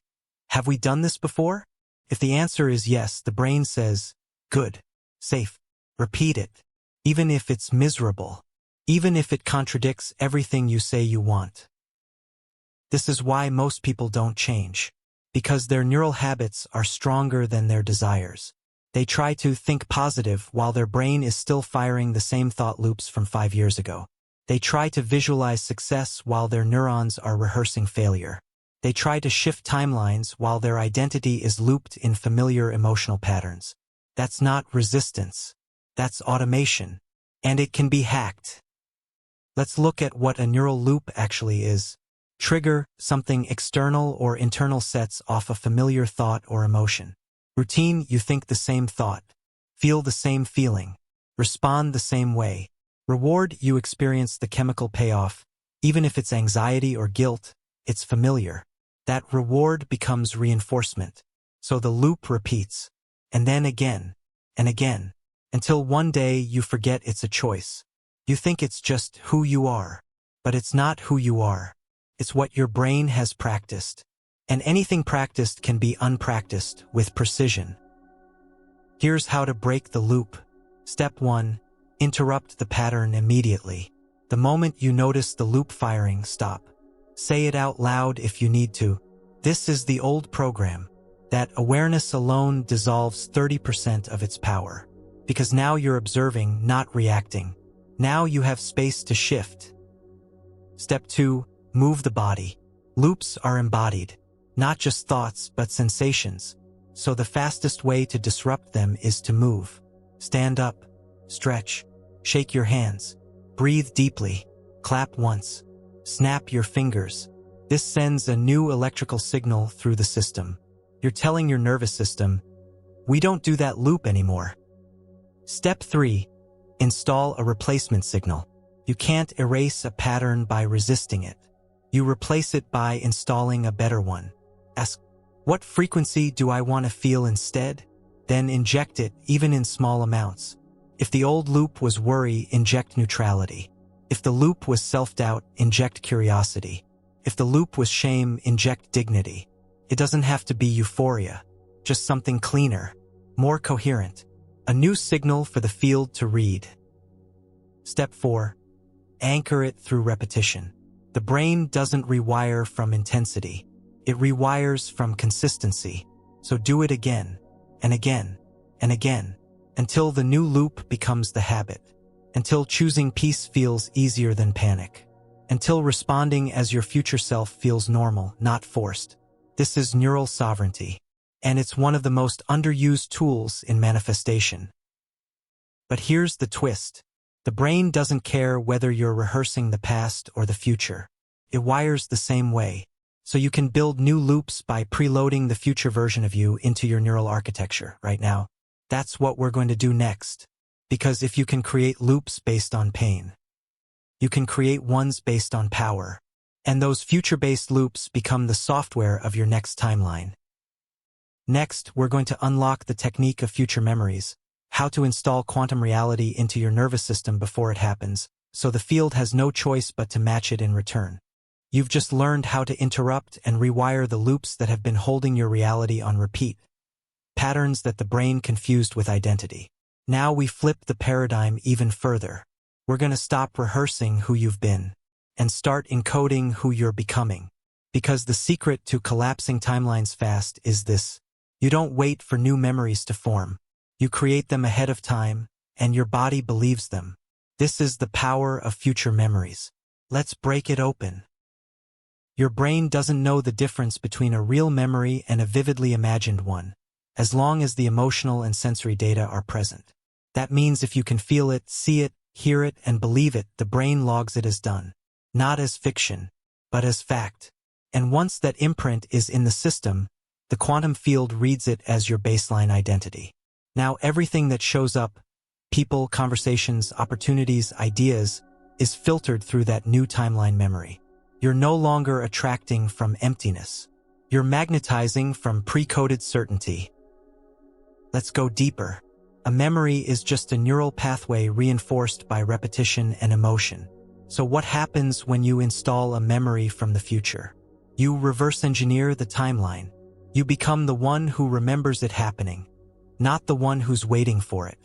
S1: have we done this before? If the answer is yes, the brain says, good, safe, repeat it. Even if it's miserable, even if it contradicts everything you say you want. This is why most people don't change, because their neural habits are stronger than their desires. They try to think positive while their brain is still firing the same thought loops from 5 years ago. They try to visualize success while their neurons are rehearsing failure. They try to shift timelines while their identity is looped in familiar emotional patterns. That's not resistance. That's automation. And it can be hacked. Let's look at what a neural loop actually is. Trigger, something external or internal sets off a familiar thought or emotion. Routine, you think the same thought, feel the same feeling, respond the same way. Reward, you experience the chemical payoff. Even if it's anxiety or guilt, it's familiar. That reward becomes reinforcement. So the loop repeats. And then again, and again, until one day you forget it's a choice. You think it's just who you are. But it's not who you are. It's what your brain has practiced. And anything practiced can be unpracticed with precision. Here's how to break the loop. Step 1. Interrupt the pattern immediately. The moment you notice the loop firing, stop. Say it out loud if you need to. This is the old program. That awareness alone dissolves 30% of its power. Because now you're observing, not reacting. Now you have space to shift. Step 2. Move the body. Loops are embodied. Not just thoughts, but sensations. So the fastest way to disrupt them is to move. Stand up, stretch, shake your hands, breathe deeply, clap once, snap your fingers. This sends a new electrical signal through the system. You're telling your nervous system, we don't do that loop anymore. Step 3. Install a replacement signal. You can't erase a pattern by resisting it. You replace it by installing a better one. Ask, what frequency do I want to feel instead? Then inject it, even in small amounts. If the old loop was worry, inject neutrality. If the loop was self-doubt, inject curiosity. If the loop was shame, inject dignity. It doesn't have to be euphoria, just something cleaner, more coherent. A new signal for the field to read. Step 4. Anchor it through repetition. The brain doesn't rewire from intensity. It rewires from consistency. So do it again, and again, and again, until the new loop becomes the habit. Until choosing peace feels easier than panic. Until responding as your future self feels normal, not forced. This is neural sovereignty. And it's one of the most underused tools in manifestation. But here's the twist. The brain doesn't care whether you're rehearsing the past or the future. It wires the same way. So you can build new loops by preloading the future version of you into your neural architecture right now. That's what we're going to do next. Because if you can create loops based on pain, you can create ones based on power. And those future-based loops become the software of your next timeline. Next, we're going to unlock the technique of future memories, how to install quantum reality into your nervous system before it happens, so the field has no choice but to match it in return. You've just learned how to interrupt and rewire the loops that have been holding your reality on repeat, patterns that the brain confused with identity. Now we flip the paradigm even further. We're going to stop rehearsing who you've been and start encoding who you're becoming. Because the secret to collapsing timelines fast is this. You don't wait for new memories to form. You create them ahead of time, and your body believes them. This is the power of future memories. Let's break it open. Your brain doesn't know the difference between a real memory and a vividly imagined one, as long as the emotional and sensory data are present. That means if you can feel it, see it, hear it, and believe it, the brain logs it as done. Not as fiction, but as fact. And once that imprint is in the system, the quantum field reads it as your baseline identity. Now everything that shows up, people, conversations, opportunities, ideas, is filtered through that new timeline memory. You're no longer attracting from emptiness. You're magnetizing from pre-coded certainty. Let's go deeper. A memory is just a neural pathway reinforced by repetition and emotion. So what happens when you install a memory from the future? You reverse engineer the timeline. You become the one who remembers it happening, not the one who's waiting for it.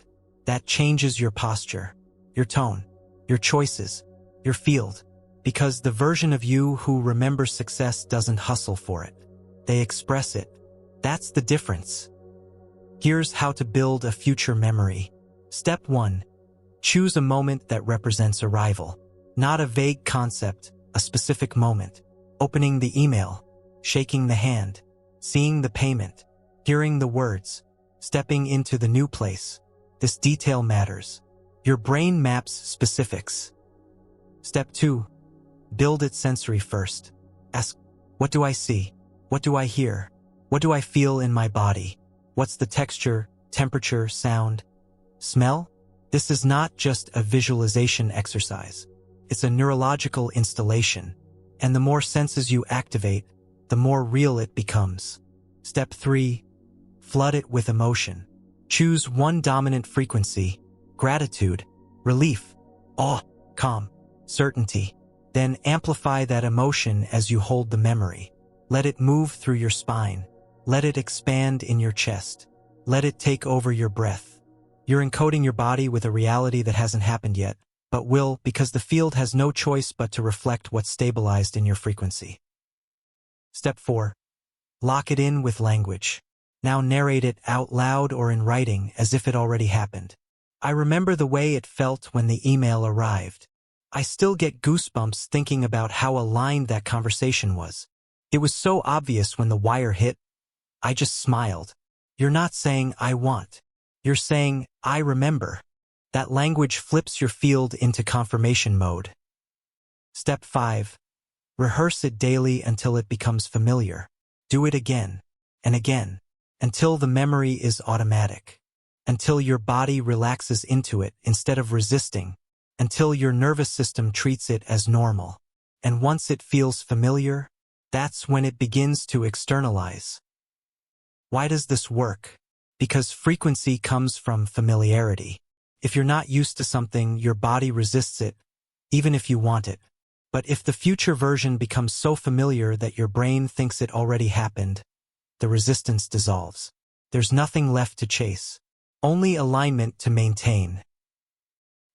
S1: That changes your posture, your tone, your choices, your field. Because the version of you who remembers success doesn't hustle for it. They express it. That's the difference. Here's how to build a future memory. Step 1. Choose a moment that represents arrival. Not a vague concept, a specific moment. Opening the email, shaking the hand, seeing the payment, hearing the words, stepping into the new place. This detail matters. Your brain maps specifics. Step 2. Build it sensory first. Ask, what do I see? What do I hear? What do I feel in my body? What's the texture, temperature, sound, smell? This is not just a visualization exercise. It's a neurological installation. And the more senses you activate, the more real it becomes. Step 3. Flood it with emotion. Choose one dominant frequency: gratitude, relief, awe, calm, certainty. Then amplify that emotion as you hold the memory. Let it move through your spine. Let it expand in your chest. Let it take over your breath. You're encoding your body with a reality that hasn't happened yet, but will, because the field has no choice but to reflect what's stabilized in your frequency. Step 4. Lock it in with language. Now narrate it out loud or in writing as if it already happened. I remember the way it felt when the email arrived. I still get goosebumps thinking about how aligned that conversation was. It was so obvious when the wire hit. I just smiled. You're not saying I want. You're saying I remember. That language flips your field into confirmation mode. Step 5. Rehearse it daily until it becomes familiar. Do it again and again, until the memory is automatic, until your body relaxes into it instead of resisting, until your nervous system treats it as normal. And once it feels familiar, that's when it begins to externalize. Why does this work? Because frequency comes from familiarity. If you're not used to something, your body resists it, even if you want it. But if the future version becomes so familiar that your brain thinks it already happened, the resistance dissolves. There's nothing left to chase, only alignment to maintain.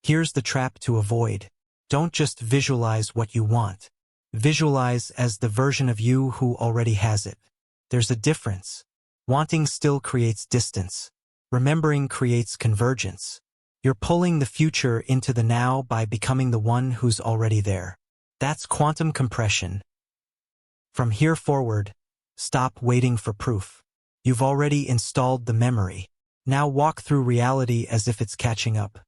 S1: Here's the trap to avoid. Don't just visualize what you want. Visualize as the version of you who already has it. There's a difference. Wanting still creates distance. Remembering creates convergence. You're pulling the future into the now by becoming the one who's already there. That's quantum compression. From here forward, stop waiting for proof. You've already installed the memory. Now walk through reality as if it's catching up,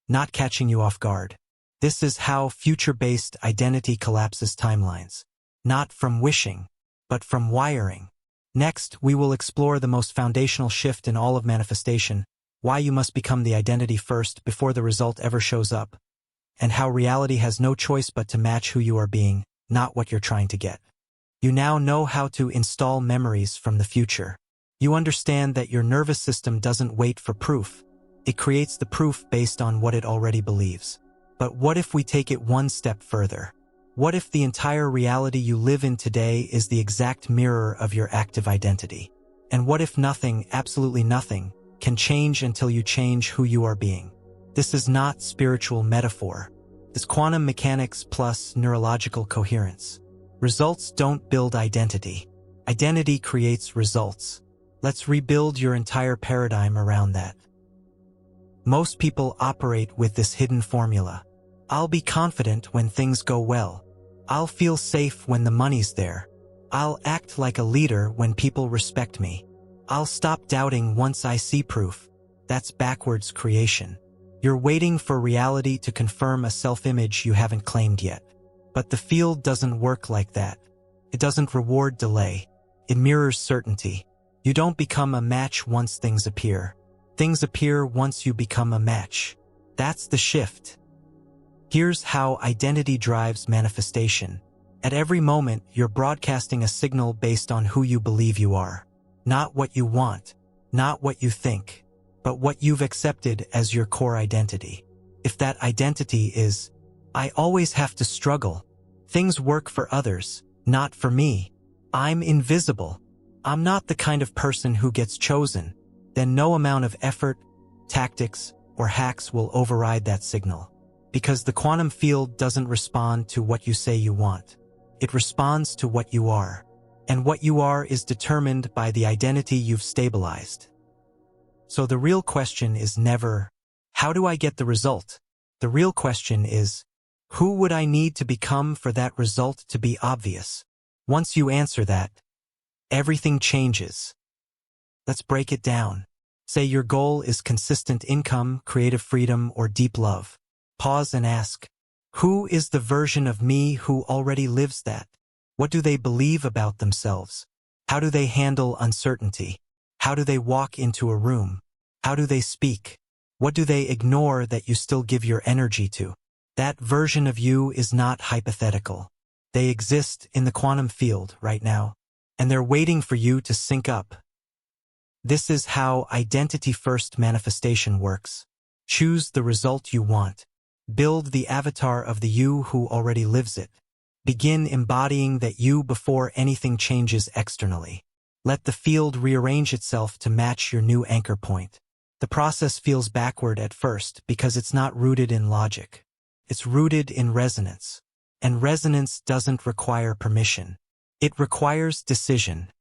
S1: not catching you off guard. This is how future-based identity collapses timelines. Not from wishing, but from wiring. Next, we will explore the most foundational shift in all of manifestation, why you must become the identity first before the result ever shows up, and how reality has no choice but to match who you are being, not what you're trying to get. You now know how to install memories from the future. You understand that your nervous system doesn't wait for proof. It creates the proof based on what it already believes. But what if we take it one step further? What if the entire reality you live in today is the exact mirror of your active identity? And what if nothing, absolutely nothing, can change until you change who you are being? This is not spiritual metaphor. It's quantum mechanics plus neurological coherence. Results don't build identity. Identity creates results. Let's rebuild your entire paradigm around that. Most people operate with this hidden formula. I'll be confident when things go well. I'll feel safe when the money's there. I'll act like a leader when people respect me. I'll stop doubting once I see proof. That's backwards creation. You're waiting for reality to confirm a self-image you haven't claimed yet. But the field doesn't work like that. It doesn't reward delay. It mirrors certainty. You don't become a match once things appear. Things appear once you become a match. That's the shift. Here's how identity drives manifestation. At every moment, you're broadcasting a signal based on who you believe you are. Not what you want, not what you think, but what you've accepted as your core identity. If that identity is, I always have to struggle, things work for others, not for me, I'm invisible, I'm not the kind of person who gets chosen, then no amount of effort, tactics, or hacks will override that signal. Because the quantum field doesn't respond to what you say you want. It responds to what you are. And what you are is determined by the identity you've stabilized. So the real question is never, how do I get the result? The real question is, who would I need to become for that result to be obvious? Once you answer that, everything changes. Let's break it down. Say your goal is consistent income, creative freedom, or deep love. Pause and ask, who is the version of me who already lives that? What do they believe about themselves? How do they handle uncertainty? How do they walk into a room? How do they speak? What do they ignore that you still give your energy to? That version of you is not hypothetical. They exist in the quantum field right now, and they're waiting for you to sync up. This is how identity-first manifestation works. Choose the result you want. Build the avatar of the you who already lives it. Begin embodying that you before anything changes externally. Let the field rearrange itself to match your new anchor point. The process feels backward at first because it's not rooted in logic. It's rooted in resonance. And resonance doesn't require permission. It requires decision.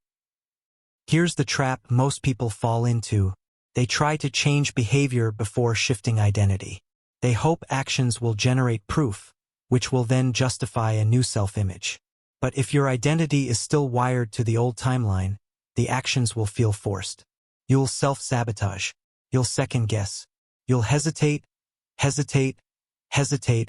S1: Here's the trap most people fall into. They try to change behavior before shifting identity. They hope actions will generate proof, which will then justify a new self-image. But if your identity is still wired to the old timeline, the actions will feel forced. You'll self-sabotage. You'll second-guess. You'll hesitate,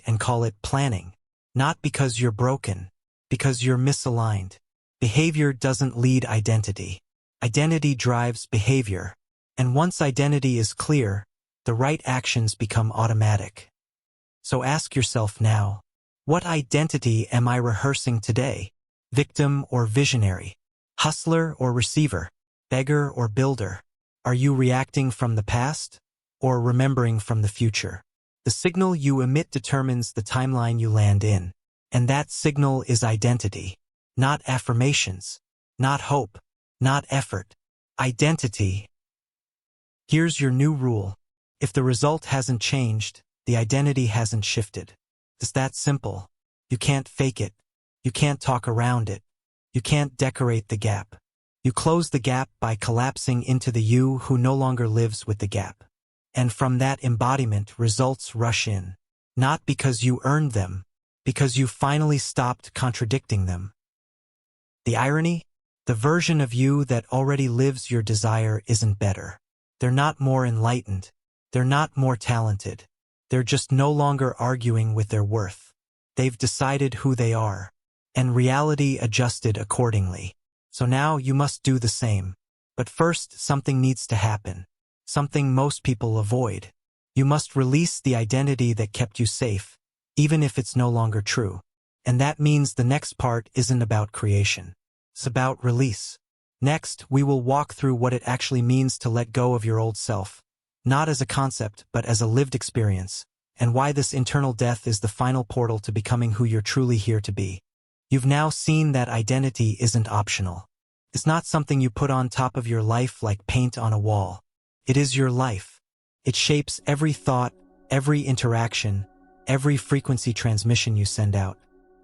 S1: and call it planning. Not because you're broken, because you're misaligned. Behavior doesn't lead identity. Identity drives behavior. And once identity is clear, the right actions become automatic. So ask yourself now, what identity am I rehearsing today? Victim or visionary? Hustler or receiver? Beggar or builder? Are you reacting from the past or remembering from the future? The signal you emit determines the timeline you land in. And that signal is identity. Not affirmations. Not hope. Not effort. Identity. Here's your new rule. If the result hasn't changed, the identity hasn't shifted. It's that simple. You can't fake it. You can't talk around it. You can't decorate the gap. You close the gap by collapsing into the you who no longer lives with the gap. And from that embodiment, results rush in. Not because you earned them, because you finally stopped contradicting them. The irony? The version of you that already lives your desire isn't better. They're not more enlightened. They're not more talented. They're just no longer arguing with their worth. They've decided who they are. And reality adjusted accordingly. So now you must do the same. But first, something needs to happen. Something most people avoid. You must release the identity that kept you safe, even if it's no longer true. And that means the next part isn't about creation. It's about release. Next, we will walk through what it actually means to let go of your old self. Not as a concept, but as a lived experience. And why this internal death is the final portal to becoming who you're truly here to be. You've now seen that identity isn't optional. It's not something you put on top of your life like paint on a wall. It is your life. It shapes every thought, every interaction, every frequency transmission you send out.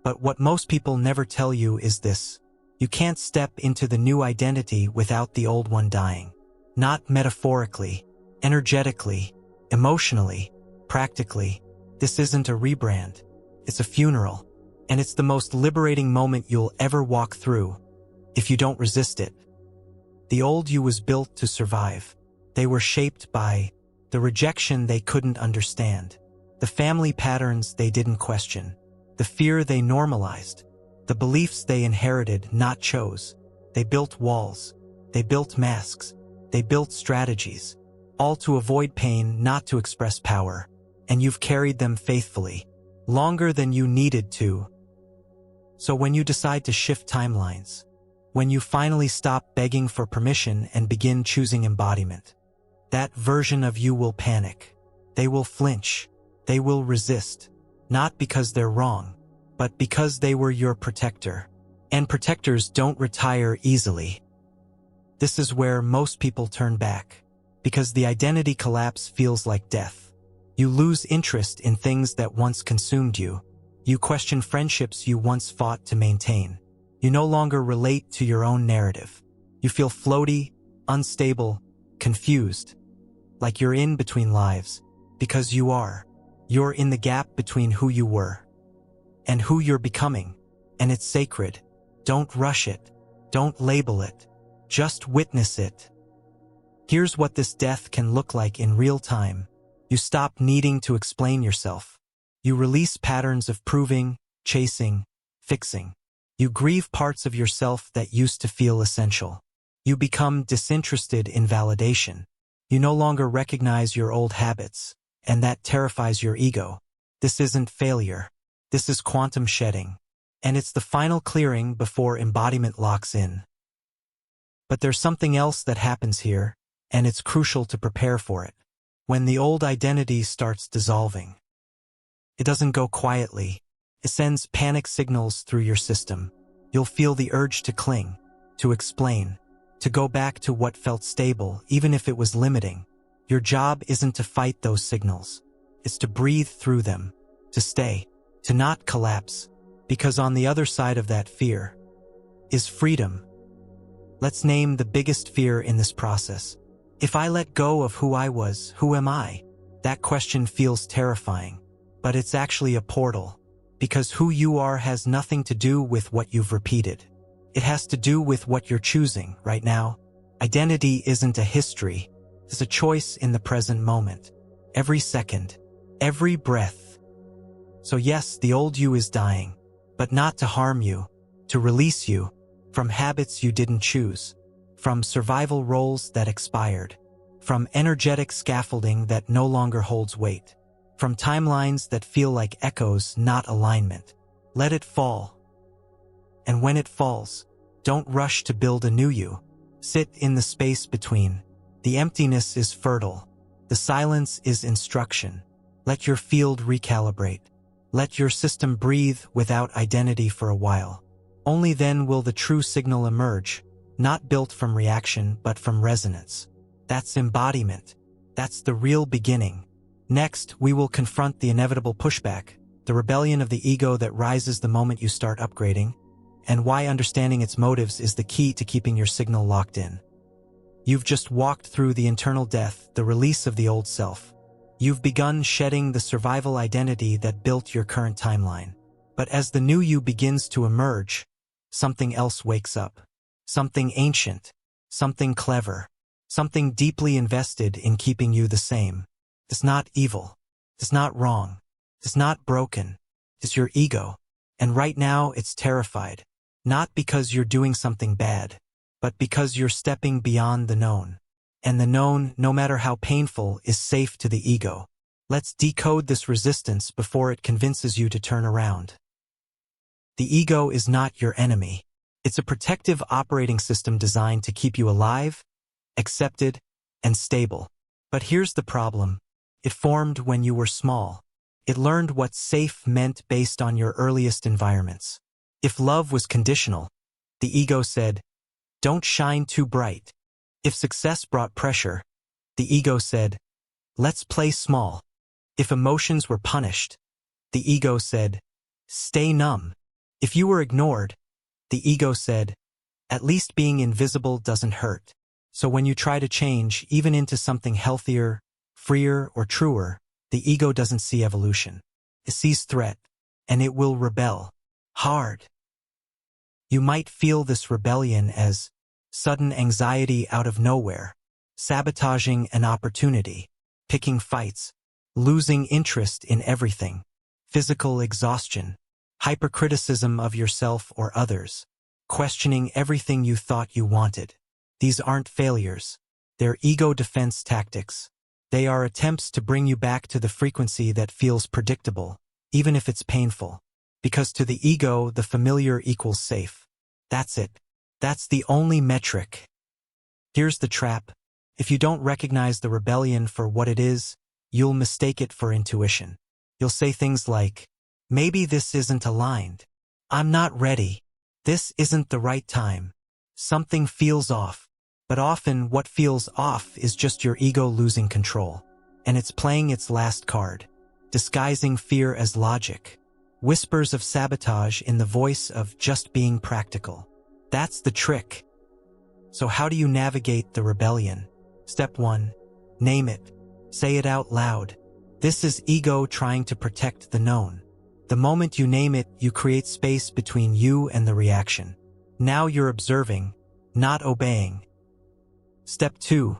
S1: But what most people never tell you is this. You can't step into the new identity without the old one dying. Not metaphorically, energetically, emotionally, practically. This isn't a rebrand. It's a funeral. And it's the most liberating moment you'll ever walk through, if you don't resist it. The old you was built to survive. They were shaped by the rejection they couldn't understand, the family patterns they didn't question, the fear they normalized, the beliefs they inherited, not chose. They built walls. They built masks. They built strategies. All to avoid pain, not to express power. And you've carried them faithfully. Longer than you needed to. So when you decide to shift timelines, when you finally stop begging for permission and begin choosing embodiment, that version of you will panic. They will flinch. They will resist. Not because they're wrong, but because they were your protector. And protectors don't retire easily. This is where most people turn back, because the identity collapse feels like death. You lose interest in things that once consumed you. You question friendships you once fought to maintain. You no longer relate to your own narrative. You feel floaty, unstable, confused, like you're in between lives, because you are. You're in the gap between who you were and who you're becoming, and it's sacred. Don't rush it. Don't label it. Just witness it. Here's what this death can look like in real time. You stop needing to explain yourself. You release patterns of proving, chasing, fixing. You grieve parts of yourself that used to feel essential. You become disinterested in validation. You no longer recognize your old habits, and that terrifies your ego. This isn't failure. This is quantum shedding. And it's the final clearing before embodiment locks in. But there's something else that happens here, and it's crucial to prepare for it. When the old identity starts dissolving, it doesn't go quietly. It sends panic signals through your system. You'll feel the urge to cling, to explain, to go back to what felt stable, even if it was limiting. Your job isn't to fight those signals. It's to breathe through them, to stay, to not collapse, because on the other side of that fear is freedom. Let's name the biggest fear in this process. If I let go of who I was, who am I? That question feels terrifying, but it's actually a portal, because who you are has nothing to do with what you've repeated. It has to do with what you're choosing right now. Identity isn't a history. It's a choice in the present moment. Every second, every breath. So yes, the old you is dying, but not to harm you, to release you from habits you didn't choose, from survival roles that expired, from energetic scaffolding that no longer holds weight, from timelines that feel like echoes, not alignment. Let it fall. And when it falls, don't rush to build a new you. Sit in the space between. The emptiness is fertile. The silence is instruction. Let your field recalibrate. Let your system breathe without identity for a while. Only then will the true signal emerge, not built from reaction but from resonance. That's embodiment. That's the real beginning. Next, we will confront the inevitable pushback, the rebellion of the ego that rises the moment you start upgrading, and why understanding its motives is the key to keeping your signal locked in. You've just walked through the internal death, the release of the old self. You've begun shedding the survival identity that built your current timeline. But as the new you begins to emerge, something else wakes up. Something ancient, something clever, something deeply invested in keeping you the same. It's not evil. It's not wrong. It's not broken. It's your ego. And right now it's terrified. Not because you're doing something bad, but because you're stepping beyond the known. And the known, no matter how painful, is safe to the ego. Let's decode this resistance before it convinces you to turn around. The ego is not your enemy. It's a protective operating system designed to keep you alive, accepted, and stable. But here's the problem. It formed when you were small. It learned what safe meant based on your earliest environments. If love was conditional, the ego said, "Don't shine too bright." If success brought pressure, the ego said, "Let's play small." If emotions were punished, the ego said, "Stay numb." If you were ignored, the ego said, "At least being invisible doesn't hurt." So when you try to change, even into something healthier, freer, or truer, the ego doesn't see evolution. It sees threat, and it will rebel. Hard. You might feel this rebellion as sudden anxiety out of nowhere, sabotaging an opportunity, picking fights, losing interest in everything, physical exhaustion, hypercriticism of yourself or others, questioning everything you thought you wanted. These aren't failures. They're ego defense tactics. They are attempts to bring you back to the frequency that feels predictable, even if it's painful. Because to the ego, the familiar equals safe. That's it. That's the only metric. Here's the trap. If you don't recognize the rebellion for what it is, you'll mistake it for intuition. You'll say things like, "Maybe this isn't aligned. I'm not ready. This isn't the right time. Something feels off." But often what feels off is just your ego losing control. And it's playing its last card, disguising fear as logic. Whispers of sabotage in the voice of just being practical. That's the trick. So how do you navigate the rebellion? Step 1. Name it. Say it out loud. This is ego trying to protect the known. The moment you name it, you create space between you and the reaction. Now you're observing, not obeying. Step 2.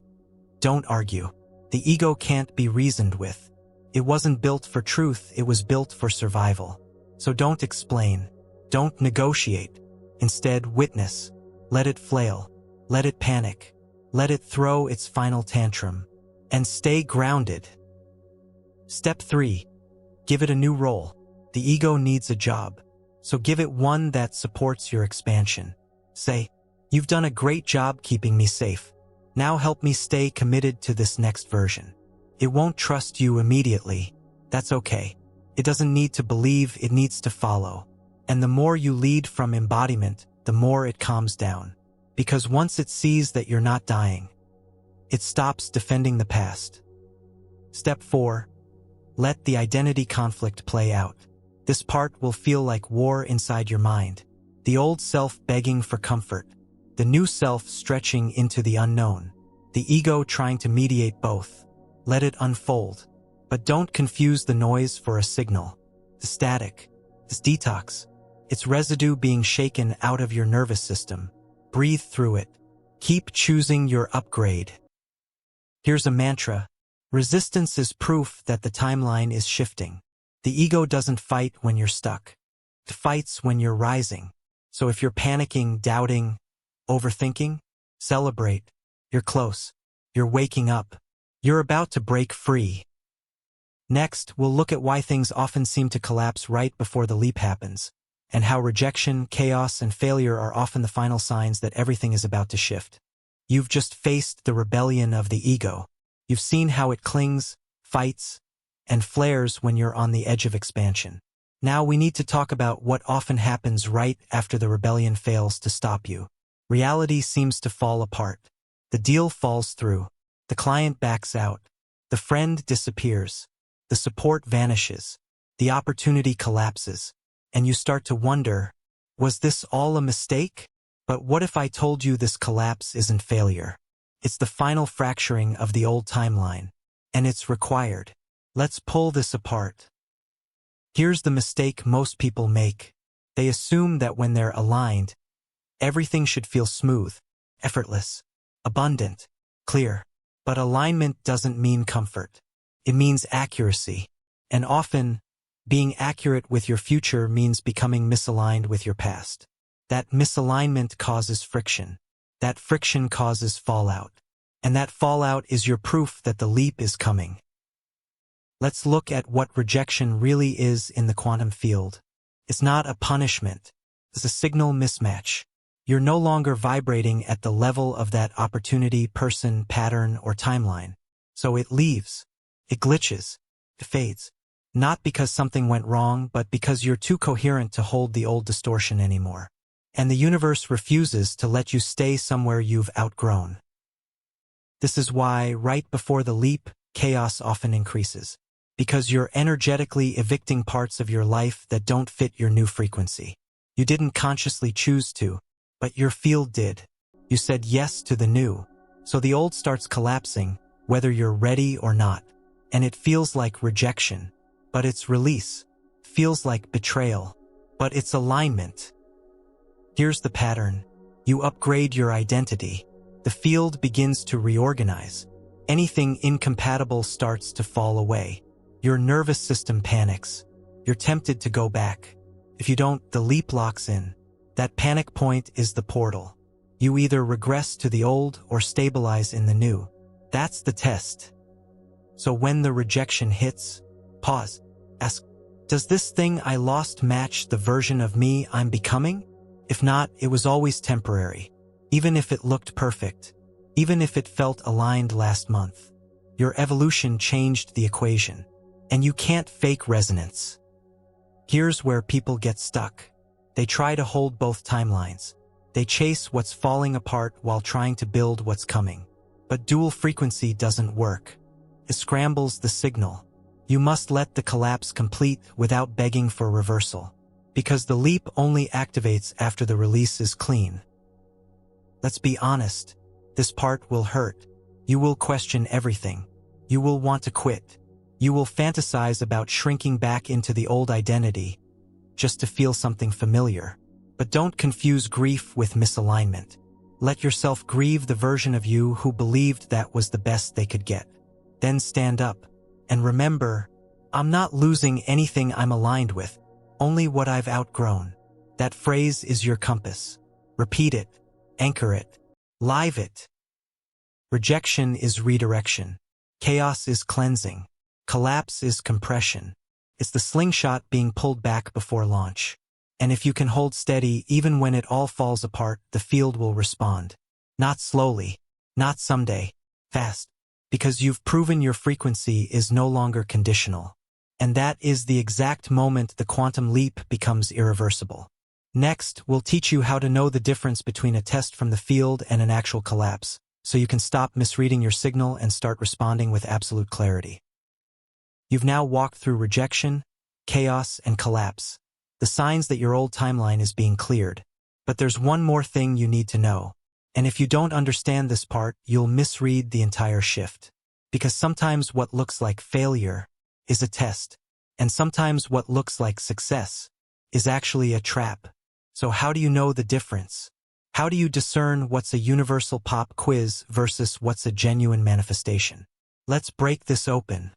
S1: Don't argue. The ego can't be reasoned with. It wasn't built for truth, it was built for survival. So don't explain. Don't negotiate. Instead, witness. Let it flail. Let it panic. Let it throw its final tantrum. And stay grounded. Step 3. Give it a new role. The ego needs a job. So give it one that supports your expansion. Say, "You've done a great job keeping me safe. Now help me stay committed to this next version." It won't trust you immediately. That's okay. It doesn't need to believe, it needs to follow. And the more you lead from embodiment, the more it calms down. Because once it sees that you're not dying, it stops defending the past. Step 4. Let the identity conflict play out. This part will feel like war inside your mind. The old self begging for comfort. The new self stretching into the unknown. The ego trying to mediate both. Let it unfold. But don't confuse the noise for a signal. The static. This detox. It's residue being shaken out of your nervous system. Breathe through it. Keep choosing your upgrade. Here's a mantra. Resistance is proof that the timeline is shifting. The ego doesn't fight when you're stuck. It fights when you're rising. So if you're panicking, doubting, overthinking, celebrate. You're close. You're waking up. You're about to break free. Next, we'll look at why things often seem to collapse right before the leap happens, and how rejection, chaos, and failure are often the final signs that everything is about to shift. You've just faced the rebellion of the ego. You've seen how it clings, fights, and flares when you're on the edge of expansion. Now we need to talk about what often happens right after the rebellion fails to stop you. Reality seems to fall apart. The deal falls through. The client backs out. The friend disappears. The support vanishes. The opportunity collapses. And you start to wonder, was this all a mistake? But what if I told you this collapse isn't failure? It's the final fracturing of the old timeline. And it's required. Let's pull this apart. Here's the mistake most people make. They assume that when they're aligned, everything should feel smooth, effortless, abundant, clear. But alignment doesn't mean comfort. It means accuracy. And often, being accurate with your future means becoming misaligned with your past. That misalignment causes friction. That friction causes fallout. And that fallout is your proof that the leap is coming. Let's look at what rejection really is in the quantum field. It's not a punishment. It's a signal mismatch. You're no longer vibrating at the level of that opportunity, person, pattern, or timeline. So it leaves. It glitches. It fades. Not because something went wrong, but because you're too coherent to hold the old distortion anymore. And the universe refuses to let you stay somewhere you've outgrown. This is why, right before the leap, chaos often increases. Because you're energetically evicting parts of your life that don't fit your new frequency. You didn't consciously choose to, but your field did. You said yes to the new. So the old starts collapsing, whether you're ready or not. And it feels like rejection, but it's release. Feels like betrayal, but it's alignment. Here's the pattern. You upgrade your identity. The field begins to reorganize. Anything incompatible starts to fall away. Your nervous system panics. You're tempted to go back. If you don't, the leap locks in. That panic point is the portal. You either regress to the old or stabilize in the new. That's the test. So when the rejection hits, pause. Ask, does this thing I lost match the version of me I'm becoming? If not, it was always temporary. Even if it looked perfect. Even if it felt aligned last month. Your evolution changed the equation. And you can't fake resonance. Here's where people get stuck. They try to hold both timelines. They chase what's falling apart while trying to build what's coming. But dual frequency doesn't work. It scrambles the signal. You must let the collapse complete without begging for reversal. Because the leap only activates after the release is clean. Let's be honest. This part will hurt. You will question everything. You will want to quit. You will fantasize about shrinking back into the old identity, just to feel something familiar. But don't confuse grief with misalignment. Let yourself grieve the version of you who believed that was the best they could get. Then stand up. And remember, I'm not losing anything I'm aligned with, only what I've outgrown. That phrase is your compass. Repeat it, anchor it, live it. Rejection is redirection. Chaos is cleansing. Collapse is compression. It's the slingshot being pulled back before launch. And if you can hold steady even when it all falls apart, the field will respond. Not slowly, not someday, fast. Because you've proven your frequency is no longer conditional. And that is the exact moment the quantum leap becomes irreversible. Next, we'll teach you how to know the difference between a test from the field and an actual collapse, so you can stop misreading your signal and start responding with absolute clarity. You've now walked through rejection, chaos, and collapse, the signs that your old timeline is being cleared. But there's one more thing you need to know. And if you don't understand this part, you'll misread the entire shift. Because sometimes what looks like failure is a test, and sometimes what looks like success is actually a trap. So how do you know the difference? How do you discern what's a universal pop quiz versus what's a genuine manifestation? Let's break this open.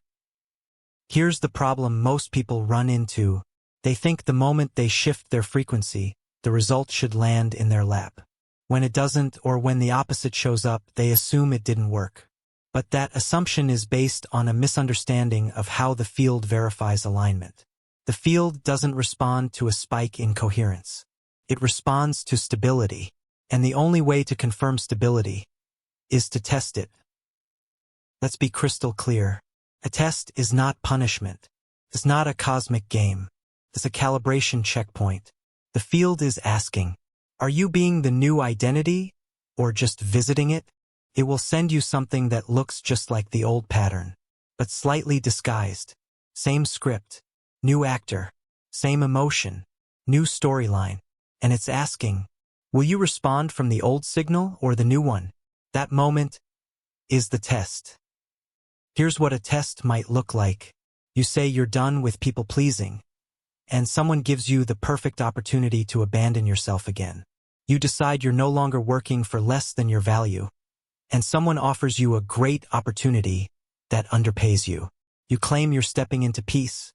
S1: Here's the problem most people run into. They think the moment they shift their frequency, the result should land in their lap. When it doesn't, or when the opposite shows up, they assume it didn't work. But that assumption is based on a misunderstanding of how the field verifies alignment. The field doesn't respond to a spike in coherence. It responds to stability. And the only way to confirm stability is to test it. Let's be crystal clear. A test is not punishment. It's not a cosmic game. It's a calibration checkpoint. The field is asking, are you being the new identity, or just visiting it? It will send you something that looks just like the old pattern, but slightly disguised. Same script, new actor, same emotion, new storyline. And it's asking, will you respond from the old signal or the new one? That moment is the test. Here's what a test might look like. You say you're done with people-pleasing, and someone gives you the perfect opportunity to abandon yourself again. You decide you're no longer working for less than your value, and someone offers you a great opportunity that underpays you. You claim you're stepping into peace,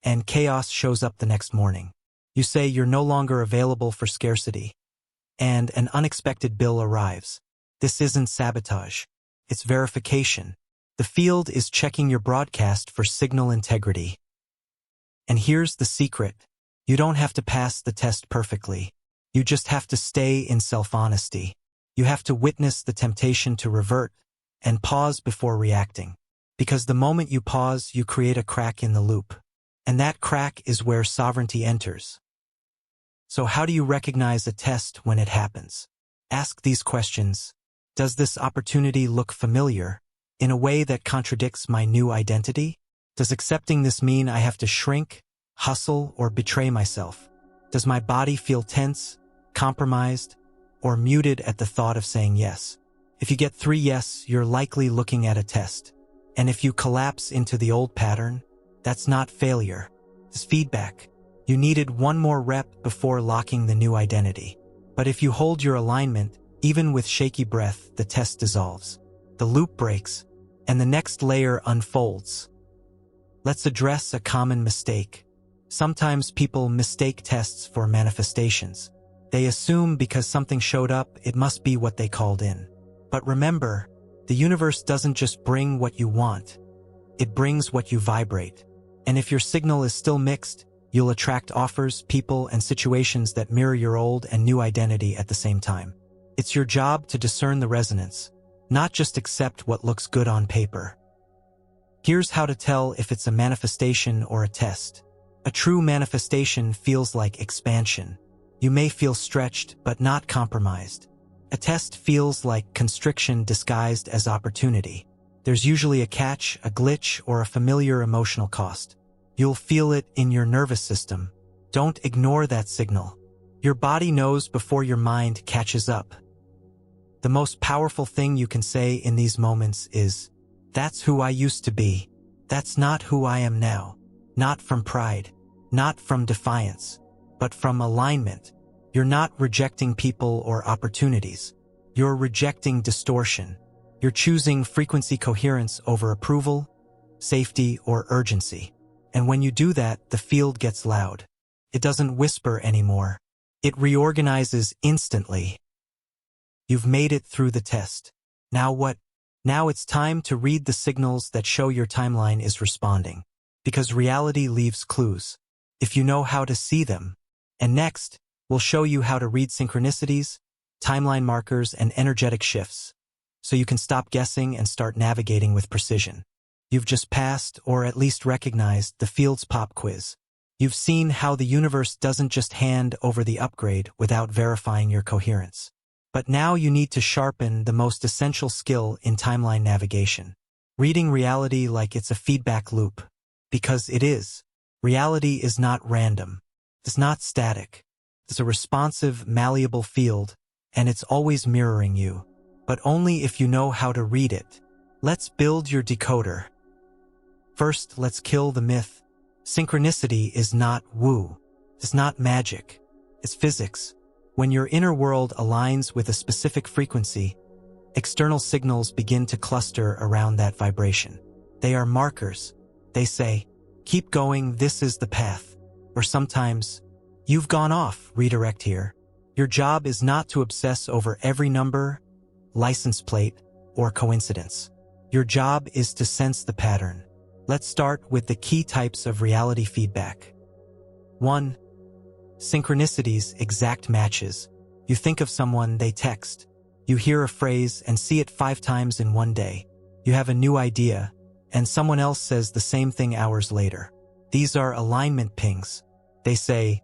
S1: and chaos shows up the next morning. You say you're no longer available for scarcity, and an unexpected bill arrives. This isn't sabotage. It's verification. The field is checking your broadcast for signal integrity. And here's the secret. You don't have to pass the test perfectly. You just have to stay in self-honesty. You have to witness the temptation to revert and pause before reacting. Because the moment you pause, you create a crack in the loop. And that crack is where sovereignty enters. So how do you recognize a test when it happens? Ask these questions. Does this opportunity look familiar in a way that contradicts my new identity? Does accepting this mean I have to shrink, hustle, or betray myself? Does my body feel tense, compromised, or muted at the thought of saying yes? If you get 3 yes, you're likely looking at a test. And if you collapse into the old pattern, that's not failure. It's feedback. You needed one more rep before locking the new identity. But if you hold your alignment, even with shaky breath, the test dissolves. The loop breaks, and the next layer unfolds. Let's address a common mistake. Sometimes people mistake tests for manifestations. They assume because something showed up, it must be what they called in. But remember, the universe doesn't just bring what you want. It brings what you vibrate. And if your signal is still mixed, you'll attract offers, people, and situations that mirror your old and new identity at the same time. It's your job to discern the resonance, not just accept what looks good on paper. Here's how to tell if it's a manifestation or a test. A true manifestation feels like expansion. You may feel stretched, but not compromised. A test feels like constriction disguised as opportunity. There's usually a catch, a glitch, or a familiar emotional cost. You'll feel it in your nervous system. Don't ignore that signal. Your body knows before your mind catches up. The most powerful thing you can say in these moments is, "That's who I used to be. That's not who I am now." Not from pride, not from defiance, but from alignment. You're not rejecting people or opportunities. You're rejecting distortion. You're choosing frequency coherence over approval, safety, or urgency. And when you do that, the field gets loud. It doesn't whisper anymore. It reorganizes instantly. You've made it through the test. Now what? Now it's time to read the signals that show your timeline is responding. Because reality leaves clues, if you know how to see them. And next, we'll show you how to read synchronicities, timeline markers, and energetic shifts, so you can stop guessing and start navigating with precision. You've just passed, or at least recognized, the Field's Pop quiz. You've seen how the universe doesn't just hand over the upgrade without verifying your coherence. But now you need to sharpen the most essential skill in timeline navigation. Reading reality like it's a feedback loop. Because it is. Reality is not random. It's not static. It's a responsive, malleable field, and it's always mirroring you. But only if you know how to read it. Let's build your decoder. First, let's kill the myth. Synchronicity is not woo. It's not magic. It's physics. When your inner world aligns with a specific frequency, external signals begin to cluster around that vibration. They are markers. They say, keep going, this is the path. Or sometimes, you've gone off, redirect here. Your job is not to obsess over every number, license plate, or coincidence. Your job is to sense the pattern. Let's start with the key types of reality feedback. 1. Synchronicities, exact matches. You think of someone, they text. You hear a phrase and see it 5 times in one day. You have a new idea, and someone else says the same thing hours later. These are alignment pings. They say,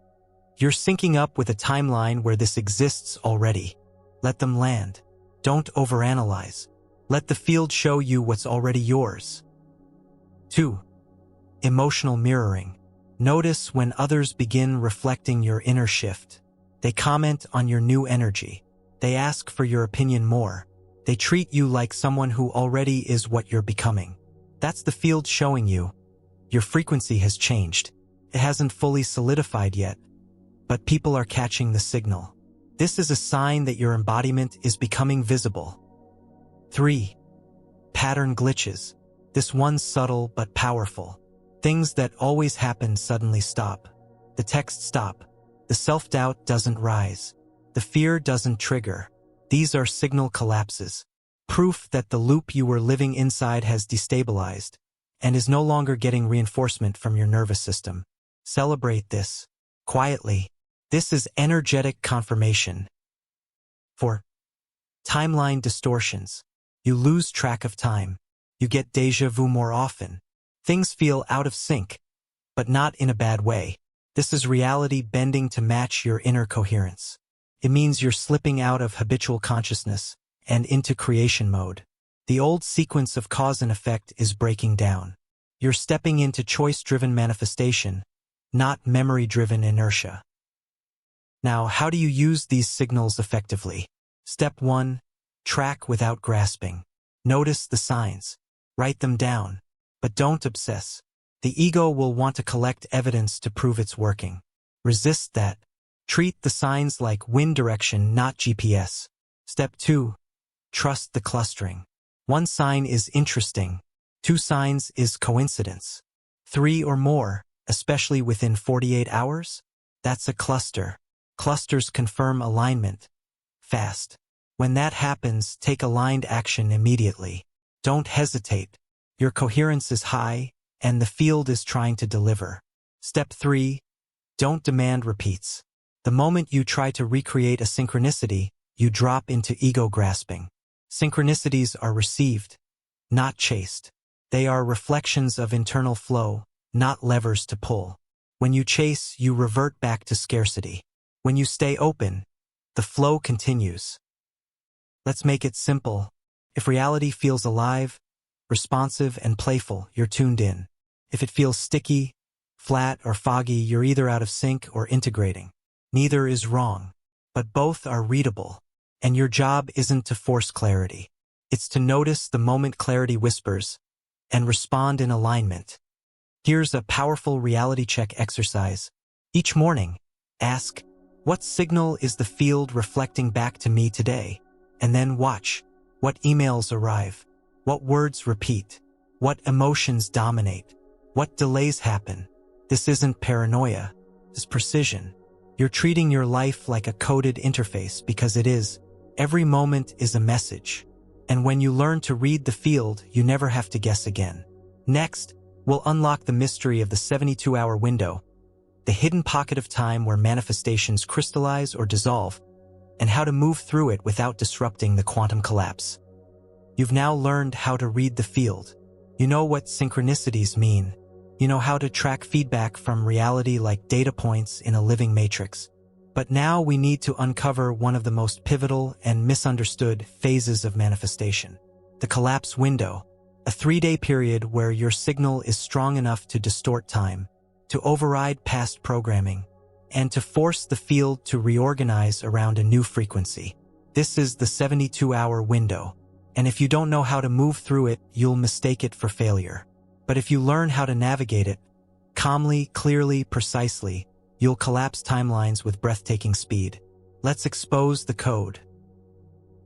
S1: you're syncing up with a timeline where this exists already. Let them land. Don't overanalyze. Let the field show you what's already yours. 2. Emotional mirroring. Notice when others begin reflecting your inner shift. They comment on your new energy. They ask for your opinion more. They treat you like someone who already is what you're becoming. That's the field showing you. Your frequency has changed. It hasn't fully solidified yet, but people are catching the signal. This is a sign that your embodiment is becoming visible. 3. Pattern glitches. This one's subtle but powerful. Things that always happen suddenly stop. The texts stop. The self-doubt doesn't rise. The fear doesn't trigger. These are signal collapses. Proof that the loop you were living inside has destabilized and is no longer getting reinforcement from your nervous system. Celebrate this. Quietly. This is energetic confirmation. 4. Timeline distortions. You lose track of time. You get déjà vu more often. Things feel out of sync, but not in a bad way. This is reality bending to match your inner coherence. It means you're slipping out of habitual consciousness and into creation mode. The old sequence of cause and effect is breaking down. You're stepping into choice-driven manifestation, not memory-driven inertia. Now, how do you use these signals effectively? Step 1. Track without grasping. Notice the signs. Write them down. But don't obsess. The ego will want to collect evidence to prove it's working. Resist that. Treat the signs like wind direction, not GPS. Step 2. Trust the clustering. 1 sign is interesting. 2 signs is coincidence. 3 or more, especially within 48 hours? That's a cluster. Clusters confirm alignment. Fast. When that happens, take aligned action immediately. Don't hesitate. Your coherence is high, and the field is trying to deliver. Step 3. Don't demand repeats. The moment you try to recreate a synchronicity, you drop into ego grasping. Synchronicities are received, not chased. They are reflections of internal flow, not levers to pull. When you chase, you revert back to scarcity. When you stay open, the flow continues. Let's make it simple. If reality feels alive, responsive, and playful, you're tuned in. If it feels sticky, flat, or foggy, you're either out of sync or integrating. Neither is wrong, but both are readable. And your job isn't to force clarity. It's to notice the moment clarity whispers and respond in alignment. Here's a powerful reality check exercise. Each morning, ask, what signal is the field reflecting back to me today? And then watch what emails arrive, what words repeat, what emotions dominate, what delays happen. This isn't paranoia, it's precision. You're treating your life like a coded interface because it is. Every moment is a message. And when you learn to read the field, you never have to guess again. Next, we'll unlock the mystery of the 72-hour window, the hidden pocket of time where manifestations crystallize or dissolve, and how to move through it without disrupting the quantum collapse. You've now learned how to read the field. You know what synchronicities mean. You know how to track feedback from reality like data points in a living matrix. But now we need to uncover one of the most pivotal and misunderstood phases of manifestation. The collapse window, a 3-day period where your signal is strong enough to distort time, to override past programming, and to force the field to reorganize around a new frequency. This is the 72-hour window, and if you don't know how to move through it, you'll mistake it for failure. But if you learn how to navigate it, calmly, clearly, precisely, you'll collapse timelines with breathtaking speed. Let's expose the code.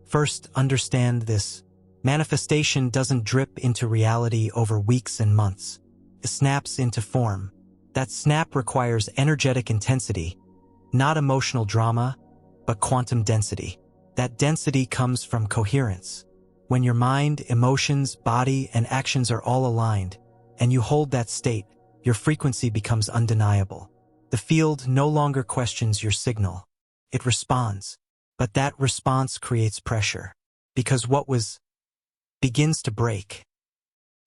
S1: First, understand this. Manifestation doesn't drip into reality over weeks and months. It snaps into form. That snap requires energetic intensity, not emotional drama, but quantum density. That density comes from coherence. When your mind, emotions, body, and actions are all aligned, and you hold that state, your frequency becomes undeniable. The field no longer questions your signal. It responds. But that response creates pressure. Because what was begins to break.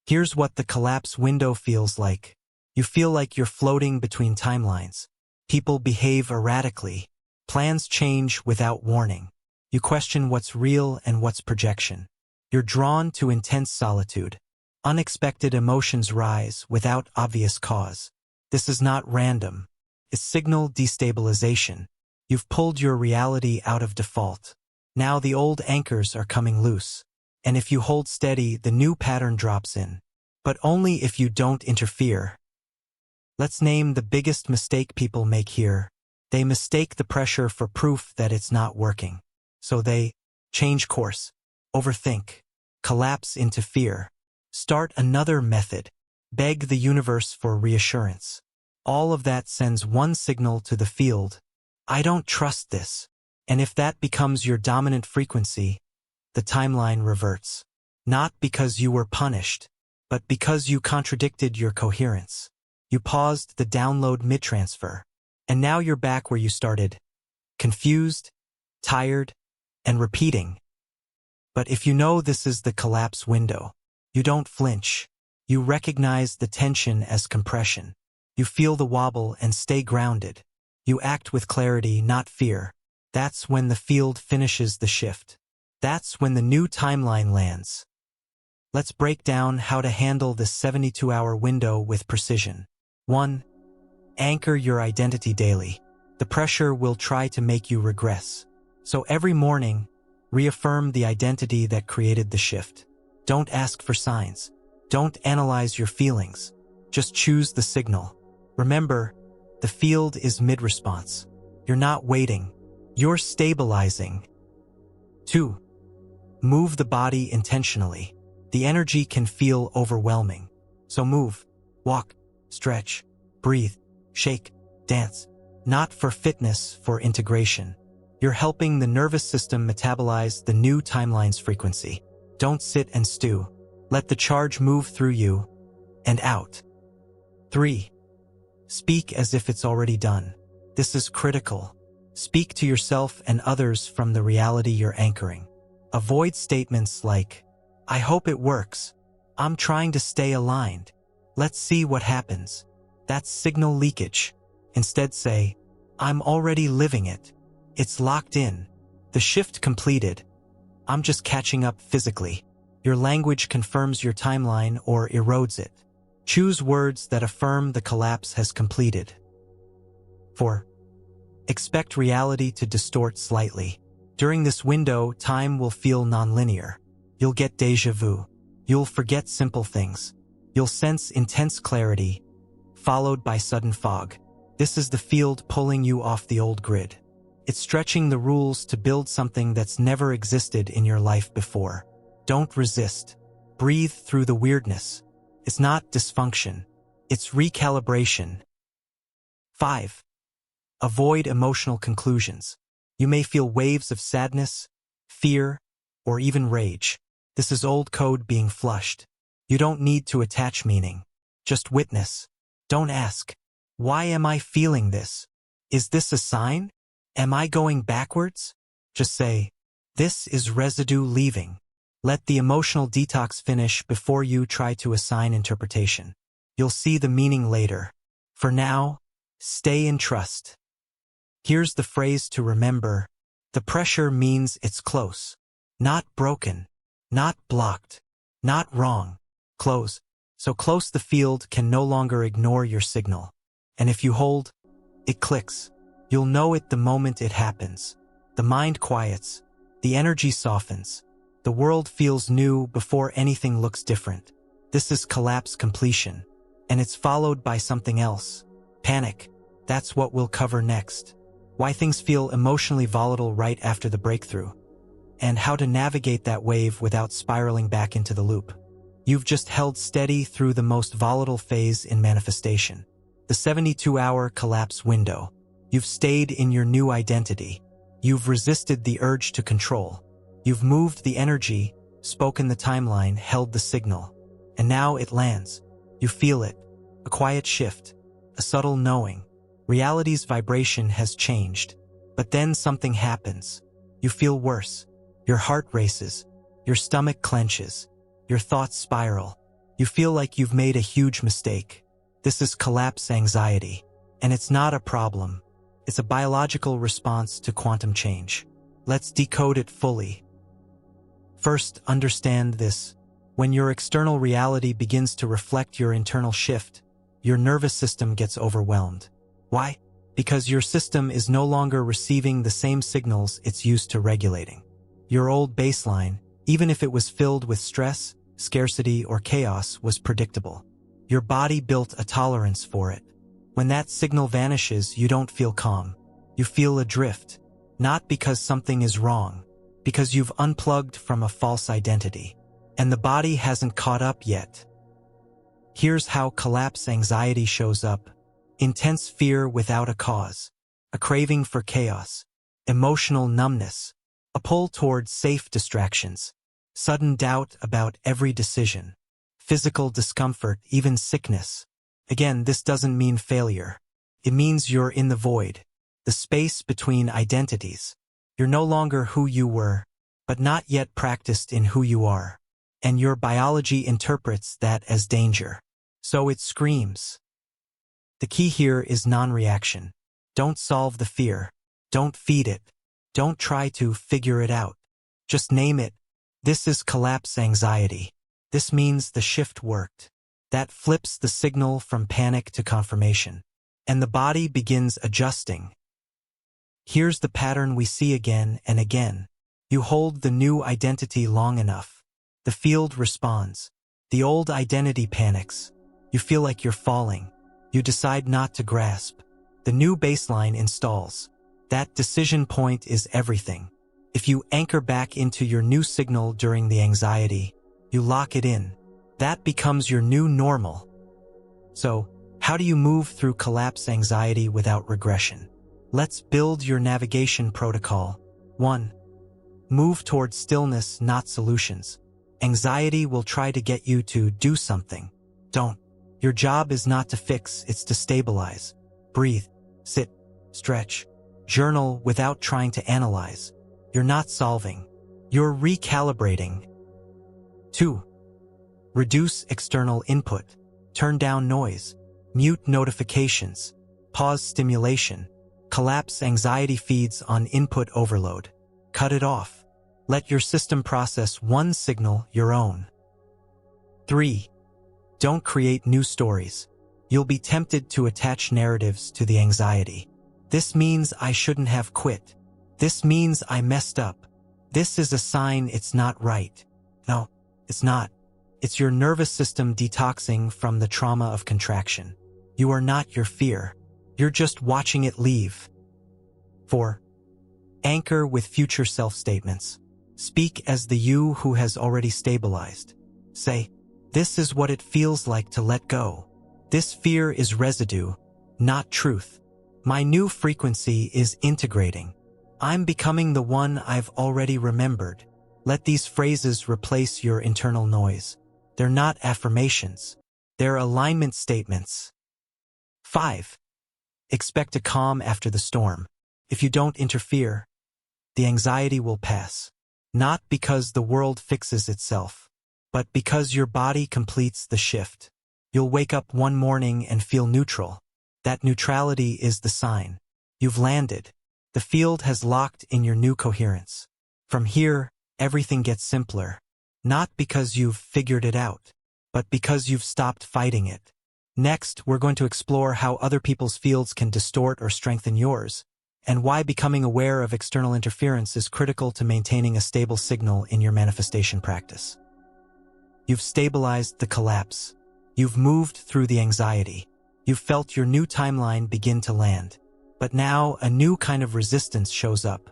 S1: Here's what the collapse window feels like. You feel like you're floating between timelines. People behave erratically. Plans change without warning. You question what's real and what's projection. You're drawn to intense solitude. Unexpected emotions rise without obvious cause. This is not random. It's signal destabilization. You've pulled your reality out of default. Now the old anchors are coming loose. And if you hold steady, the new pattern drops in. But only if you don't interfere. Let's name the biggest mistake people make here. They mistake the pressure for proof that it's not working. So they change course, overthink, collapse into fear. Start another method. Beg the universe for reassurance. All of that sends one signal to the field. I don't trust this. And if that becomes your dominant frequency, the timeline reverts. Not because you were punished, but because you contradicted your coherence. You paused the download mid-transfer. And now you're back where you started. Confused, tired, and repeating. But if you know this is the collapse window, you don't flinch. You recognize the tension as compression. You feel the wobble and stay grounded. You act with clarity, not fear. That's when the field finishes the shift. That's when the new timeline lands. Let's break down how to handle this 72-hour window with precision. 1. Anchor your identity daily. The pressure will try to make you regress. So every morning, reaffirm the identity that created the shift. Don't ask for signs. Don't analyze your feelings. Just choose the signal. Remember, the field is mid-response. You're not waiting. You're stabilizing. 2. Move the body intentionally. The energy can feel overwhelming. So move, walk, stretch, breathe, shake, dance. Not for fitness, for integration. You're helping the nervous system metabolize the new timeline's frequency. Don't sit and stew. Let the charge move through you and out. 3. Speak as if it's already done. This is critical. Speak to yourself and others from the reality you're anchoring. Avoid statements like, I hope it works. I'm trying to stay aligned. Let's see what happens. That's signal leakage. Instead say, I'm already living it. It's locked in. The shift completed. I'm just catching up physically. Your language confirms your timeline or erodes it. Choose words that affirm the collapse has completed. 4. Expect reality to distort slightly. During this window, time will feel nonlinear. You'll get déjà vu. You'll forget simple things. You'll sense intense clarity, followed by sudden fog. This is the field pulling you off the old grid. It's stretching the rules to build something that's never existed in your life before. Don't resist. Breathe through the weirdness. It's not dysfunction. It's recalibration. 5. Avoid emotional conclusions. You may feel waves of sadness, fear, or even rage. This is old code being flushed. You don't need to attach meaning. Just witness. Don't ask, why am I feeling this? Is this a sign? Am I going backwards? Just say, this is residue leaving. Let the emotional detox finish before you try to assign interpretation. You'll see the meaning later. For now, stay in trust. Here's the phrase to remember. The pressure means it's close. Not broken. Not blocked. Not wrong. Close. So close the field can no longer ignore your signal. And if you hold, it clicks. You'll know it the moment it happens. The mind quiets. The energy softens. The world feels new before anything looks different. This is collapse completion. And it's followed by something else. Panic. That's what we'll cover next. Why things feel emotionally volatile right after the breakthrough. And how to navigate that wave without spiraling back into the loop. You've just held steady through the most volatile phase in manifestation. The 72-hour collapse window. You've stayed in your new identity. You've resisted the urge to control. You've moved the energy, spoken the timeline, held the signal. And now it lands. You feel it. A quiet shift. A subtle knowing. Reality's vibration has changed. But then something happens. You feel worse. Your heart races. Your stomach clenches. Your thoughts spiral. You feel like you've made a huge mistake. This is collapse anxiety. And it's not a problem. It's a biological response to quantum change. Let's decode it fully. First, understand this. When your external reality begins to reflect your internal shift, your nervous system gets overwhelmed. Why? Because your system is no longer receiving the same signals it's used to regulating. Your old baseline, even if it was filled with stress, scarcity, or chaos, was predictable. Your body built a tolerance for it. When that signal vanishes, you don't feel calm. You feel adrift. Not because something is wrong, because you've unplugged from a false identity. And the body hasn't caught up yet. Here's how collapse anxiety shows up. Intense fear without a cause. A craving for chaos. Emotional numbness. A pull towards safe distractions. Sudden doubt about every decision. Physical discomfort, even sickness. Again, this doesn't mean failure. It means you're in the void. The space between identities. You're no longer who you were, but not yet practiced in who you are. And your biology interprets that as danger. So it screams. The key here is non-reaction. Don't solve the fear. Don't feed it. Don't try to figure it out. Just name it. This is collapse anxiety. This means the shift worked. That flips the signal from panic to confirmation. And the body begins adjusting. Here's the pattern we see again and again. You hold the new identity long enough. The field responds. The old identity panics. You feel like you're falling. You decide not to grasp. The new baseline installs. That decision point is everything. If you anchor back into your new signal during the anxiety, you lock it in. That becomes your new normal. So, how do you move through collapse anxiety without regression? Let's build your navigation protocol. 1. Move towards stillness, not solutions. Anxiety will try to get you to do something. Don't. Your job is not to fix, it's to stabilize. Breathe. Sit. Stretch. Journal without trying to analyze. You're not solving. You're recalibrating. 2. Reduce external input. Turn down noise. Mute notifications. Pause stimulation. Collapse anxiety feeds on input overload. Cut it off. Let your system process one signal, your own. 3. Don't create new stories. You'll be tempted to attach narratives to the anxiety. This means I shouldn't have quit. This means I messed up. This is a sign it's not right. No, it's not. It's your nervous system detoxing from the trauma of contraction. You are not your fear. You're just watching it leave. 4. Anchor with future self-statements. Speak as the you who has already stabilized. Say, "This is what it feels like to let go. This fear is residue, not truth. My new frequency is integrating. I'm becoming the one I've already remembered." Let these phrases replace your internal noise. They're not affirmations. They're alignment statements. 5. Expect a calm after the storm. If you don't interfere, the anxiety will pass. Not because the world fixes itself, but because your body completes the shift. You'll wake up one morning and feel neutral. That neutrality is the sign. You've landed. The field has locked in your new coherence. From here, everything gets simpler. Not because you've figured it out, but because you've stopped fighting it. Next, we're going to explore how other people's fields can distort or strengthen yours, and why becoming aware of external interference is critical to maintaining a stable signal in your manifestation practice. You've stabilized the collapse. You've moved through the anxiety. You've felt your new timeline begin to land. But now a new kind of resistance shows up.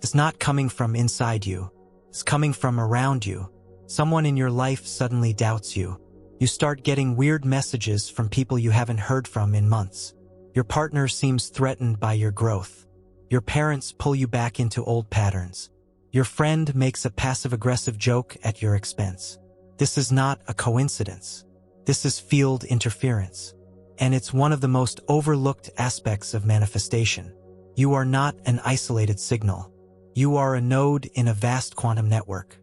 S1: It's not coming from inside you. It's coming from around you. Someone in your life suddenly doubts you. You start getting weird messages from people you haven't heard from in months. Your partner seems threatened by your growth. Your parents pull you back into old patterns. Your friend makes a passive-aggressive joke at your expense. This is not a coincidence. This is field interference. And it's one of the most overlooked aspects of manifestation. You are not an isolated signal. You are a node in a vast quantum network.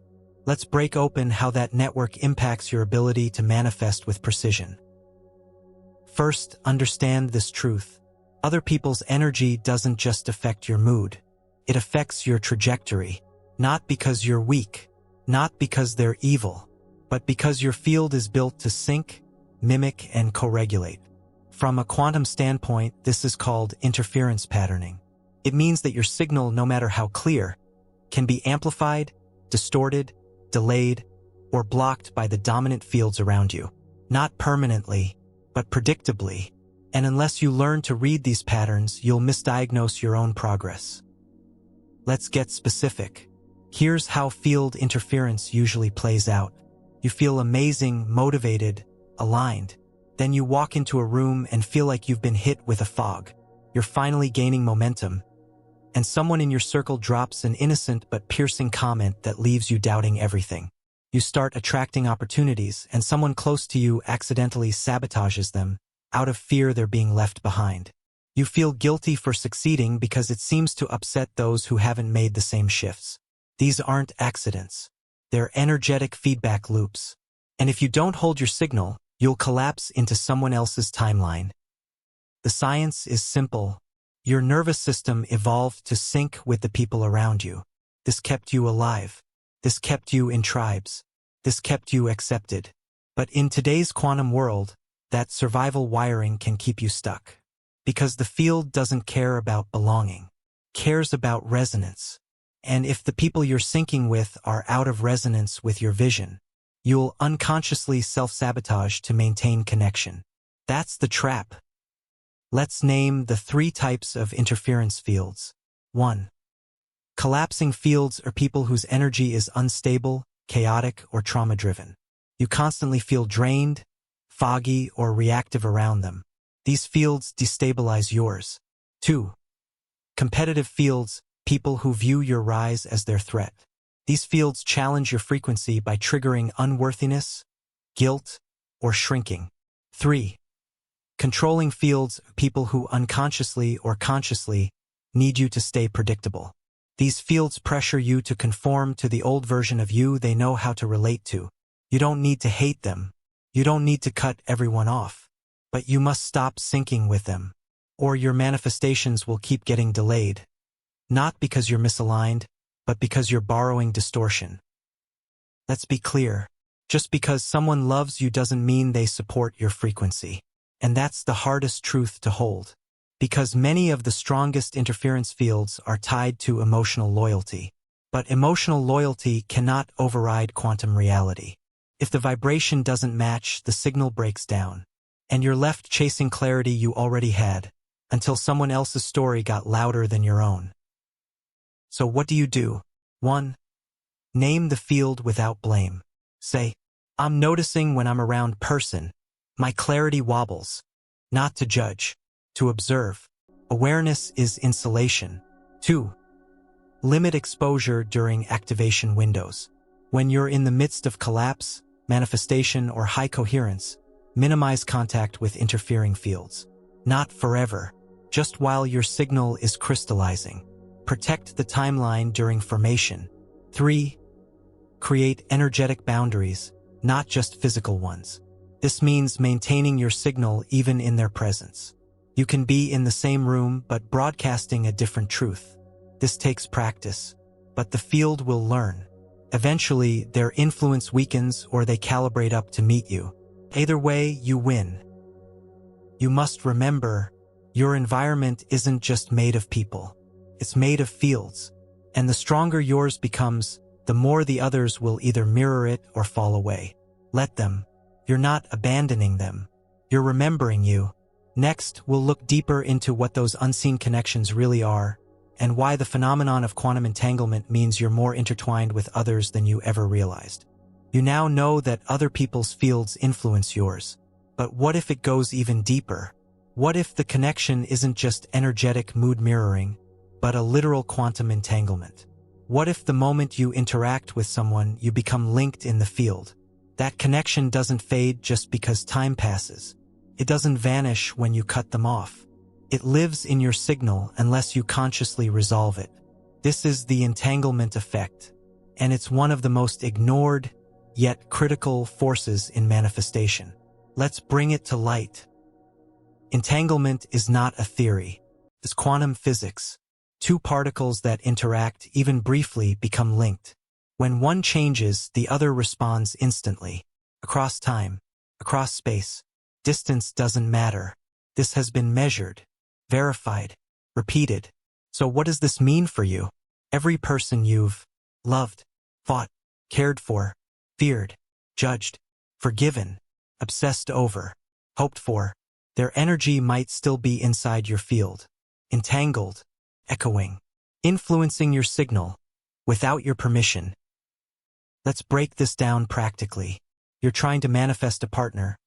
S1: Let's break open how that network impacts your ability to manifest with precision. First, understand this truth. Other people's energy doesn't just affect your mood. It affects your trajectory. Not because you're weak, not because they're evil, but because your field is built to sync, mimic, and co-regulate. From a quantum standpoint, this is called interference patterning. It means that your signal, no matter how clear, can be amplified, distorted, delayed, or blocked by the dominant fields around you. Not permanently, but predictably. And unless you learn to read these patterns, you'll misdiagnose your own progress. Let's get specific. Here's how field interference usually plays out. You feel amazing, motivated, aligned. Then you walk into a room and feel like you've been hit with a fog. You're finally gaining momentum, and someone in your circle drops an innocent but piercing comment that leaves you doubting everything. You start attracting opportunities, and someone close to you accidentally sabotages them, out of fear they're being left behind. You feel guilty for succeeding because it seems to upset those who haven't made the same shifts. These aren't accidents. They're energetic feedback loops. And if you don't hold your signal, you'll collapse into someone else's timeline. The science is simple. Your nervous system evolved to sync with the people around you. This kept you alive. This kept you in tribes. This kept you accepted. But in today's quantum world, that survival wiring can keep you stuck. Because the field doesn't care about belonging. It cares about resonance. And if the people you're syncing with are out of resonance with your vision, you'll unconsciously self-sabotage to maintain connection. That's the trap. Let's name the 3 types of interference fields. 1. Collapsing fields are people whose energy is unstable, chaotic, or trauma-driven. You constantly feel drained, foggy, or reactive around them. These fields destabilize yours. 2. Competitive fields, people who view your rise as their threat. These fields challenge your frequency by triggering unworthiness, guilt, or shrinking. 3. Controlling fields, people who unconsciously or consciously need you to stay predictable. These fields pressure you to conform to the old version of you they know how to relate to. You don't need to hate them. You don't need to cut everyone off. But you must stop syncing with them, or your manifestations will keep getting delayed. Not because you're misaligned, but because you're borrowing distortion. Let's be clear. Just because someone loves you doesn't mean they support your frequency. And that's the hardest truth to hold. Because many of the strongest interference fields are tied to emotional loyalty. But emotional loyalty cannot override quantum reality. If the vibration doesn't match, the signal breaks down. And you're left chasing clarity you already had, until someone else's story got louder than your own. So what do? 1. Name the field without blame. Say, I'm noticing when I'm around person. My clarity wobbles. Not to judge, to observe. Awareness is insulation. 2. Limit exposure during activation windows. When you're in the midst of collapse, manifestation, or high coherence, minimize contact with interfering fields. Not forever, just while your signal is crystallizing. Protect the timeline during formation. 3. Create energetic boundaries, not just physical ones. This means maintaining your signal even in their presence. You can be in the same room but broadcasting a different truth. This takes practice, but the field will learn. Eventually, their influence weakens or they calibrate up to meet you. Either way, you win. You must remember, your environment isn't just made of people. It's made of fields. And the stronger yours becomes, the more the others will either mirror it or fall away. Let them. You're not abandoning them. You're remembering you. Next, we'll look deeper into what those unseen connections really are, and why the phenomenon of quantum entanglement means you're more intertwined with others than you ever realized. You now know that other people's fields influence yours. But what if it goes even deeper? What if the connection isn't just energetic mood mirroring, but a literal quantum entanglement? What if the moment you interact with someone, you become linked in the field? That connection doesn't fade just because time passes. It doesn't vanish when you cut them off. It lives in your signal unless you consciously resolve it. This is the entanglement effect, and it's one of the most ignored, yet critical forces in manifestation. Let's bring it to light. Entanglement is not a theory. It's quantum physics. Two particles that interact even briefly become linked. When one changes, the other responds instantly. Across time, across space, distance doesn't matter. This has been measured, verified, repeated. So what does this mean for you? Every person you've loved, fought, cared for, feared, judged, forgiven, obsessed over, hoped for, their energy might still be inside your field, entangled, echoing, influencing your signal, without your permission. Let's break this down practically. You're trying to manifest a partner,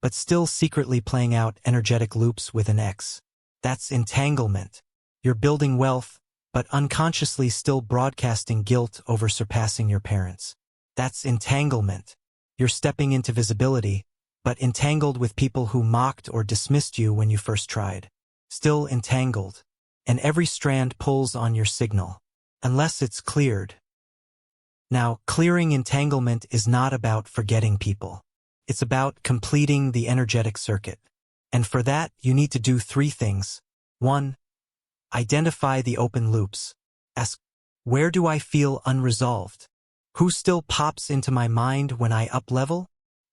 S1: but still secretly playing out energetic loops with an ex. That's entanglement. You're building wealth, but unconsciously still broadcasting guilt over surpassing your parents. That's entanglement. You're stepping into visibility, but entangled with people who mocked or dismissed you when you first tried. Still entangled. And every strand pulls on your signal, unless it's cleared. Now, clearing entanglement is not about forgetting people. It's about completing the energetic circuit. And for that, you need to do 3 things. 1. Identify the open loops. Ask, where do I feel unresolved? Who still pops into my mind when I up-level?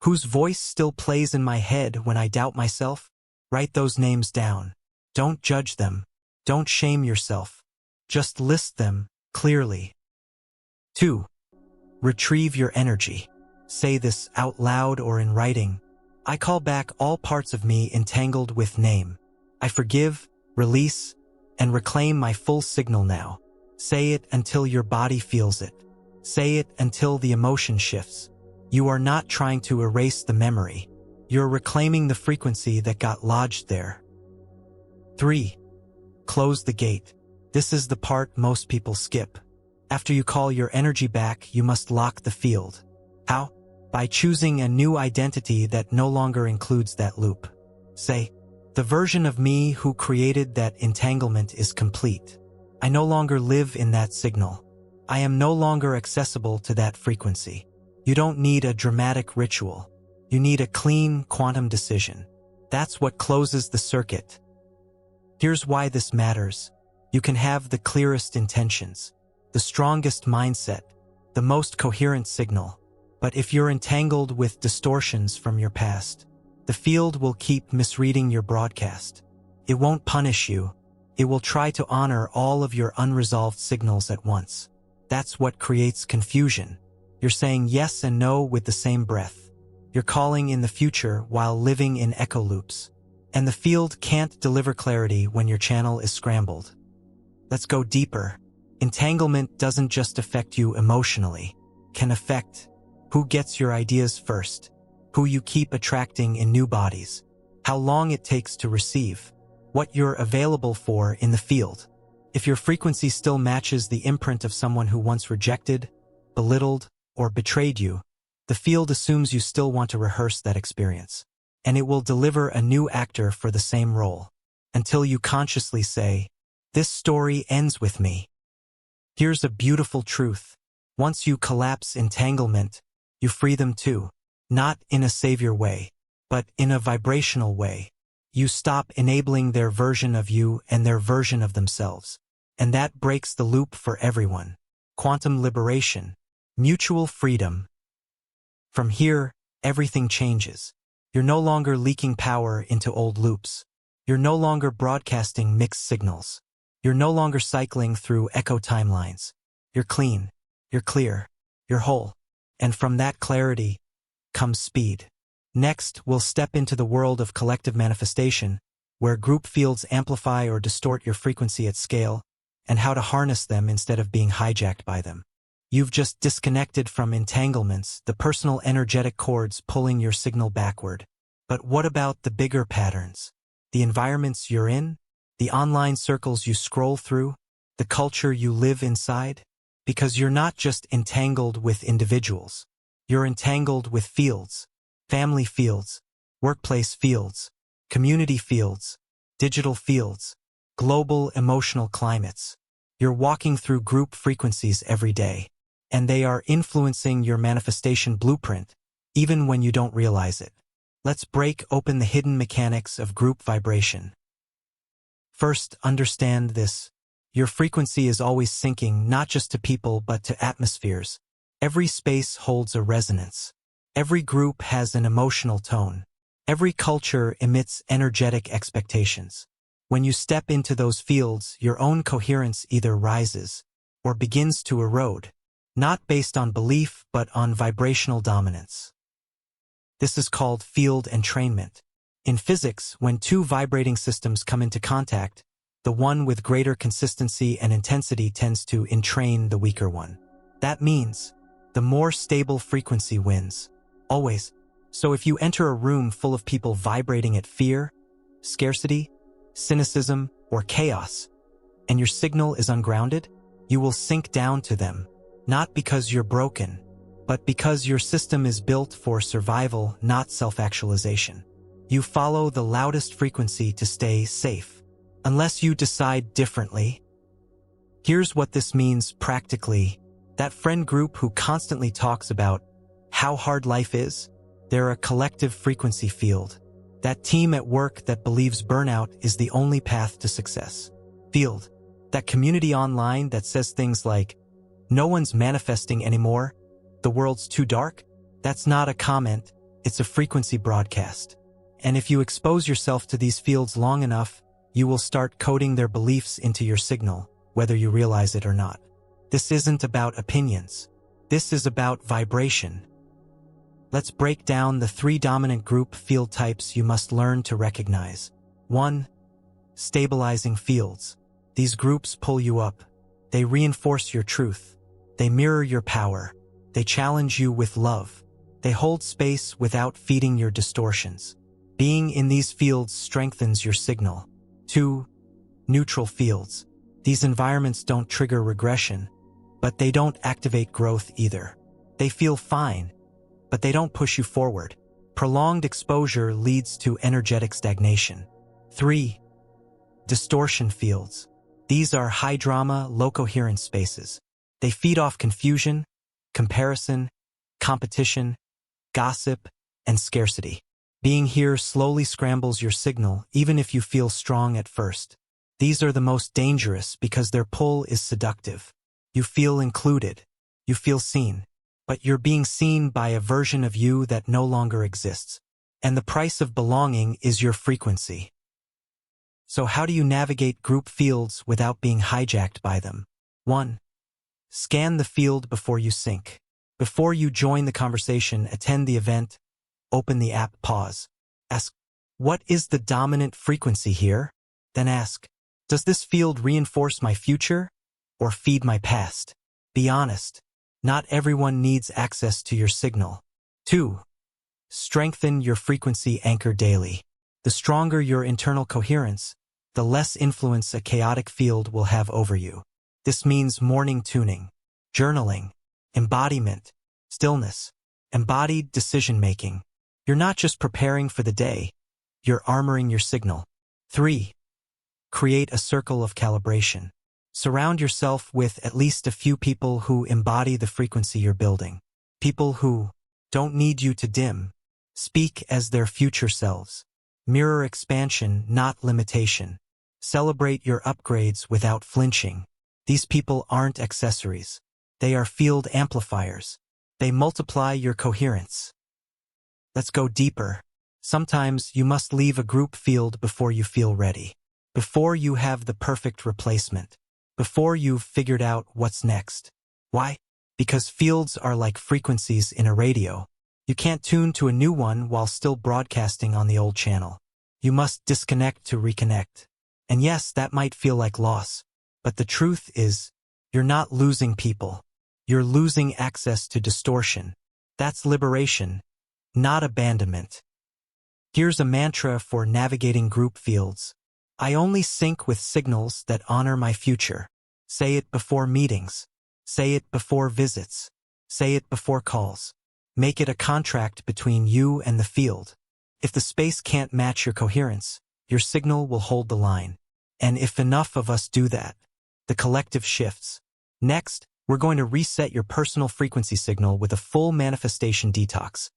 S1: Whose voice still plays in my head when I doubt myself? Write those names down. Don't judge them. Don't shame yourself. Just list them clearly. 2. Retrieve your energy. Say this out loud or in writing. I call back all parts of me entangled with name. I forgive, release, and reclaim my full signal now. Say it until your body feels it. Say it until the emotion shifts. You are not trying to erase the memory. You're reclaiming the frequency that got lodged there. 3. Close the gate. This is the part most people skip. After you call your energy back, you must lock the field. How? By choosing a new identity that no longer includes that loop. Say, the version of me who created that entanglement is complete. I no longer live in that signal. I am no longer accessible to that frequency. You don't need a dramatic ritual. You need a clean quantum decision. That's what closes the circuit. Here's why this matters. You can have the clearest intentions, the strongest mindset, the most coherent signal. But if you're entangled with distortions from your past, the field will keep misreading your broadcast. It won't punish you. It will try to honor all of your unresolved signals at once. That's what creates confusion. You're saying yes and no with the same breath. You're calling in the future while living in echo loops. And the field can't deliver clarity when your channel is scrambled. Let's go deeper. Entanglement doesn't just affect you emotionally, can affect who gets your ideas first, who you keep attracting in new bodies, how long it takes to receive, what you're available for in the field. If your frequency still matches the imprint of someone who once rejected, belittled, or betrayed you, the field assumes you still want to rehearse that experience, and it will deliver a new actor for the same role, until you consciously say, "This story ends with me." Here's a beautiful truth. Once you collapse entanglement, you free them too, not in a savior way, but in a vibrational way. You stop enabling their version of you and their version of themselves. And that breaks the loop for everyone. Quantum liberation, mutual freedom. From here, everything changes. You're no longer leaking power into old loops. You're no longer broadcasting mixed signals. You're no longer cycling through echo timelines. You're clean, you're clear, you're whole. And from that clarity comes speed. Next, we'll step into the world of collective manifestation, where group fields amplify or distort your frequency at scale, and how to harness them instead of being hijacked by them. You've just disconnected from entanglements, the personal energetic cords pulling your signal backward. But what about the bigger patterns? The environments you're in? The online circles you scroll through? The culture you live inside? Because you're not just entangled with individuals. You're entangled with fields. Family fields, workplace fields, community fields, digital fields, global emotional climates. You're walking through group frequencies every day, and they are influencing your manifestation blueprint, even when you don't realize it. Let's break open the hidden mechanics of group vibration. First, understand this. Your frequency is always syncing not just to people but to atmospheres. Every space holds a resonance. Every group has an emotional tone. Every culture emits energetic expectations. When you step into those fields, your own coherence either rises or begins to erode, not based on belief but on vibrational dominance. This is called field entrainment. In physics, when two vibrating systems come into contact, the one with greater consistency and intensity tends to entrain the weaker one. That means the more stable frequency wins. Always. So if you enter a room full of people vibrating at fear, scarcity, cynicism, or chaos, and your signal is ungrounded, you will sink down to them, not because you're broken, but because your system is built for survival, not self-actualization. You follow the loudest frequency to stay safe, unless you decide differently. Here's what this means practically. That friend group who constantly talks about how hard life is, they're a collective frequency field. That team at work that believes burnout is the only path to success. Field. That community online that says things like, "No one's manifesting anymore, the world's too dark." That's not a comment, it's a frequency broadcast. And if you expose yourself to these fields long enough, you will start coding their beliefs into your signal, whether you realize it or not. This isn't about opinions. This is about vibration. Let's break down the 3 dominant group field types you must learn to recognize. 1. Stabilizing fields. These groups pull you up. They reinforce your truth. They mirror your power. They challenge you with love. They hold space without feeding your distortions. Being in these fields strengthens your signal. 2. Neutral fields. These environments don't trigger regression, but they don't activate growth either. They feel fine, but they don't push you forward. Prolonged exposure leads to energetic stagnation. 3. Distortion fields. These are high-drama, low-coherence spaces. They feed off confusion, comparison, competition, gossip, and scarcity. Being here slowly scrambles your signal, even if you feel strong at first. These are the most dangerous because their pull is seductive. You feel included. You feel seen. But you're being seen by a version of you that no longer exists. And the price of belonging is your frequency. So how do you navigate group fields without being hijacked by them? 1. Scan the field before you sync. Before you join the conversation, attend the event, open the app, pause. Ask, what is the dominant frequency here? Then ask, does this field reinforce my future or feed my past. Be honest. Not everyone needs access to your signal. 2. Strengthen your frequency anchor daily. The stronger your internal coherence, the less influence a chaotic field will have over you. This means morning tuning, journaling, embodiment, stillness, embodied decision-making. You're not just preparing for the day, you're armoring your signal. 3. Create a circle of calibration. Surround yourself with at least a few people who embody the frequency you're building. People who don't need you to dim, speak as their future selves. Mirror expansion, not limitation. Celebrate your upgrades without flinching. These people aren't accessories. They are field amplifiers. They multiply your coherence. Let's go deeper. Sometimes you must leave a group field before you feel ready. Before you have the perfect replacement. Before you've figured out what's next. Why? Because fields are like frequencies in a radio. You can't tune to a new one while still broadcasting on the old channel. You must disconnect to reconnect. And yes, that might feel like loss. But the truth is, you're not losing people. You're losing access to distortion. That's liberation, not abandonment. Here's a mantra for navigating group fields. I only sync with signals that honor my future. Say it before meetings. Say it before visits. Say it before calls. Make it a contract between you and the field. If the space can't match your coherence, your signal will hold the line. And if enough of us do that, the collective shifts. Next, we're going to reset your personal frequency signal with a full manifestation detox.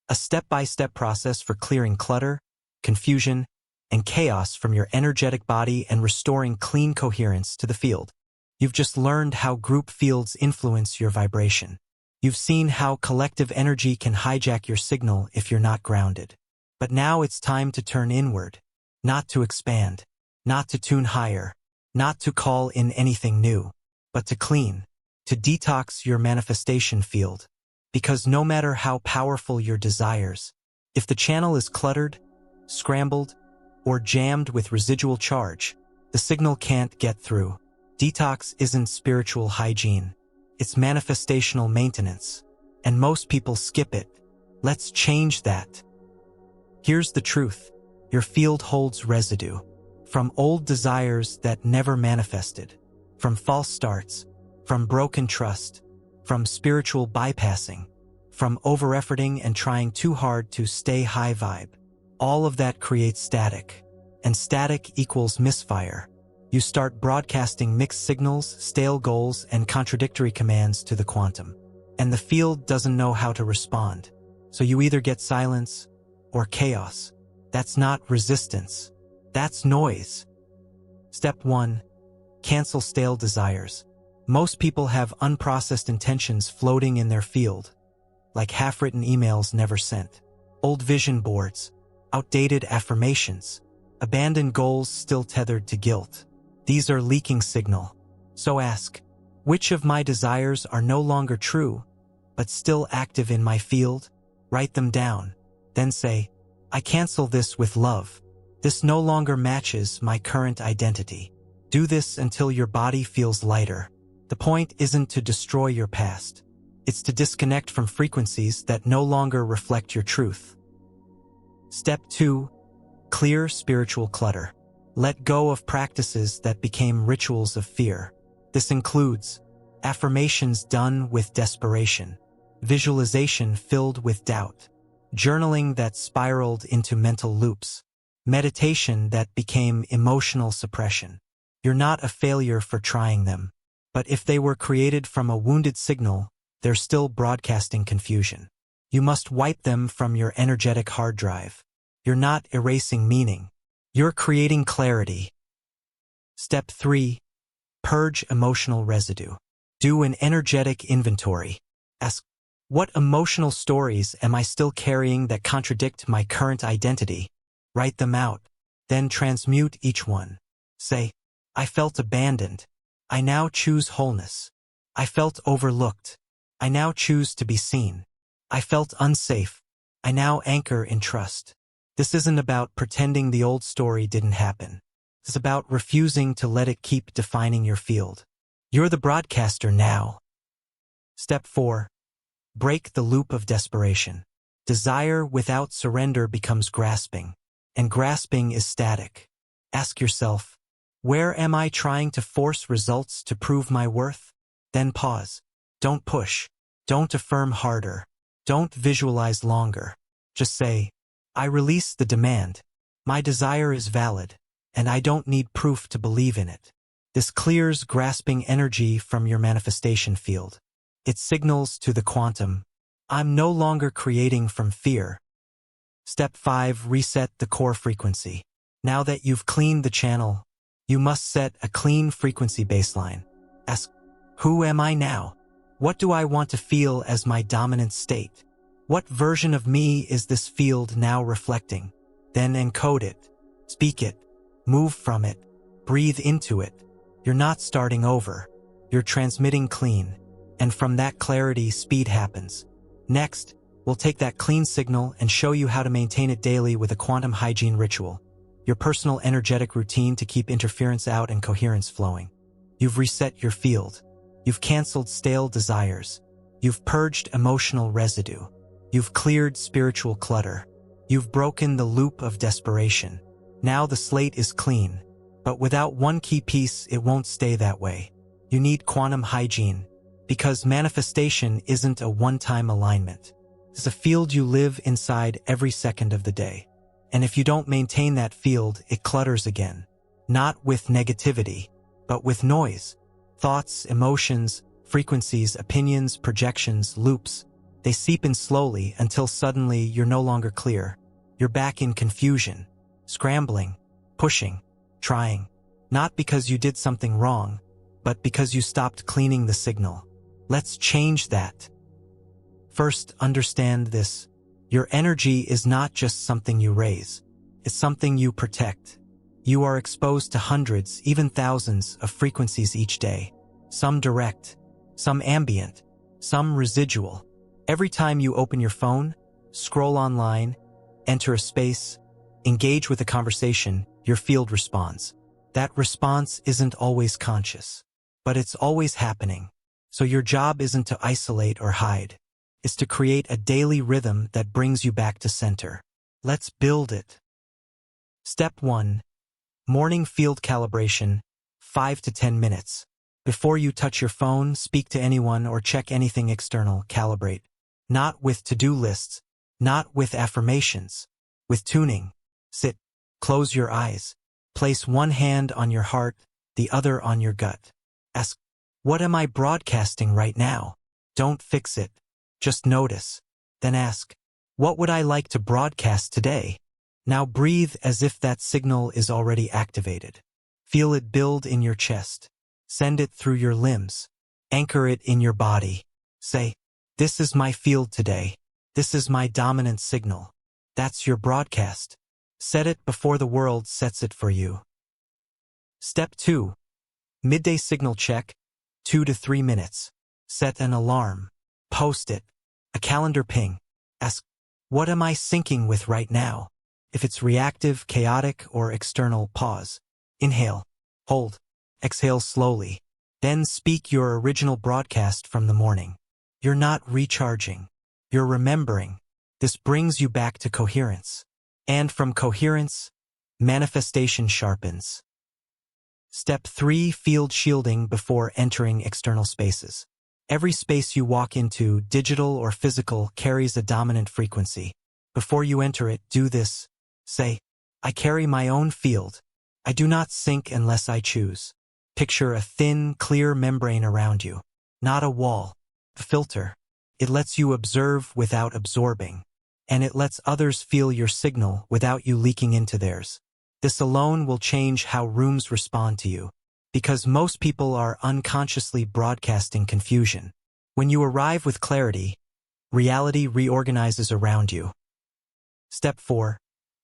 S1: A step-by-step process for clearing clutter, confusion, and chaos from your energetic body and restoring clean coherence to the field. You've just learned how group fields influence your vibration. You've seen how collective energy can hijack your signal if you're not grounded. But now it's time to turn inward, not to expand, not to tune higher, not to call in anything new, but to clean, to detox your manifestation field. Because no matter how powerful your desires, if the channel is cluttered, scrambled, or jammed with residual charge, the signal can't get through. Detox isn't spiritual hygiene. It's manifestational maintenance. And most people skip it. Let's change that. Here's the truth. Your field holds residue. From old desires that never manifested. From false starts. From broken trust. From spiritual bypassing. From over-efforting and trying too hard to stay high vibe. All of that creates static. And static equals misfire. You start broadcasting mixed signals, stale goals, and contradictory commands to the quantum. And the field doesn't know how to respond. So you either get silence or chaos. That's not resistance. That's noise. Step 1. Cancel stale desires. Most people have unprocessed intentions floating in their field, like half-written emails never sent, old vision boards, outdated affirmations, abandoned goals still tethered to guilt. These are leaking signal. So ask, which of my desires are no longer true, but still active in my field? Write them down. Then say, I cancel this with love. This no longer matches my current identity. Do this until your body feels lighter. The point isn't to destroy your past. It's to disconnect from frequencies that no longer reflect your truth. Step 2. Clear spiritual clutter. Let go of practices that became rituals of fear. This includes affirmations done with desperation, visualization filled with doubt, journaling that spiraled into mental loops, meditation that became emotional suppression. You're not a failure for trying them. But if they were created from a wounded signal, they're still broadcasting confusion. You must wipe them from your energetic hard drive. You're not erasing meaning. You're creating clarity. Step 3. Purge emotional residue. Do an energetic inventory. Ask, what emotional stories am I still carrying that contradict my current identity? Write them out. Then transmute each one. Say, I felt abandoned. I now choose wholeness. I felt overlooked. I now choose to be seen. I felt unsafe. I now anchor in trust. This isn't about pretending the old story didn't happen. It's about refusing to let it keep defining your field. You're the broadcaster now. Step 4. Break the loop of desperation. Desire without surrender becomes grasping, and grasping is static. Ask yourself, where am I trying to force results to prove my worth? Then pause. Don't push. Don't affirm harder. Don't visualize longer. Just say, I release the demand. My desire is valid, and I don't need proof to believe in it. This clears grasping energy from your manifestation field. It signals to the quantum, I'm no longer creating from fear. Step 5. Reset the core frequency. Now that you've cleaned the channel, you must set a clean frequency baseline. Ask, who am I now? What do I want to feel as my dominant state? What version of me is this field now reflecting? Then encode it, speak it, move from it, breathe into it. You're not starting over. You're transmitting clean. And from that clarity, speed happens. Next, we'll take that clean signal and show you how to maintain it daily with a quantum hygiene ritual. Your personal energetic routine to keep interference out and coherence flowing. You've reset your field. You've canceled stale desires. You've purged emotional residue. You've cleared spiritual clutter. You've broken the loop of desperation. Now the slate is clean. But without one key piece, it won't stay that way. You need quantum hygiene, because manifestation isn't a one-time alignment. It's a field you live inside every second of the day. And if you don't maintain that field, it clutters again. Not with negativity, but with noise. Thoughts, emotions, frequencies, opinions, projections, loops. They seep in slowly until suddenly you're no longer clear. You're back in confusion, scrambling, pushing, trying. Not because you did something wrong, but because you stopped cleaning the signal. Let's change that. First, understand this. Your energy is not just something you raise. It's something you protect. You are exposed to hundreds, even thousands of frequencies each day. Some direct, some ambient, some residual. Every time you open your phone, scroll online, enter a space, engage with a conversation, your field responds. That response isn't always conscious, but it's always happening. So your job isn't to isolate or hide. It's to create a daily rhythm that brings you back to center. Let's build it. Step 1. Morning field calibration, 5 to 10 minutes. Before you touch your phone, speak to anyone, or check anything external, calibrate. Not with to-do lists, not with affirmations, with tuning. Sit, close your eyes, place one hand on your heart, the other on your gut. Ask, what am I broadcasting right now? Don't fix it, just notice. Then ask, what would I like to broadcast today? Now breathe as if that signal is already activated. Feel it build in your chest. Send it through your limbs. Anchor it in your body. Say, this is my field today. This is my dominant signal. That's your broadcast. Set it before the world sets it for you. Step 2. Midday signal check, 2 to 3 minutes. Set an alarm. Post it. A calendar ping. Ask, what am I syncing with right now? If it's reactive, chaotic, or external, pause. Inhale. Hold. Exhale slowly. Then speak your original broadcast from the morning. You're not recharging. You're remembering. This brings you back to coherence. And from coherence, manifestation sharpens. Step 3. Field shielding before entering external spaces. Every space you walk into, digital or physical, carries a dominant frequency. Before you enter it, do this. Say, I carry my own field. I do not sync unless I choose. Picture a thin, clear membrane around you. Not a wall. A filter. It lets you observe without absorbing. And it lets others feel your signal without you leaking into theirs. This alone will change how rooms respond to you. Because most people are unconsciously broadcasting confusion. When you arrive with clarity, reality reorganizes around you. Step 4.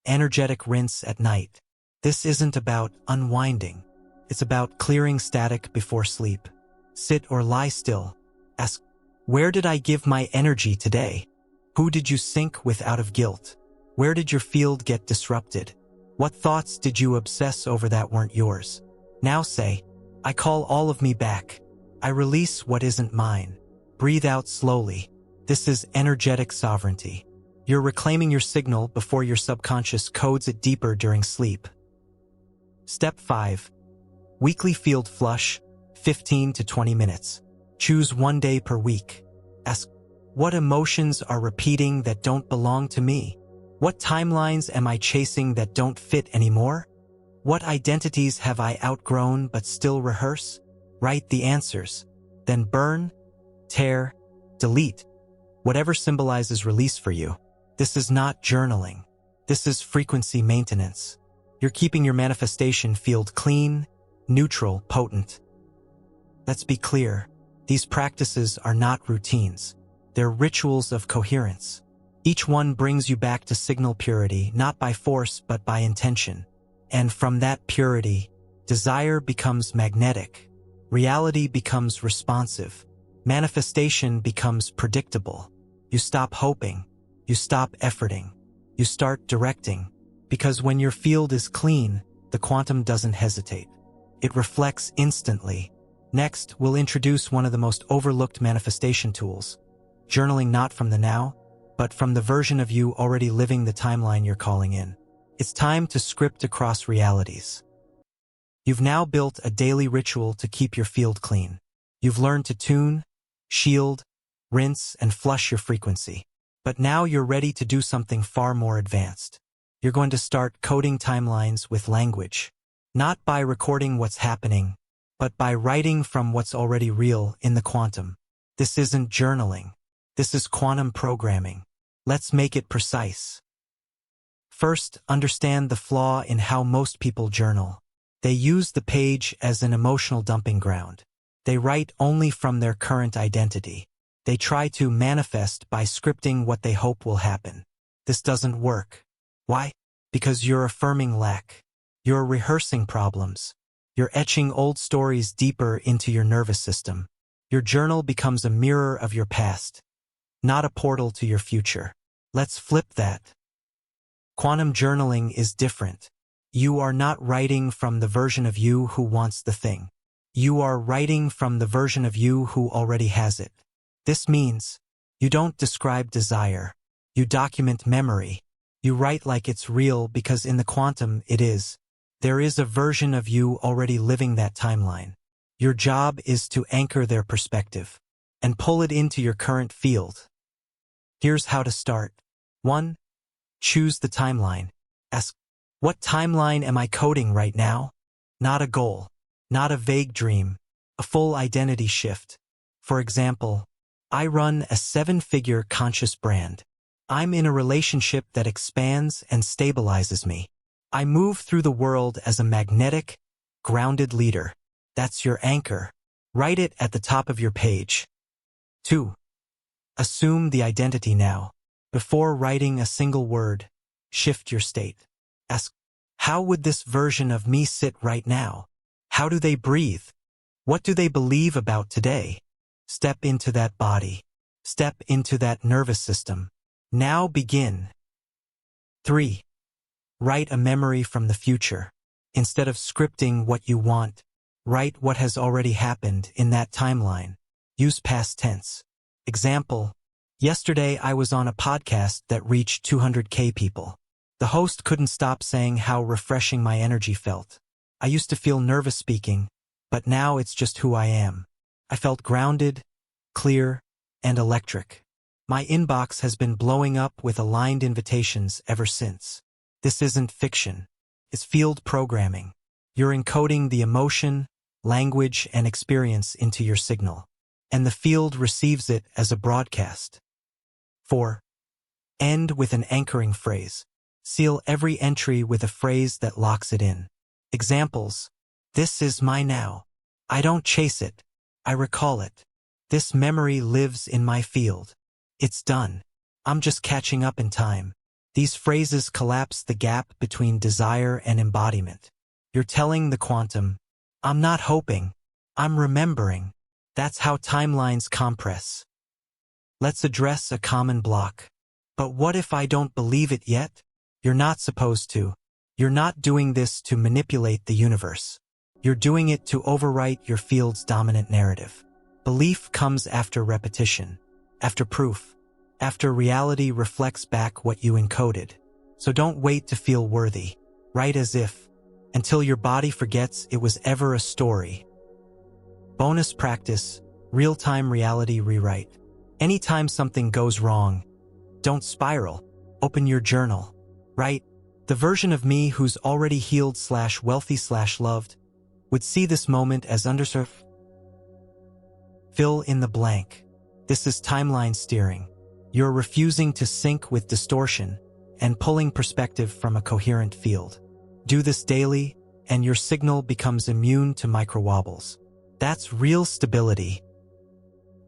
S1: Energetic rinse at night. This isn't about unwinding. It's about clearing static before sleep. Sit or lie still. Ask, where did I give my energy today? Who did you sync with out of guilt? Where did your field get disrupted? What thoughts did you obsess over that weren't yours? Now say, I call all of me back. I release what isn't mine. Breathe out slowly. This is energetic sovereignty. You're reclaiming your signal before your subconscious codes it deeper during sleep. Step 5. Weekly field flush, 15 to 20 minutes. Choose one day per week. Ask, what emotions are repeating that don't belong to me? What timelines am I chasing that don't fit anymore? What identities have I outgrown but still rehearse? Write the answers. Then burn, tear, delete. Whatever symbolizes release for you. This is not journaling. This is frequency maintenance. You're keeping your manifestation field clean, neutral, potent. Let's be clear. These practices are not routines. They're rituals of coherence. Each one brings you back to signal purity, not by force but by intention. And from that purity, desire becomes magnetic. Reality becomes responsive. Manifestation becomes predictable. You stop hoping. You stop efforting. You start directing. Because when your field is clean, the quantum doesn't hesitate. It reflects instantly. Next, we'll introduce one of the most overlooked manifestation tools. Journaling not from the now, but from the version of you already living the timeline you're calling in. It's time to script across realities. You've now built a daily ritual to keep your field clean. You've learned to tune, shield, rinse, and flush your frequency. But now you're ready to do something far more advanced. You're going to start coding timelines with language. Not by recording what's happening, but by writing from what's already real in the quantum. This isn't journaling. This is quantum programming. Let's make it precise. First, understand the flaw in how most people journal. They use the page as an emotional dumping ground. They write only from their current identity. They try to manifest by scripting what they hope will happen. This doesn't work. Why? Because you're affirming lack. You're rehearsing problems. You're etching old stories deeper into your nervous system. Your journal becomes a mirror of your past, not a portal to your future. Let's flip that. Quantum journaling is different. You are not writing from the version of you who wants the thing. You are writing from the version of you who already has it. This means you don't describe desire. You document memory. You write like it's real because in the quantum it is. There is a version of you already living that timeline. Your job is to anchor their perspective and pull it into your current field. Here's how to start. 1. Choose the timeline. Ask, what timeline am I coding right now? Not a goal, not a vague dream, a full identity shift. For example, I run a 7-figure conscious brand. I'm in a relationship that expands and stabilizes me. I move through the world as a magnetic, grounded leader. That's your anchor. Write it at the top of your page. 2. Assume the identity now. Before writing a single word, shift your state. Ask, how would this version of me sit right now? How do they breathe? What do they believe about today? Step into that body. Step into that nervous system. Now begin. 3. Write a memory from the future. Instead of scripting what you want, write what has already happened in that timeline. Use past tense. Example, yesterday I was on a podcast that reached 200K people. The host couldn't stop saying how refreshing my energy felt. I used to feel nervous speaking, but now it's just who I am. I felt grounded, clear, and electric. My inbox has been blowing up with aligned invitations ever since. This isn't fiction. It's field programming. You're encoding the emotion, language, and experience into your signal, and the field receives it as a broadcast. 4. End with an anchoring phrase. Seal every entry with a phrase that locks it in. Examples, this is my now. I don't chase it. I recall it. This memory lives in my field. It's done. I'm just catching up in time. These phrases collapse the gap between desire and embodiment. You're telling the quantum, I'm not hoping, I'm remembering. That's how timelines compress. Let's address a common block. But what if I don't believe it yet? You're not supposed to. You're not doing this to manipulate the universe. You're doing it to overwrite your field's dominant narrative. Belief comes after repetition, after proof, after reality reflects back what you encoded. So don't wait to feel worthy. Write as if, until your body forgets it was ever a story. Bonus practice, real-time reality rewrite. Anytime something goes wrong, don't spiral. Open your journal. Write, the version of me who's already healed/wealthy/loved would see this moment as underserved. Fill in the blank. This is timeline steering. You're refusing to sync with distortion and pulling perspective from a coherent field. Do this daily, and your signal becomes immune to micro-wobbles. That's real stability.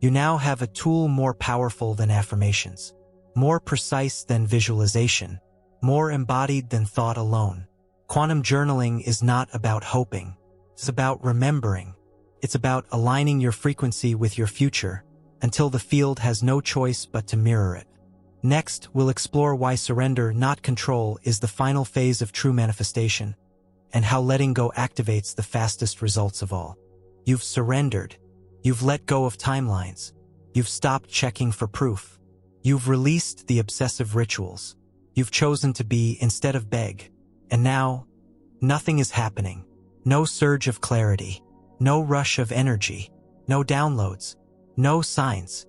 S1: You now have a tool more powerful than affirmations, more precise than visualization, more embodied than thought alone. Quantum journaling is not about hoping. It's about remembering. It's about aligning your frequency with your future until the field has no choice but to mirror it. Next, we'll explore why surrender, not control, is the final phase of true manifestation, and how letting go activates the fastest results of all. You've surrendered. You've let go of timelines. You've stopped checking for proof. You've released the obsessive rituals. You've chosen to be instead of beg. And now, nothing is happening. No surge of clarity. No rush of energy. No downloads. No signs.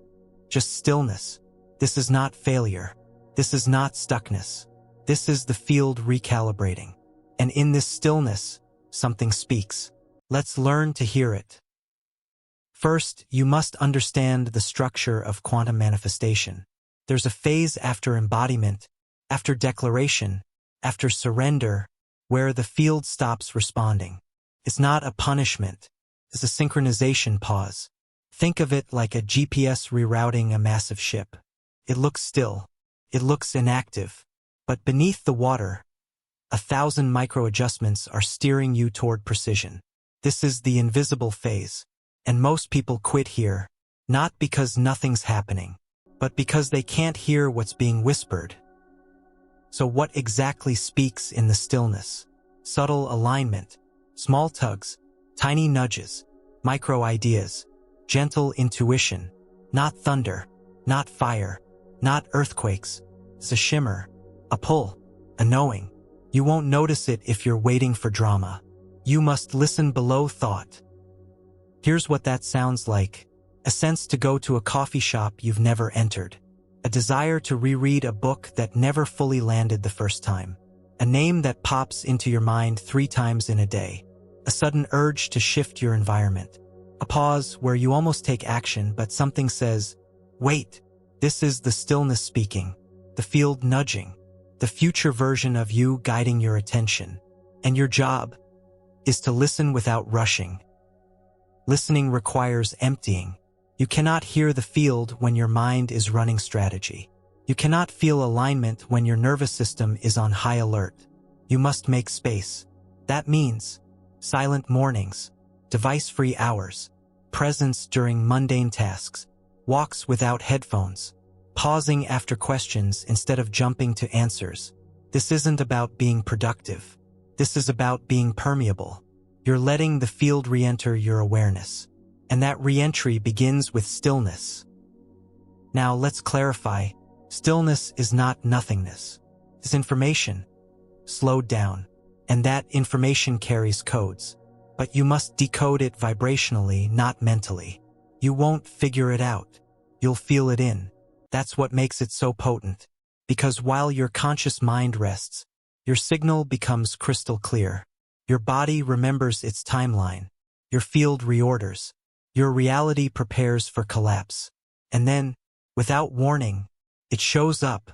S1: Just stillness. This is not failure. This is not stuckness. This is the field recalibrating. And in this stillness, something speaks. Let's learn to hear it. First, you must understand the structure of quantum manifestation. There's a phase after embodiment, after declaration, after surrender, where the field stops responding. It's not a punishment. It's a synchronization pause. Think of it like a GPS rerouting a massive ship. It looks still. It looks inactive. But beneath the water, 1,000 micro-adjustments are steering you toward precision. This is the invisible phase. And most people quit here, not because nothing's happening, but because they can't hear what's being whispered. So what exactly speaks in the stillness? Subtle alignment, small tugs, tiny nudges, micro-ideas, gentle intuition, not thunder, not fire, not earthquakes. It's a shimmer, a pull, a knowing. You won't notice it if you're waiting for drama. You must listen below thought. Here's what that sounds like. A sense to go to a coffee shop you've never entered. A desire to reread a book that never fully landed the first time. A name that pops into your mind 3 times in a day. A sudden urge to shift your environment. A pause where you almost take action but something says, wait. This is the stillness speaking, the field nudging, the future version of you guiding your attention. And your job is to listen without rushing. Listening requires emptying. You cannot hear the field when your mind is running strategy. You cannot feel alignment when your nervous system is on high alert. You must make space. That means silent mornings, device-free hours, presence during mundane tasks, walks without headphones, pausing after questions instead of jumping to answers. This isn't about being productive. This is about being permeable. You're letting the field re-enter your awareness. And that re-entry begins with stillness. Now let's clarify. Stillness is not nothingness. It's information, slowed down. And that information carries codes. But you must decode it vibrationally, not mentally. You won't figure it out. You'll feel it in. That's what makes it so potent. Because while your conscious mind rests, your signal becomes crystal clear. Your body remembers its timeline. Your field reorders. Your reality prepares for collapse. And then, without warning, it shows up.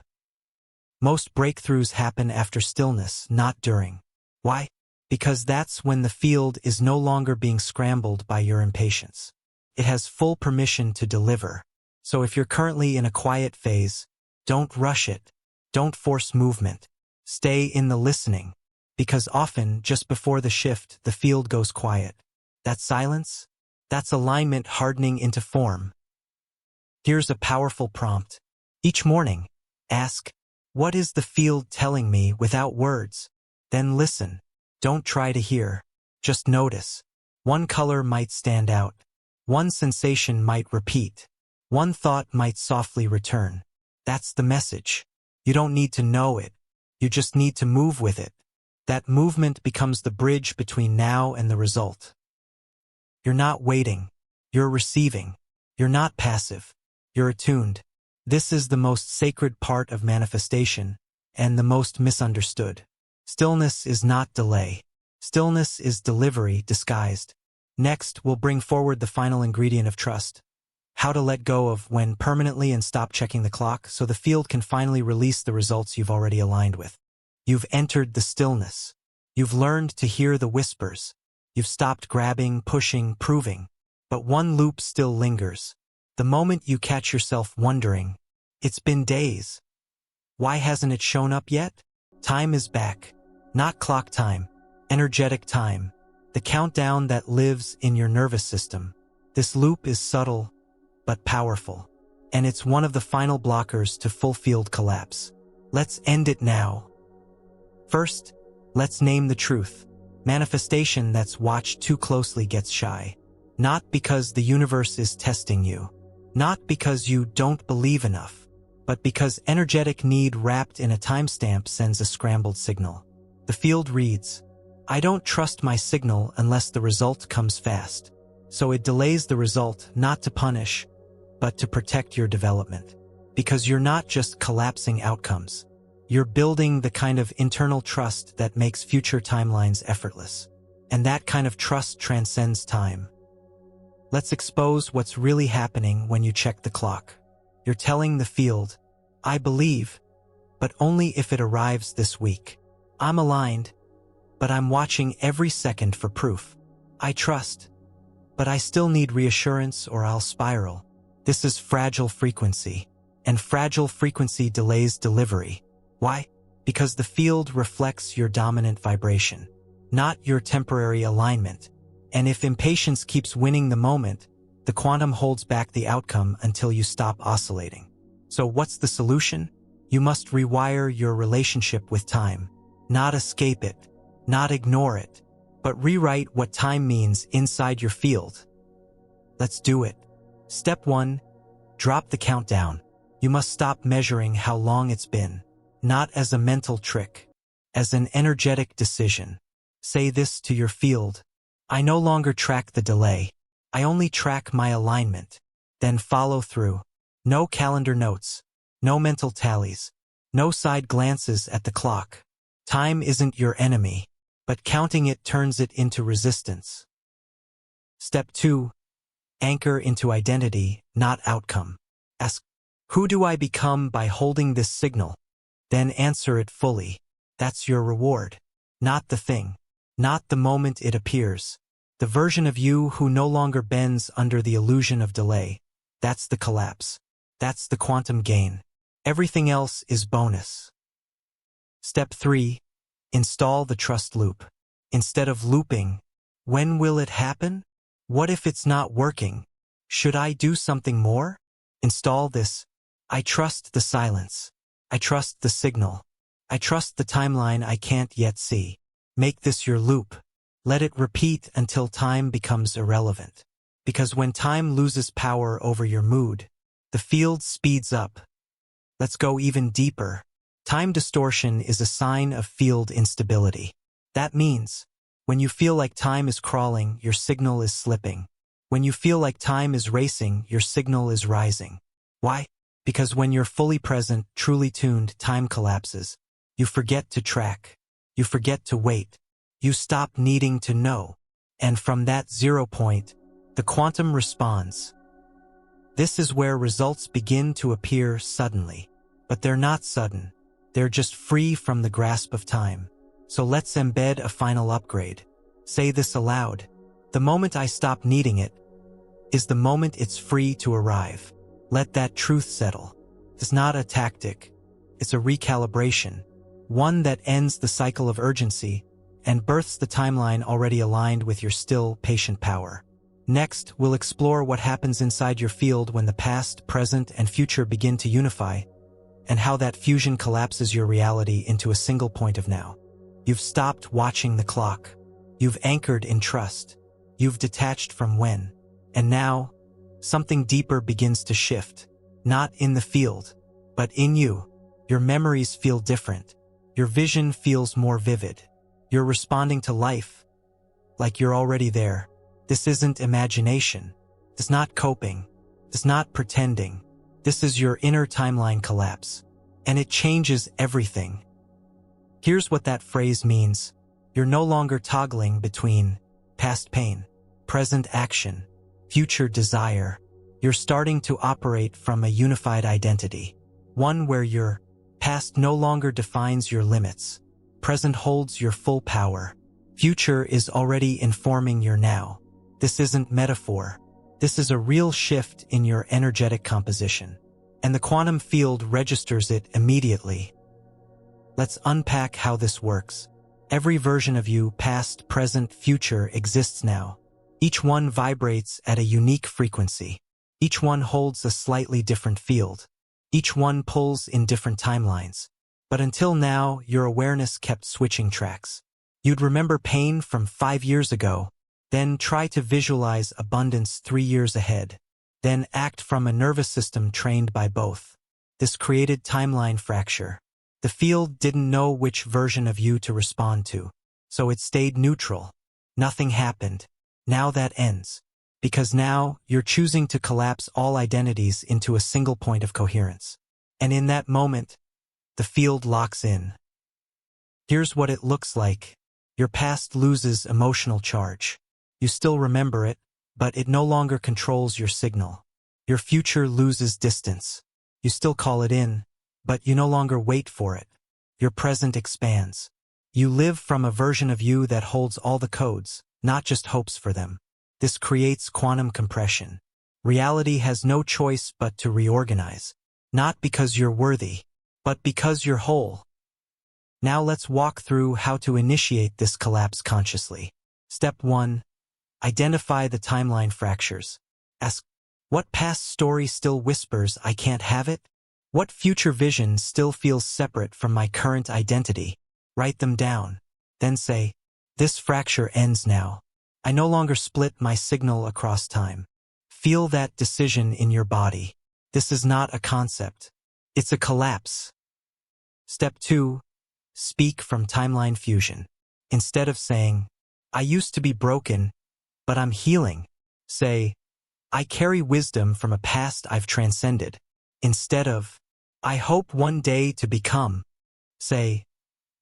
S1: Most breakthroughs happen after stillness, not during. Why? Because that's when the field is no longer being scrambled by your impatience. It has full permission to deliver. So if you're currently in a quiet phase, don't rush it. Don't force movement. Stay in the listening. Because often, just before the shift, the field goes quiet. That silence? That's alignment hardening into form. Here's a powerful prompt. Each morning, ask, what is the field telling me without words? Then listen. Don't try to hear. Just notice. One color might stand out. One sensation might repeat. One thought might softly return. That's the message. You don't need to know it. You just need to move with it. That movement becomes the bridge between now and the result. You're not waiting. You're receiving. You're not passive. You're attuned. This is the most sacred part of manifestation, and the most misunderstood. Stillness is not delay. Stillness is delivery disguised. Next, we'll bring forward the final ingredient of trust. How to let go of when permanently and stop checking the clock so the field can finally release the results you've already aligned with. You've entered the stillness. You've learned to hear the whispers. You've stopped grabbing, pushing, proving. But one loop still lingers. The moment you catch yourself wondering, it's been days. Why hasn't it shown up yet? Time is back. Not clock time. Energetic time. The countdown that lives in your nervous system. This loop is subtle, but powerful. And it's one of the final blockers to full field collapse. Let's end it now. First, let's name the truth. Manifestation that's watched too closely gets shy. Not because the universe is testing you. Not because you don't believe enough. But because energetic need wrapped in a timestamp sends a scrambled signal. The field reads, I don't trust my signal unless the result comes fast. So it delays the result not to punish, but to protect your development. Because you're not just collapsing outcomes. You're building the kind of internal trust that makes future timelines effortless. And that kind of trust transcends time. Let's expose what's really happening when you check the clock. You're telling the field, I believe, but only if it arrives this week. I'm aligned, but I'm watching every second for proof. I trust, but I still need reassurance or I'll spiral. This is fragile frequency, and fragile frequency delays delivery. Why? Because the field reflects your dominant vibration, not your temporary alignment. And if impatience keeps winning the moment, the quantum holds back the outcome until you stop oscillating. So what's the solution? You must rewire your relationship with time. Not escape it, not ignore it, but rewrite what time means inside your field. Let's do it. Step 1. Drop the countdown. You must stop measuring how long it's been. Not as a mental trick, as an energetic decision. Say this to your field. I no longer track the delay. I only track my alignment. Then follow through. No calendar notes. No mental tallies. No side glances at the clock. Time isn't your enemy, but counting it turns it into resistance. Step 2. Anchor into identity, not outcome. Ask, who do I become by holding this signal? Then answer it fully. That's your reward. Not the thing. Not the moment it appears. The version of you who no longer bends under the illusion of delay. That's the collapse. That's the quantum gain. Everything else is bonus. Step 3. Install the trust loop. Instead of looping, when will it happen? What if it's not working? Should I do something more? Install this. I trust the silence. I trust the signal. I trust the timeline I can't yet see. Make this your loop. Let it repeat until time becomes irrelevant. Because when time loses power over your mood, the field speeds up. Let's go even deeper. Time distortion is a sign of field instability. That means, when you feel like time is crawling, your signal is slipping. When you feel like time is racing, your signal is rising. Why? Because when you're fully present, truly tuned, time collapses. You forget to track. You forget to wait. You stop needing to know. And from that 0 point, the quantum responds. This is where results begin to appear suddenly. But they're not sudden. They're just free from the grasp of time. So let's embed a final upgrade. Say this aloud. The moment I stop needing it is the moment it's free to arrive. Let that truth settle. It's not a tactic. It's a recalibration. One that ends the cycle of urgency and births the timeline already aligned with your still, patient power. Next, we'll explore what happens inside your field when the past, present, and future begin to unify, and how that fusion collapses your reality into a single point of now. You've stopped watching the clock. You've anchored in trust. You've detached from when. And now, something deeper begins to shift. Not in the field, but in you. Your memories feel different. Your vision feels more vivid. You're responding to life like you're already there. This isn't imagination. It's not coping. It's not pretending. This is your inner timeline collapse. And it changes everything. Here's what that phrase means. You're no longer toggling between past pain, present action, future desire. You're starting to operate from a unified identity. One where your past no longer defines your limits. Present holds your full power. Future is already informing your now. This isn't metaphor. This is a real shift in your energetic composition. And the quantum field registers it immediately. Let's unpack how this works. Every version of you, past, present, future, exists now. Each one vibrates at a unique frequency. Each one holds a slightly different field. Each one pulls in different timelines. But until now, your awareness kept switching tracks. You'd remember pain from 5 years ago, then try to visualize abundance 3 years ahead, then act from a nervous system trained by both. This created timeline fracture. The field didn't know which version of you to respond to, so it stayed neutral. Nothing happened. Now that ends. Because now, you're choosing to collapse all identities into a single point of coherence. And in that moment, the field locks in. Here's what it looks like. Your past loses emotional charge. You still remember it, but it no longer controls your signal. Your future loses distance. You still call it in, but you no longer wait for it. Your present expands. You live from a version of you that holds all the codes, not just hopes for them. This creates quantum compression. Reality has no choice but to reorganize. Not because you're worthy, but because you're whole. Now let's walk through how to initiate this collapse consciously. Step 1. Identify the timeline fractures. Ask, what past story still whispers I can't have it? What future vision still feels separate from my current identity? Write them down. Then say, this fracture ends now. I no longer split my signal across time. Feel that decision in your body. This is not a concept. It's a collapse. Step 2. Speak from timeline fusion. Instead of saying, I used to be broken, but I'm healing, say, I carry wisdom from a past I've transcended. Instead of, I hope one day to become, say,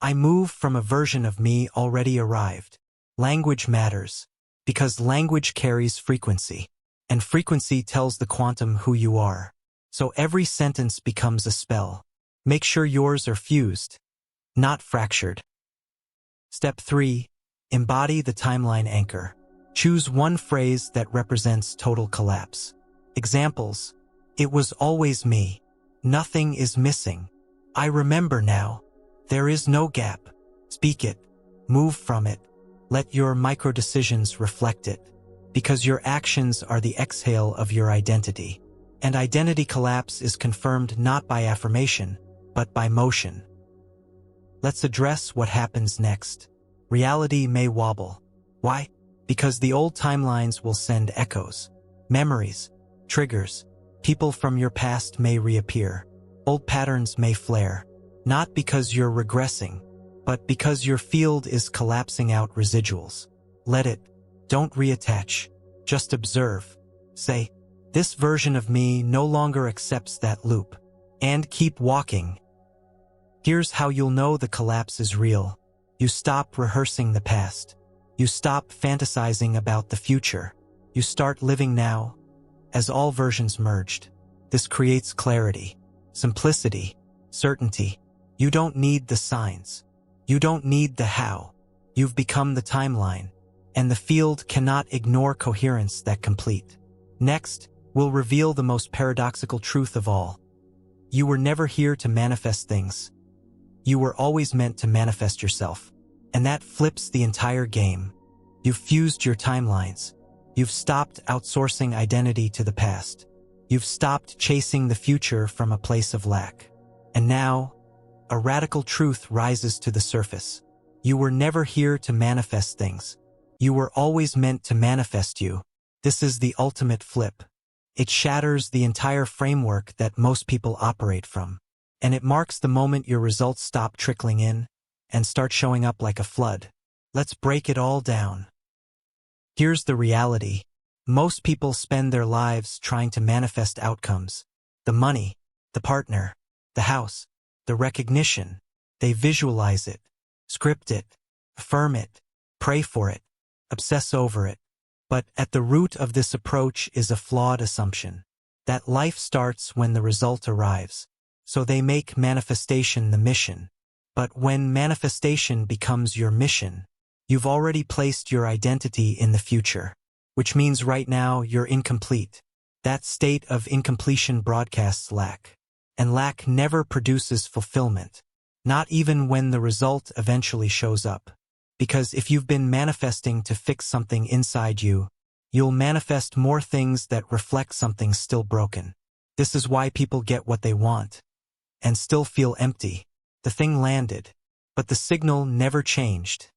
S1: I move from a version of me already arrived. Language matters, because language carries frequency, and frequency tells the quantum who you are. So every sentence becomes a spell. Make sure yours are fused, not fractured. Step 3. Embody the timeline anchor. Choose one phrase that represents total collapse. Examples. It was always me. Nothing is missing. I remember now. There is no gap. Speak it. Move from it. Let your micro-decisions reflect it. Because your actions are the exhale of your identity. And identity collapse is confirmed not by affirmation, but by motion. Let's address what happens next. Reality may wobble. Why? Because the old timelines will send echoes, memories, triggers. People from your past may reappear. Old patterns may flare. Not because you're regressing, but because your field is collapsing out residuals. Let it. Don't reattach. Just observe. Say, this version of me no longer accepts that loop. And keep walking. Here's how you'll know the collapse is real. You stop rehearsing the past. You stop fantasizing about the future. You start living now, as all versions merged. This creates clarity, simplicity, certainty. You don't need the signs. You don't need the how. You've become the timeline, and the field cannot ignore coherence that complete. Next, we'll reveal the most paradoxical truth of all. You were never here to manifest things. You were always meant to manifest yourself. And that flips the entire game. You've fused your timelines. You've stopped outsourcing identity to the past. You've stopped chasing the future from a place of lack. And now, a radical truth rises to the surface. You were never here to manifest things. You were always meant to manifest you. This is the ultimate flip. It shatters the entire framework that most people operate from. And it marks the moment your results stop trickling in and start showing up like a flood. Let's break it all down. Here's the reality. Most people spend their lives trying to manifest outcomes. The money, the partner, the house, the recognition. They visualize it, script it, affirm it, pray for it, obsess over it. But at the root of this approach is a flawed assumption that life starts when the result arrives. So they make manifestation the mission. But when manifestation becomes your mission, you've already placed your identity in the future, which means right now you're incomplete. That state of incompletion broadcasts lack. And lack never produces fulfillment, not even when the result eventually shows up. Because if you've been manifesting to fix something inside you, you'll manifest more things that reflect something still broken. This is why people get what they want and still feel empty. The thing landed, but the signal never changed.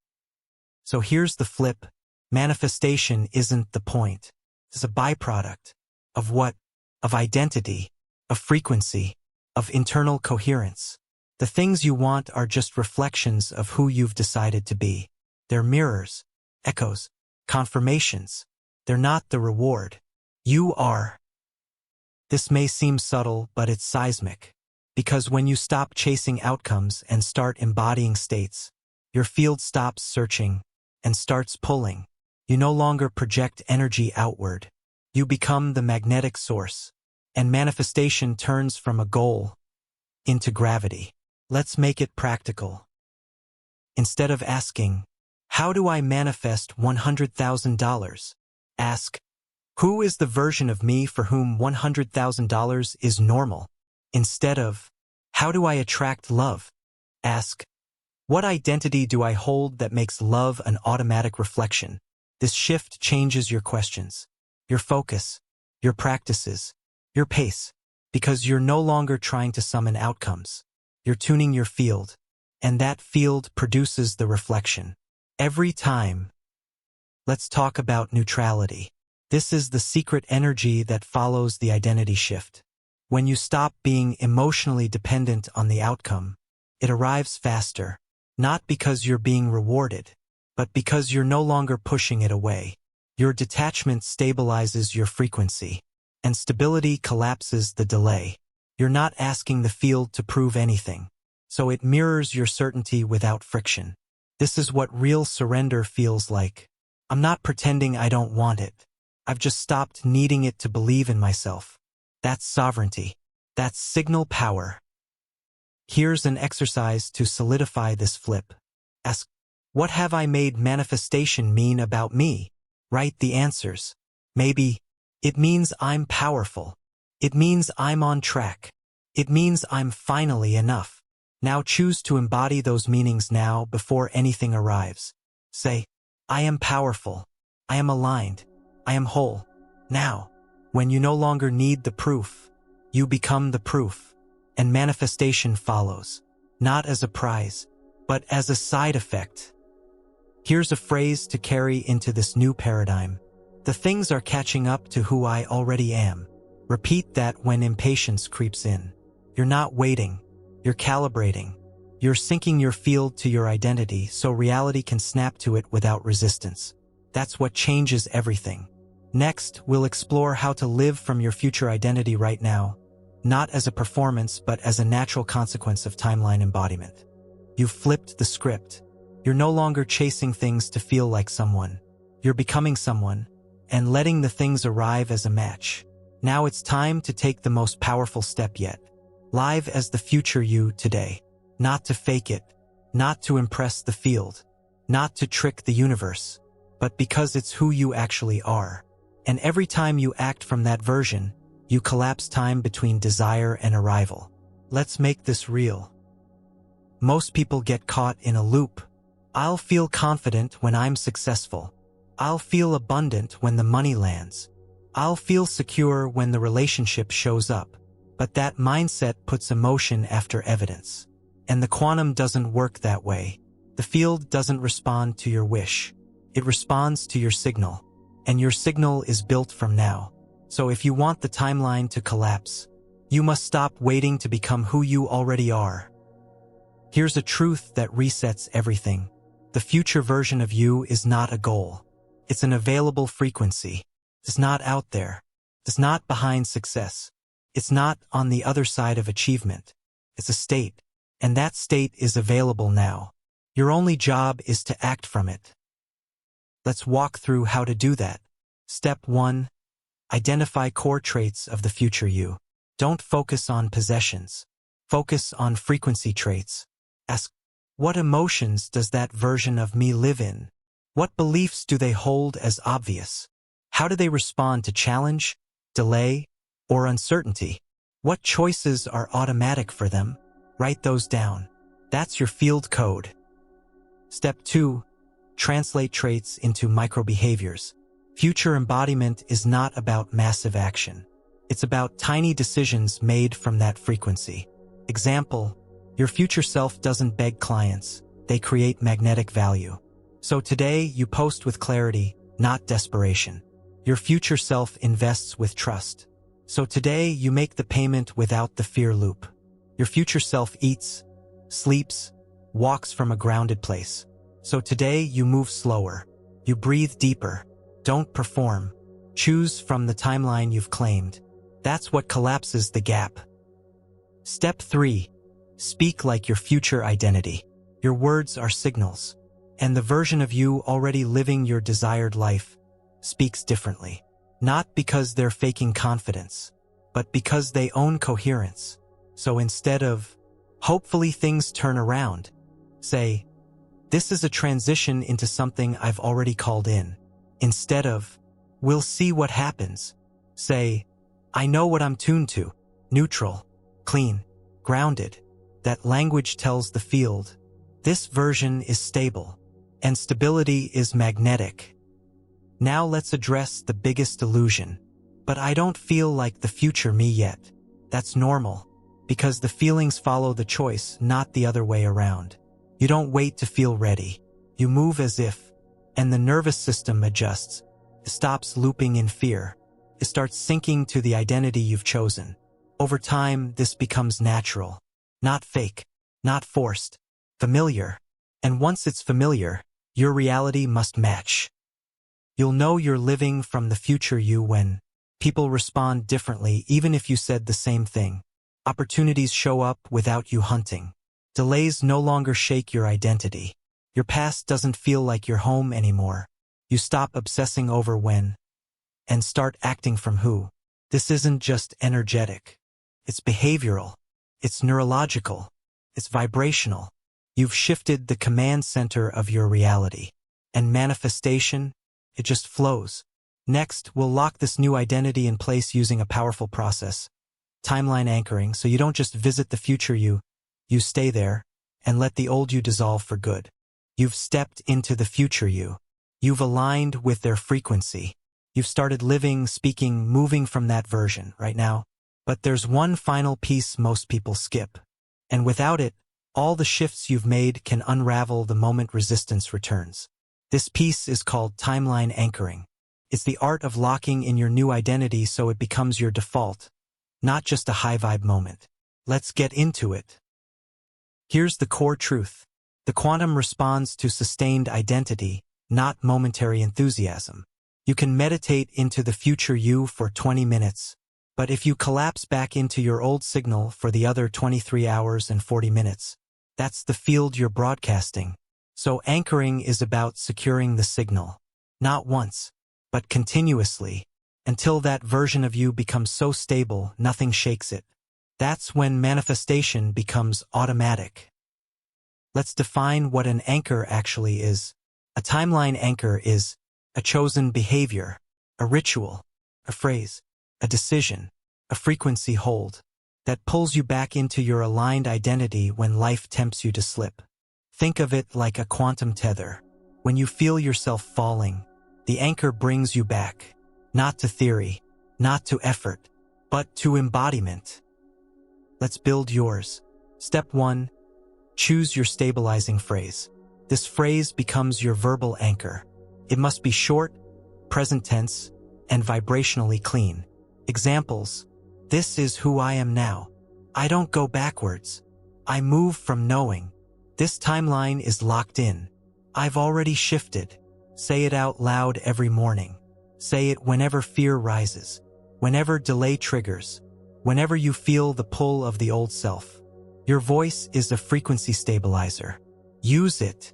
S1: So here's the flip. Manifestation isn't the point. It's a byproduct. Of what? Of identity, of frequency, of internal coherence. The things you want are just reflections of who you've decided to be. They're mirrors, echoes, confirmations. They're not the reward. You are. This may seem subtle, but it's seismic. Because when you stop chasing outcomes and start embodying states, your field stops searching and starts pulling. You no longer project energy outward. You become the magnetic source, and manifestation turns from a goal into gravity. Let's make it practical. Instead of asking, "How do I manifest $100,000?" ask, "Who is the version of me for whom $100,000 is normal?" Instead of, "How do I attract love?" ask, "What identity do I hold that makes love an automatic reflection?" This shift changes your questions, your focus, your practices, your pace, because you're no longer trying to summon outcomes. You're tuning your field, and that field produces the reflection. Every time. Let's talk about neutrality. This is the secret energy that follows the identity shift. When you stop being emotionally dependent on the outcome, it arrives faster, not because you're being rewarded, but because you're no longer pushing it away. Your detachment stabilizes your frequency, and stability collapses the delay. You're not asking the field to prove anything, so it mirrors your certainty without friction. This is what real surrender feels like. I'm not pretending I don't want it. I've just stopped needing it to believe in myself. That's sovereignty. That's signal power. Here's an exercise to solidify this flip. Ask, what have I made manifestation mean about me? Write the answers. Maybe, it means I'm powerful. It means I'm on track. It means I'm finally enough. Now choose to embody those meanings now before anything arrives. Say, I am powerful. I am aligned. I am whole. Now. When you no longer need the proof, you become the proof, and manifestation follows, not as a prize, but as a side effect. Here's a phrase to carry into this new paradigm. The things are catching up to who I already am. Repeat that when impatience creeps in. You're not waiting, you're calibrating. You're syncing your field to your identity so reality can snap to it without resistance. That's what changes everything. Next, we'll explore how to live from your future identity right now, not as a performance but as a natural consequence of timeline embodiment. You've flipped the script. You're no longer chasing things to feel like someone. You're becoming someone, and letting the things arrive as a match. Now it's time to take the most powerful step yet. Live as the future you today. Not to fake it, not to impress the field, not to trick the universe, but because it's who you actually are. And every time you act from that version, you collapse time between desire and arrival. Let's make this real. Most people get caught in a loop. I'll feel confident when I'm successful. I'll feel abundant when the money lands. I'll feel secure when the relationship shows up. But that mindset puts emotion after evidence. And the quantum doesn't work that way. The field doesn't respond to your wish. It responds to your signal. and your signal is built from now. So if you want the timeline to collapse, you must stop waiting to become who you already are. Here's a truth that resets everything. The future version of you is not a goal. It's an available frequency. It's not out there. It's not behind success. It's not on the other side of achievement. It's a state, and that state is available now. Your only job is to act from it. Let's walk through how to do that. Step 1. Identify core traits of the future you. Don't focus on possessions. Focus on frequency traits. Ask, what emotions does that version of me live in? What beliefs do they hold as obvious? How do they respond to challenge, delay, or uncertainty? What choices are automatic for them? Write those down. That's your field code. Step 2. Translate traits into micro-behaviors. Future embodiment is not about massive action. It's about tiny decisions made from that frequency. Example, your future self doesn't beg clients. They create magnetic value. So today, you post with clarity, not desperation. Your future self invests with trust. So today, you make the payment without the fear loop. Your future self eats, sleeps, walks from a grounded place. So today, you move slower. You breathe deeper. Don't perform. Choose from the timeline you've claimed. That's what collapses the gap. Step 3. Speak like your future identity. Your words are signals. And the version of you already living your desired life speaks differently. Not because they're faking confidence, but because they own coherence. So instead of, hopefully things turn around, say, this is a transition into something I've already called in. Instead of, we'll see what happens, say, I know what I'm tuned to. Neutral, clean, grounded. That language tells the field, this version is stable, and stability is magnetic. Now let's address the biggest illusion. But I don't feel like the future me yet. That's normal, because the feelings follow the choice, not the other way around. You don't wait to feel ready. You move as if, and the nervous system adjusts. It stops looping in fear. It starts sinking to the identity you've chosen. Over time, this becomes natural. Not fake, not forced, familiar. And once it's familiar, your reality must match. You'll know you're living from the future you when people respond differently even if you said the same thing. Opportunities show up without you hunting. Delays no longer shake your identity. Your past doesn't feel like your home anymore. You stop obsessing over when and start acting from who. This isn't just energetic. It's behavioral. It's neurological. It's vibrational. You've shifted the command center of your reality. And manifestation, it just flows. Next, we'll lock this new identity in place using a powerful process. Timeline anchoring, so you don't just visit the future you stay there, and let the old you dissolve for good. You've stepped into the future you. You've aligned with their frequency. You've started living, speaking, moving from that version right now. But there's one final piece most people skip. And without it, all the shifts you've made can unravel the moment resistance returns. This piece is called timeline anchoring. It's the art of locking in your new identity so it becomes your default, not just a high-vibe moment. Let's get into it. Here's the core truth. The quantum responds to sustained identity, not momentary enthusiasm. You can meditate into the future you for 20 minutes, but if you collapse back into your old signal for the other 23 hours and 40 minutes, that's the field you're broadcasting. So anchoring is about securing the signal, not once, but continuously, until that version of you becomes so stable nothing shakes it. That's when manifestation becomes automatic. Let's define what an anchor actually is. A timeline anchor is a chosen behavior, a ritual, a phrase, a decision, a frequency hold that pulls you back into your aligned identity when life tempts you to slip. Think of it like a quantum tether. When you feel yourself falling, the anchor brings you back, not to theory, not to effort, but to embodiment. Let's build yours. Step 1. Choose your stabilizing phrase. This phrase becomes your verbal anchor. It must be short, present tense, and vibrationally clean. Examples: this is who I am now. I don't go backwards. I move from knowing. This timeline is locked in. I've already shifted. Say it out loud every morning. Say it whenever fear rises, whenever delay triggers, whenever you feel the pull of the old self. Your voice is a frequency stabilizer. Use it.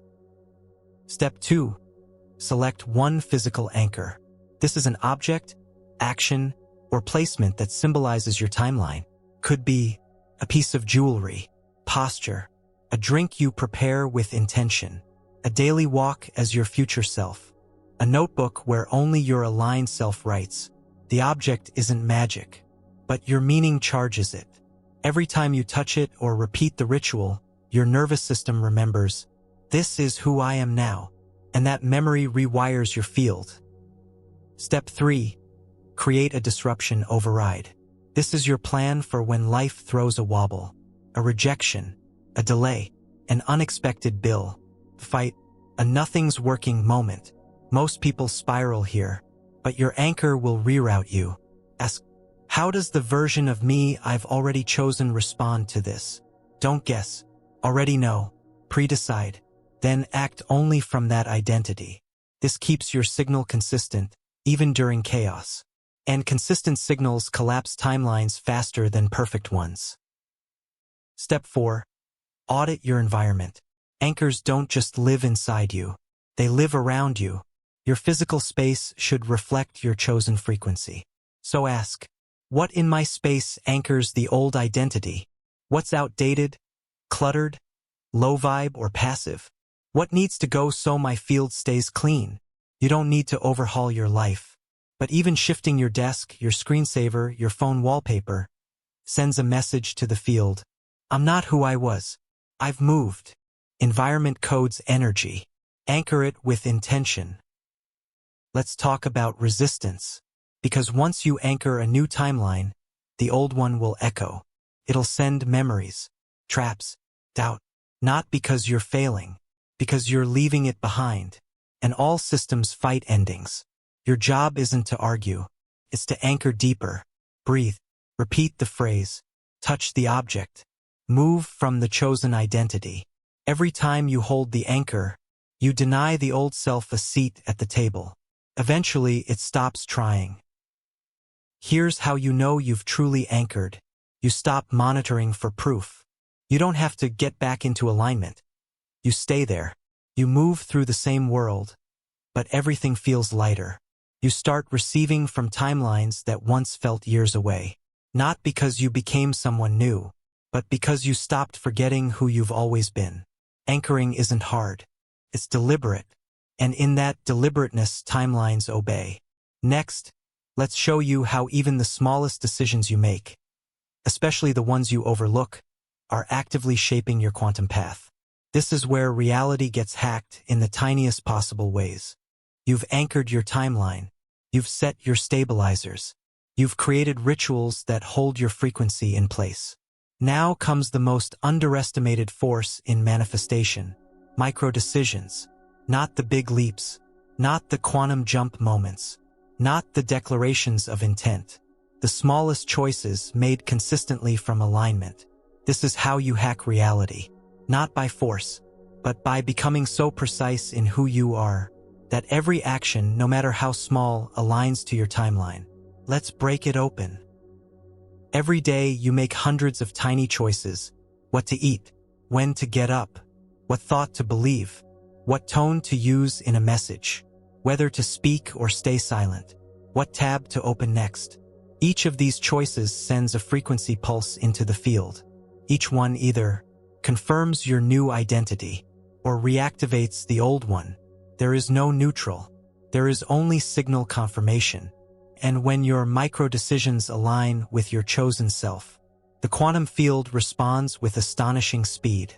S1: Step 2. Select one physical anchor. This is an object, action, or placement that symbolizes your timeline. Could be a piece of jewelry, posture, a drink you prepare with intention, a daily walk as your future self, a notebook where only your aligned self writes. The object isn't magic, but your meaning charges it. Every time you touch it or repeat the ritual, your nervous system remembers, this is who I am now, and that memory rewires your field. Step 3. Create a disruption override. This is your plan for when life throws a wobble, a rejection, a delay, an unexpected bill, fight, a nothing's working moment. Most people spiral here, but your anchor will reroute you. Ask, how does the version of me I've already chosen respond to this? Don't guess. Already know. Pre-decide. Then act only from that identity. This keeps your signal consistent, even during chaos. And consistent signals collapse timelines faster than perfect ones. Step 4. Audit your environment. Anchors don't just live inside you. They live around you. Your physical space should reflect your chosen frequency. So ask, what in my space anchors the old identity? What's outdated, cluttered, low vibe, or passive? What needs to go so my field stays clean? You don't need to overhaul your life. But even shifting your desk, your screensaver, your phone wallpaper sends a message to the field. I'm not who I was. I've moved. Environment codes energy. Anchor it with intention. Let's talk about resistance. Because once you anchor a new timeline, the old one will echo. It'll send memories, traps, doubt. Not because you're failing, because you're leaving it behind. And all systems fight endings. Your job isn't to argue. It's to anchor deeper. Breathe. Repeat the phrase. Touch the object. Move from the chosen identity. Every time you hold the anchor, you deny the old self a seat at the table. Eventually, it stops trying. Here's how you know you've truly anchored. You stop monitoring for proof. You don't have to get back into alignment. You stay there. You move through the same world, but everything feels lighter. You start receiving from timelines that once felt years away. Not because you became someone new, but because you stopped forgetting who you've always been. Anchoring isn't hard. It's deliberate. And in that deliberateness, timelines obey. Next, let's show you how even the smallest decisions you make, especially the ones you overlook, are actively shaping your quantum path. This is where reality gets hacked in the tiniest possible ways. You've anchored your timeline. You've set your stabilizers. You've created rituals that hold your frequency in place. Now comes the most underestimated force in manifestation. Micro-decisions. Not the big leaps. Not the quantum jump moments. Not the declarations of intent. The smallest choices made consistently from alignment. This is how you hack reality. Not by force, but by becoming so precise in who you are, that every action, no matter how small, aligns to your timeline. Let's break it open. Every day you make hundreds of tiny choices. What to eat, when to get up, what thought to believe, what tone to use in a message, whether to speak or stay silent, what tab to open next. Each of these choices sends a frequency pulse into the field. Each one either confirms your new identity or reactivates the old one. There is no neutral. There is only signal confirmation. And when your micro-decisions align with your chosen self, the quantum field responds with astonishing speed.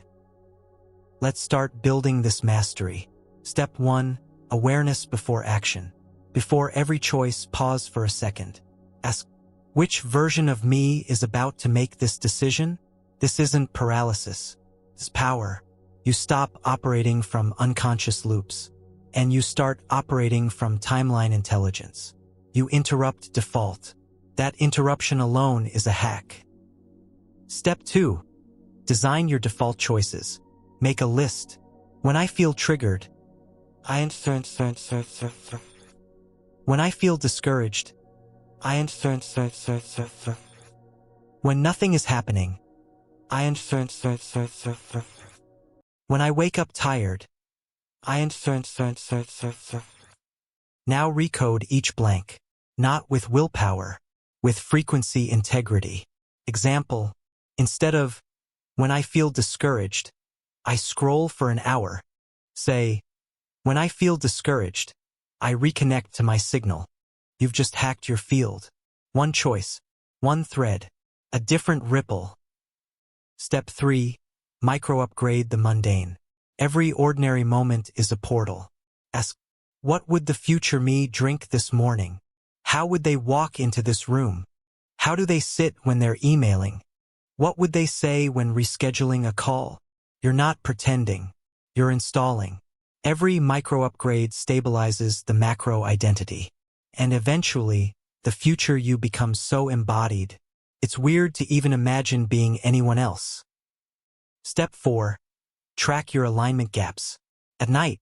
S1: Let's start building this mastery. Step 1. Awareness before action. Before every choice, pause for a second. Ask, which version of me is about to make this decision? This isn't paralysis. It's power. You stop operating from unconscious loops. and you start operating from timeline intelligence. You interrupt default. That interruption alone is a hack. Step 2. Design your default choices. Make a list. When I feel triggered, when I feel discouraged, when nothing is happening, when I wake up tired, now recode each blank, not with willpower, with frequency integrity. Example, instead of, when I feel discouraged, I scroll for an hour. Say, when I feel discouraged, I reconnect to my signal. You've just hacked your field. One choice, one thread, a different ripple. Step 3. Micro-upgrade the mundane. Every ordinary moment is a portal. Ask, what would the future me drink this morning? How would they walk into this room? How do they sit when they're emailing? What would they say when rescheduling a call? You're not pretending. You're installing. Every micro-upgrade stabilizes the macro identity. And eventually, the future you becomes so embodied, it's weird to even imagine being anyone else. Step 4. Track your alignment gaps. At night,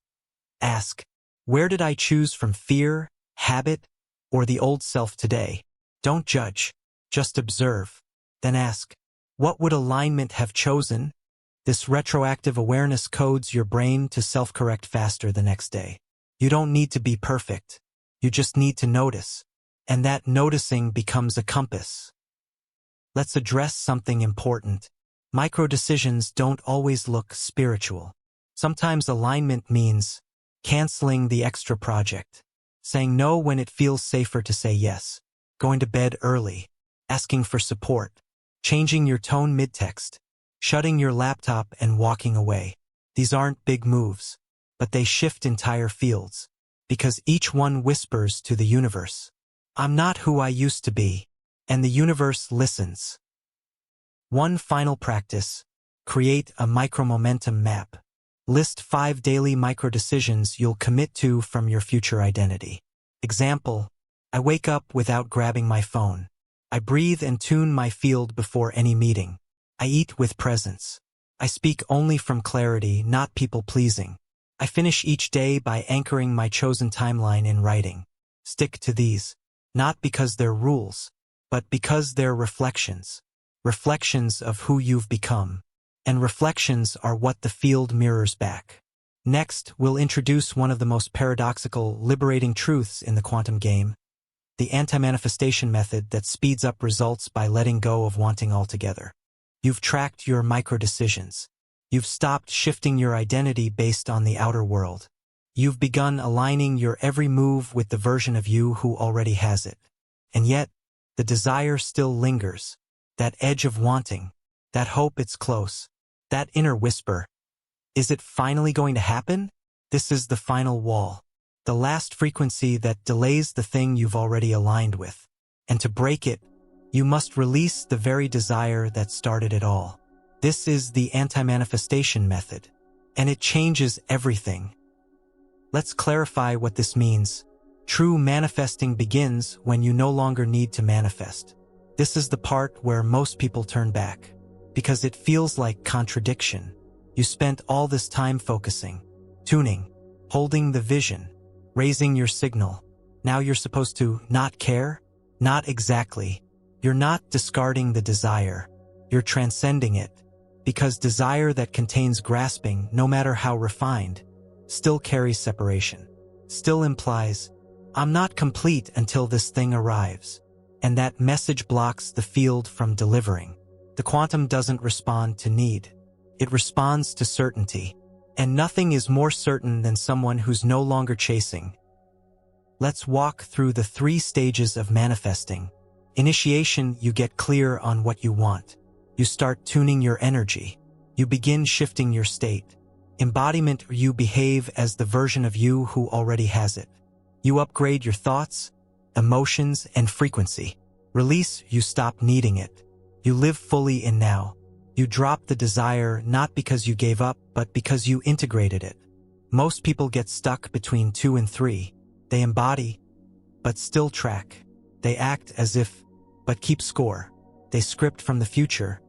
S1: ask, where did I choose from fear, habit, or the old self today? Don't judge, just observe. Then ask, what would alignment have chosen? This retroactive awareness codes your brain to self-correct faster the next day. You don't need to be perfect. You just need to notice. And that noticing becomes a compass. Let's address something important. Micro-decisions don't always look spiritual. Sometimes alignment means canceling the extra project, saying no when it feels safer to say yes, going to bed early, asking for support, changing your tone mid-text, shutting your laptop and walking away. These aren't big moves, but they shift entire fields, because each one whispers to the universe, I'm not who I used to be, and the universe listens. One final practice, create a micro-momentum map. List 5 daily micro-decisions you'll commit to from your future identity. Example, I wake up without grabbing my phone. I breathe and tune my field before any meeting. I eat with presence. I speak only from clarity, not people-pleasing. I finish each day by anchoring my chosen timeline in writing. Stick to these, not because they're rules, but because they're reflections. Reflections of who you've become. And reflections are what the field mirrors back. Next, we'll introduce one of the most paradoxical, liberating truths in the quantum game, the anti-manifestation method that speeds up results by letting go of wanting altogether. You've tracked your micro-decisions. You've stopped shifting your identity based on the outer world. You've begun aligning your every move with the version of you who already has it. And yet, the desire still lingers. That edge of wanting, that hope it's close, that inner whisper. Is it finally going to happen? This is the final wall. The last frequency that delays the thing you've already aligned with. And to break it, you must release the very desire that started it all. This is the anti-manifestation method, and it changes everything. Let's clarify what this means. True manifesting begins when you no longer need to manifest. This is the part where most people turn back, because it feels like contradiction. You spent all this time focusing, tuning, holding the vision, raising your signal. Now you're supposed to not care? Not exactly. You're not discarding the desire. You're transcending it. Because desire that contains grasping, no matter how refined, still carries separation. Still implies, I'm not complete until this thing arrives. And that message blocks the field from delivering. The quantum doesn't respond to need. It responds to certainty. And nothing is more certain than someone who's no longer chasing. Let's walk through the 3 stages of manifesting. Initiation, you get clear on what you want. You start tuning your energy. You begin shifting your state. Embodiment, you behave as the version of you who already has it. You upgrade your thoughts, emotions, and frequency. Release, you stop needing it. You live fully in now. You drop the desire not because you gave up, but because you integrated it. Most people get stuck between 2 and 3. They embody, but still track. They act as if, but keep score. They script from the future,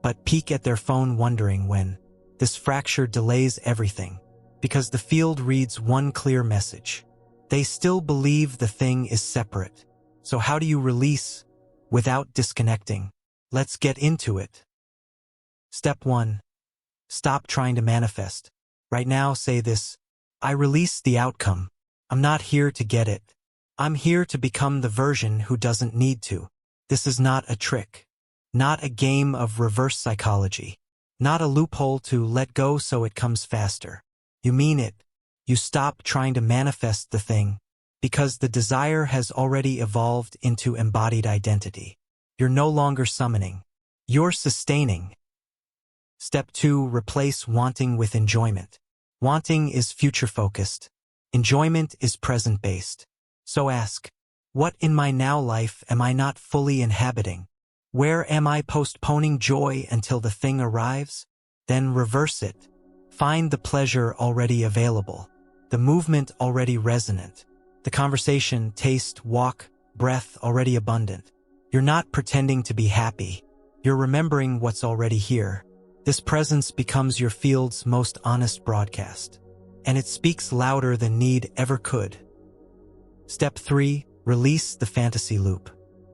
S1: but peek at their phone wondering when. This fracture delays everything, because the field reads one clear message. They still believe the thing is separate. So how do you release without disconnecting? Let's get into it. Step 1. Stop trying to manifest. Right now, say this: I release the outcome. I'm not here to get it. I'm here to become the version who doesn't need to. This is not a trick. Not a game of reverse psychology. Not a loophole to let go so it comes faster. You mean it. You stop trying to manifest the thing, because the desire has already evolved into embodied identity. You're no longer summoning. You're sustaining. Step 2. Replace wanting with enjoyment. Wanting is future-focused. Enjoyment is present-based. So ask, what in my now life am I not fully inhabiting? Where am I postponing joy until the thing arrives? Then reverse it. Find the pleasure already available, the movement already resonant, the conversation, taste, walk, breath already abundant. You're not pretending to be happy. You're remembering what's already here. This presence becomes your field's most honest broadcast, and it speaks louder than need ever could. Step 3. Release the fantasy loop.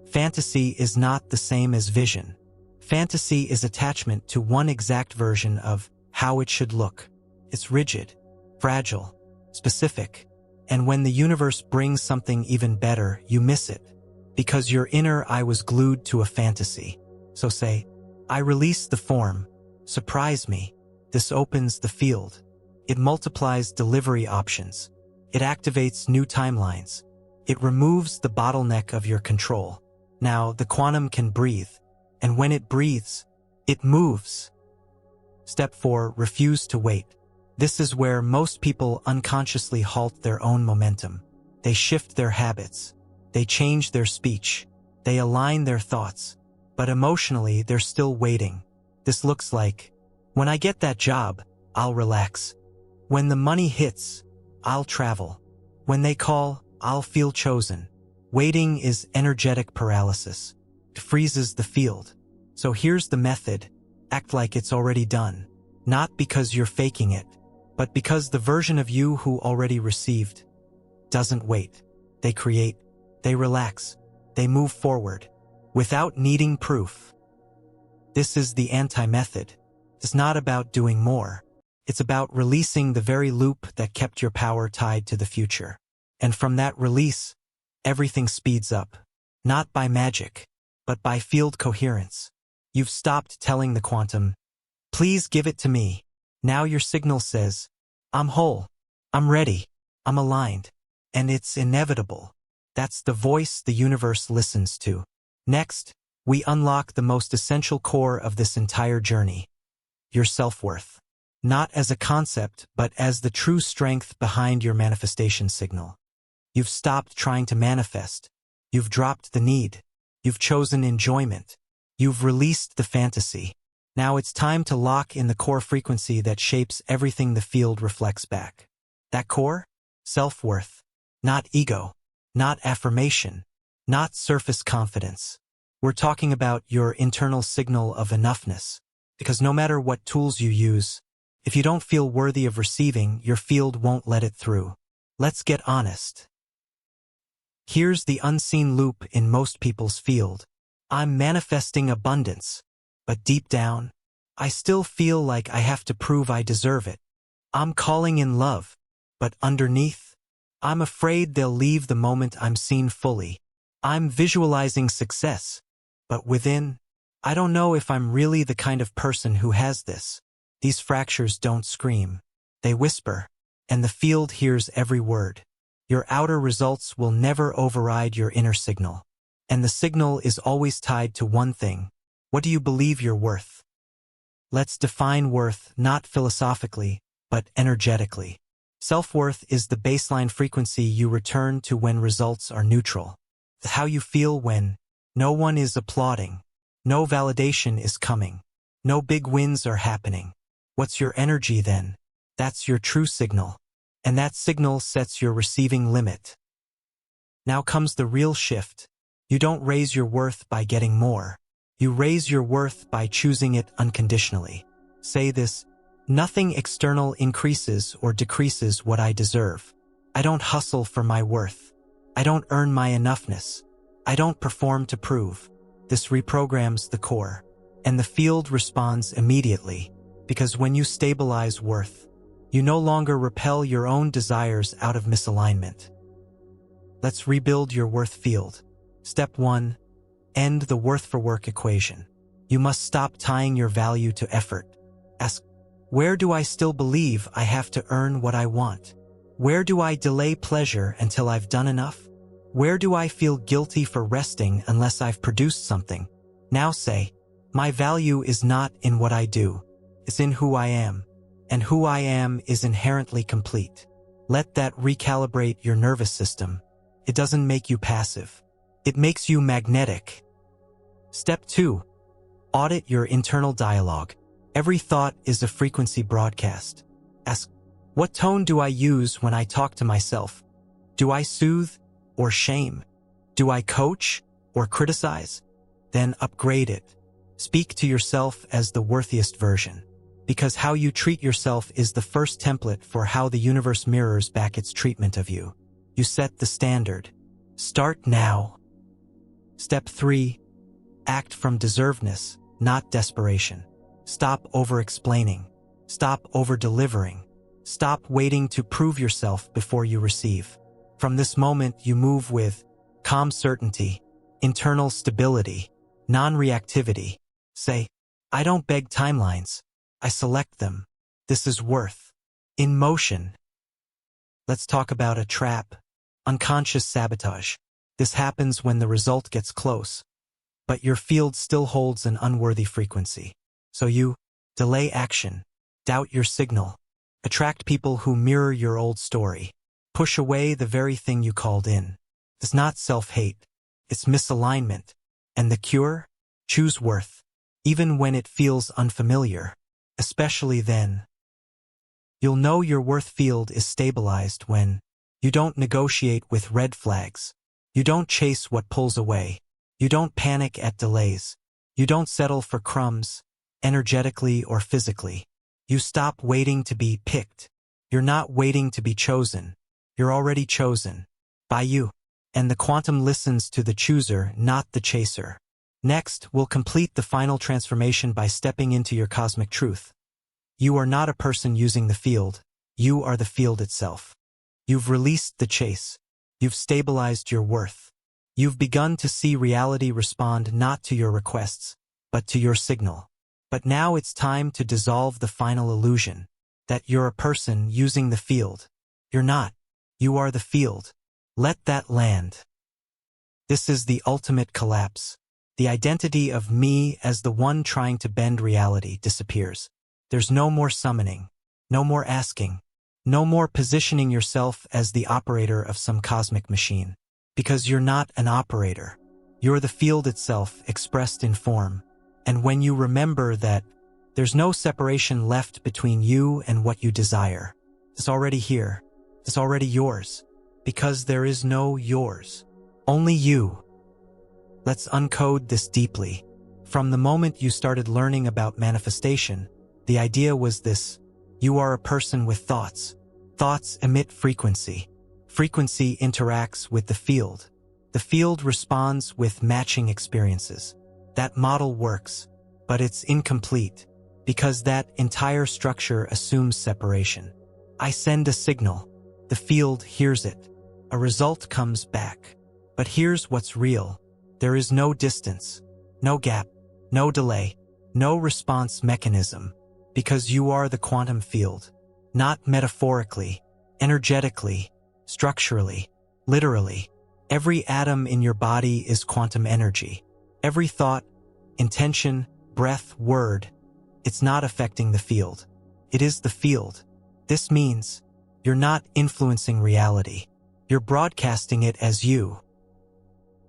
S1: Fantasy is not the same as vision. Fantasy is attachment to one exact version of how it should look. It's rigid, fragile, specific. And when the universe brings something even better, you miss it, because your inner eye was glued to a fantasy. So say, I release the form. Surprise me. This opens the field. It multiplies delivery options. It activates new timelines. It removes the bottleneck of your control. Now the quantum can breathe, and when it breathes, it moves. Step 4. Refuse to wait. This is where most people unconsciously halt their own momentum. They shift their habits. They change their speech. They align their thoughts. But emotionally, they're still waiting. This looks like, when I get that job, I'll relax. When the money hits, I'll travel. When they call, I'll feel chosen. Waiting is energetic paralysis. It freezes the field. So here's the method. Act like it's already done. Not because you're faking it, but because the version of you who already received doesn't wait. They create, they relax, they move forward, without needing proof. This is the anti-method. It's not about doing more. It's about releasing the very loop that kept your power tied to the future. And from that release, everything speeds up. Not by magic, but by field coherence. You've stopped telling the quantum, please give it to me. Now your signal says, I'm whole, I'm ready, I'm aligned. And it's inevitable. That's the voice the universe listens to. Next, we unlock the most essential core of this entire journey. Your self-worth. Not as a concept, but as the true strength behind your manifestation signal. You've stopped trying to manifest. You've dropped the need. You've chosen enjoyment. You've released the fantasy. Now it's time to lock in the core frequency that shapes everything the field reflects back. That core? Self-worth. Not ego. Not affirmation. Not surface confidence. We're talking about your internal signal of enoughness. Because no matter what tools you use, if you don't feel worthy of receiving, your field won't let it through. Let's get honest. Here's the unseen loop in most people's field. I'm manifesting abundance, but deep down, I still feel like I have to prove I deserve it. I'm calling in love, but underneath, I'm afraid they'll leave the moment I'm seen fully. I'm visualizing success, but within, I don't know if I'm really the kind of person who has this. These fractures don't scream. They whisper, and the field hears every word. Your outer results will never override your inner signal. And the signal is always tied to one thing. What do you believe you're worth? Let's define worth not philosophically, but energetically. Self-worth is the baseline frequency you return to when results are neutral. How you feel when no one is applauding, no validation is coming, no big wins are happening. What's your energy then? That's your true signal. And that signal sets your receiving limit. Now comes the real shift. You don't raise your worth by getting more. You raise your worth by choosing it unconditionally. Say this: nothing external increases or decreases what I deserve. I don't hustle for my worth. I don't earn my enoughness. I don't perform to prove. This reprograms the core. And the field responds immediately, because when you stabilize worth, you no longer repel your own desires out of misalignment. Let's rebuild your worth field. Step 1. End the worth for work equation. You must stop tying your value to effort. Ask, where do I still believe I have to earn what I want? Where do I delay pleasure until I've done enough? Where do I feel guilty for resting unless I've produced something? Now say, my value is not in what I do. It's in who I am. And who I am is inherently complete. Let that recalibrate your nervous system. It doesn't make you passive. It makes you magnetic. Step 2. Audit your internal dialogue. Every thought is a frequency broadcast. Ask, what tone do I use when I talk to myself? Do I soothe or shame? Do I coach or criticize? Then upgrade it. Speak to yourself as the worthiest version. Because how you treat yourself is the first template for how the universe mirrors back its treatment of you. You set the standard. Start now. Step 3. Act from deservedness, not desperation. Stop over-explaining. Stop over-delivering. Stop waiting to prove yourself before you receive. From this moment, you move with calm certainty, internal stability, non-reactivity. Say, I don't beg timelines. I select them. This is worth. In motion. Let's talk about a trap. Unconscious sabotage. This happens when the result gets close, but your field still holds an unworthy frequency. So you delay action, doubt your signal, attract people who mirror your old story, push away the very thing you called in. It's not self-hate. It's misalignment. And the cure? Choose worth, even when it feels unfamiliar. Especially then. You'll know your worth field is stabilized when you don't negotiate with red flags. You don't chase what pulls away. You don't panic at delays. You don't settle for crumbs, energetically or physically. You stop waiting to be picked. You're not waiting to be chosen. You're already chosen. By you. And the quantum listens to the chooser, not the chaser. Next, we'll complete the final transformation by stepping into your cosmic truth. You are not a person using the field. You are the field itself. You've released the chase. You've stabilized your worth. You've begun to see reality respond not to your requests, but to your signal. But now it's time to dissolve the final illusion that you're a person using the field. You're not. You are the field. Let that land. This is the ultimate collapse. The identity of me as the one trying to bend reality disappears. There's no more summoning, no more asking, no more positioning yourself as the operator of some cosmic machine. Because you're not an operator. You're the field itself expressed in form. And when you remember that there's no separation left between you and what you desire, it's already here. It's already yours. Because there is no yours. Only you. Let's uncode this deeply. From the moment you started learning about manifestation, the idea was this: you are a person with thoughts. Thoughts emit frequency. Frequency interacts with the field. The field responds with matching experiences. That model works, but it's incomplete, because that entire structure assumes separation. I send a signal. The field hears it. A result comes back. But here's what's real. There is no distance, no gap, no delay, no response mechanism, because you are the quantum field. Not metaphorically, energetically, structurally, literally. Every atom in your body is quantum energy. Every thought, intention, breath, word, it's not affecting the field. It is the field. This means you're not influencing reality. You're broadcasting it as you.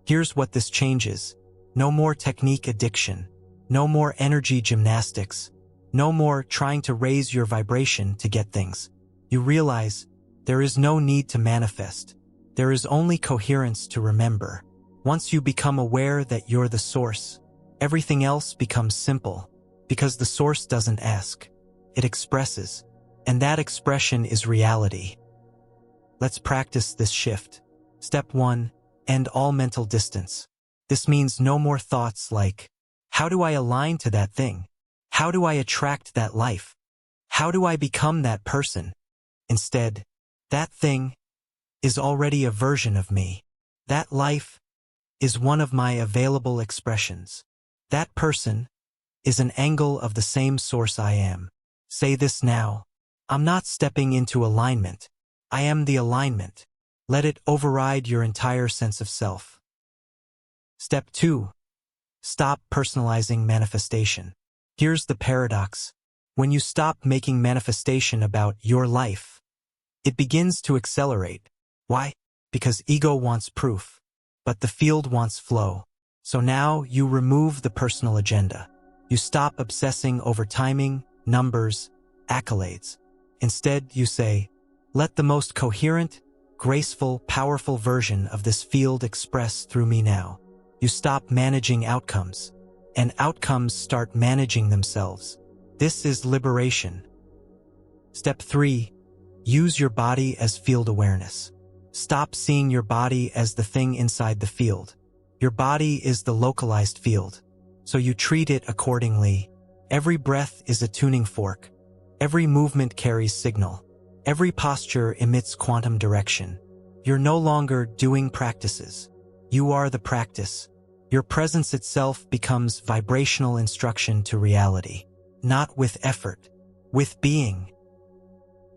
S1: Here's what this changes. No more technique addiction. No more energy gymnastics. No more trying to raise your vibration to get things. You realize there is no need to manifest. There is only coherence to remember. Once you become aware that you're the source, everything else becomes simple, because the source doesn't ask. It expresses, and that expression is reality. Let's practice this shift. Step 1. End all mental distance. This means no more thoughts like, how do I align to that thing? How do I attract that life? How do I become that person? Instead, that thing is already a version of me. That life is one of my available expressions. That person is an angle of the same source I am. Say this now. I'm not stepping into alignment. I am the alignment. Let it override your entire sense of self. Step 2. Stop personalizing manifestation. Here's the paradox. When you stop making manifestation about your life, it begins to accelerate. Why? Because ego wants proof, but the field wants flow. So now you remove the personal agenda. You stop obsessing over timing, numbers, accolades. Instead, you say, let the most coherent, graceful, powerful version of this field express through me now. You stop managing outcomes, and outcomes start managing themselves. This is liberation. Step 3. Use your body as field awareness. Stop seeing your body as the thing inside the field. Your body is the localized field, so you treat it accordingly. Every breath is a tuning fork. Every movement carries signal. Every posture emits quantum direction. You're no longer doing practices. You are the practice. Your presence itself becomes vibrational instruction to reality. Not with effort, with being.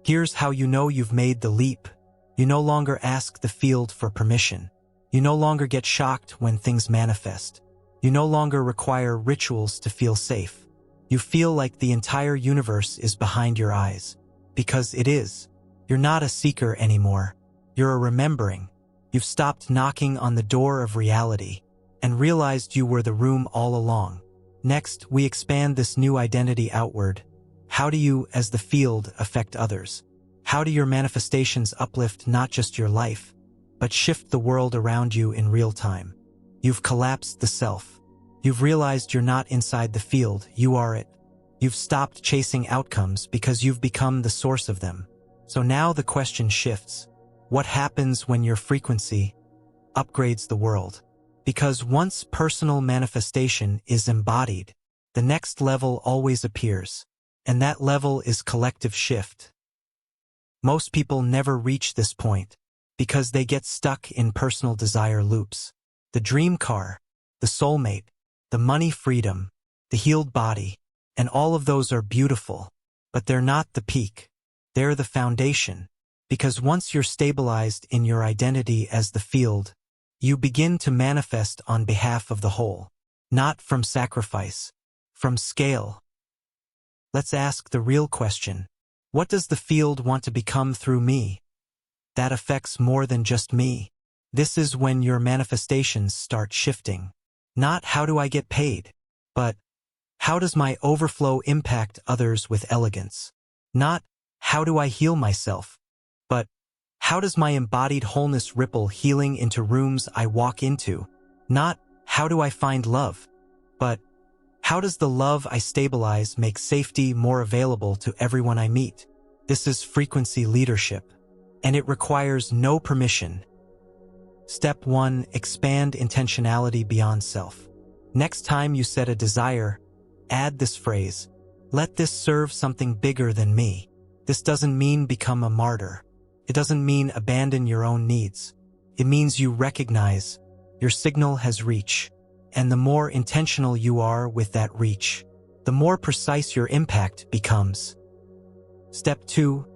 S1: Here's how you know you've made the leap. You no longer ask the field for permission. You no longer get shocked when things manifest. You no longer require rituals to feel safe. You feel like the entire universe is behind your eyes. Because it is. You're not a seeker anymore. You're a remembering. You've stopped knocking on the door of reality and realized you were the room all along. Next, we expand this new identity outward. How do you, as the field, affect others? How do your manifestations uplift not just your life, but shift the world around you in real time? You've collapsed the self. You've realized you're not inside the field, you are it. You've stopped chasing outcomes because you've become the source of them. So now the question shifts. What happens when your frequency upgrades the world? Because once personal manifestation is embodied, the next level always appears, and that level is collective shift. Most people never reach this point because they get stuck in personal desire loops. The dream car, the soulmate, the money freedom, the healed body, and all of those are beautiful, but they're not the peak. They're the foundation, because once you're stabilized in your identity as the field, you begin to manifest on behalf of the whole, not from sacrifice, from scale. Let's ask the real question. What does the field want to become through me? That affects more than just me. This is when your manifestations start shifting. Not how do I get paid, but how does my overflow impact others with elegance? Not how do I heal myself, but how does my embodied wholeness ripple healing into rooms I walk into? Not how do I find love, but how does the love I stabilize make safety more available to everyone I meet? This is frequency leadership, and it requires no permission. Step 1. Expand intentionality beyond self. Next time you set a desire, add this phrase, let this serve something bigger than me. This doesn't mean become a martyr. It doesn't mean abandon your own needs. It means you recognize your signal has reach, and the more intentional you are with that reach, the more precise your impact becomes. Step 2.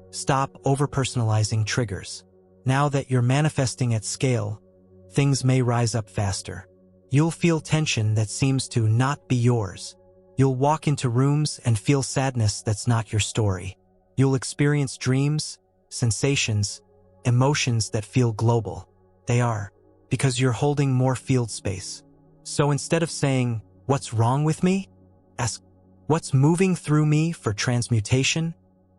S1: Stop over-personalizing triggers. Now that you're manifesting at scale, things may rise up faster. You'll feel tension that seems to not be yours. You'll walk into rooms and feel sadness that's not your story. You'll experience dreams, sensations, emotions that feel global. They are, because you're holding more field space. So instead of saying, "What's wrong with me?" ask, What's moving through me for transmutation?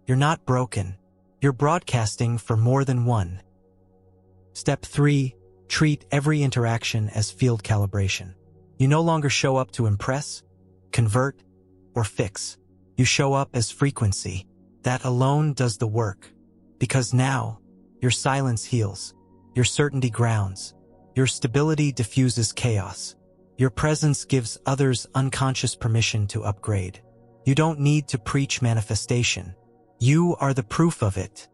S1: You're not broken. You're broadcasting for more than one. Step 3. Treat every interaction as field calibration. You no longer show up to impress, convert, or fix. You show up as frequency. That alone does the work. Because now, your silence heals. Your certainty grounds. Your stability diffuses chaos. Your presence gives others unconscious permission to upgrade. You don't need to preach manifestation. You are the proof of it.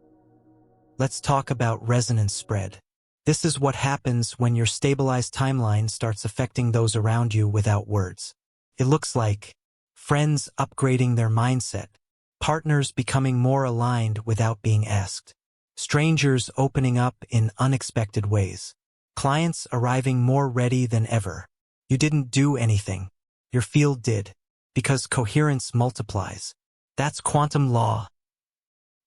S1: Let's talk about resonance spread. This is what happens when your stabilized timeline starts affecting those around you without words. It looks like friends upgrading their mindset, partners becoming more aligned without being asked, strangers opening up in unexpected ways, clients arriving more ready than ever. You didn't do anything. Your field did, because coherence multiplies. That's quantum law.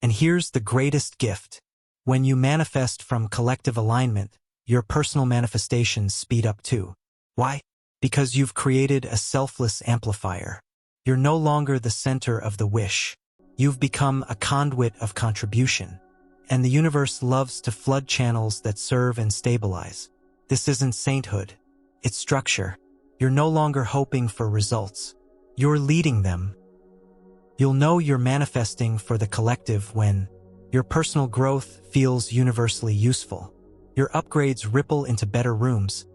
S1: And here's the greatest gift. When you manifest from collective alignment, your personal manifestations speed up too. Why? Because you've created a selfless amplifier. You're no longer the center of the wish. You've become a conduit of contribution. And the universe loves to flood channels that serve and stabilize. This isn't sainthood. It's structure. You're no longer hoping for results. You're leading them. You'll know you're manifesting for the collective when your personal growth feels universally useful. Your upgrades ripple into better rooms,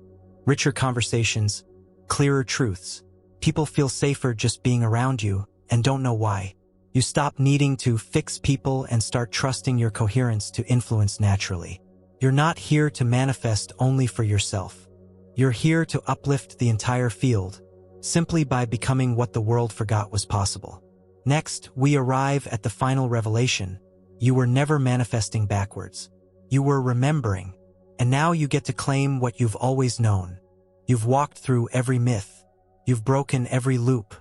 S1: richer conversations, clearer truths. People feel safer just being around you and don't know why. You stop needing to fix people and start trusting your coherence to influence naturally. You're not here to manifest only for yourself. You're here to uplift the entire field, simply by becoming what the world forgot was possible. Next, we arrive at the final revelation. You were never manifesting backwards. You were remembering, and now you get to claim what you've always known. You've walked through every myth. You've broken every loop.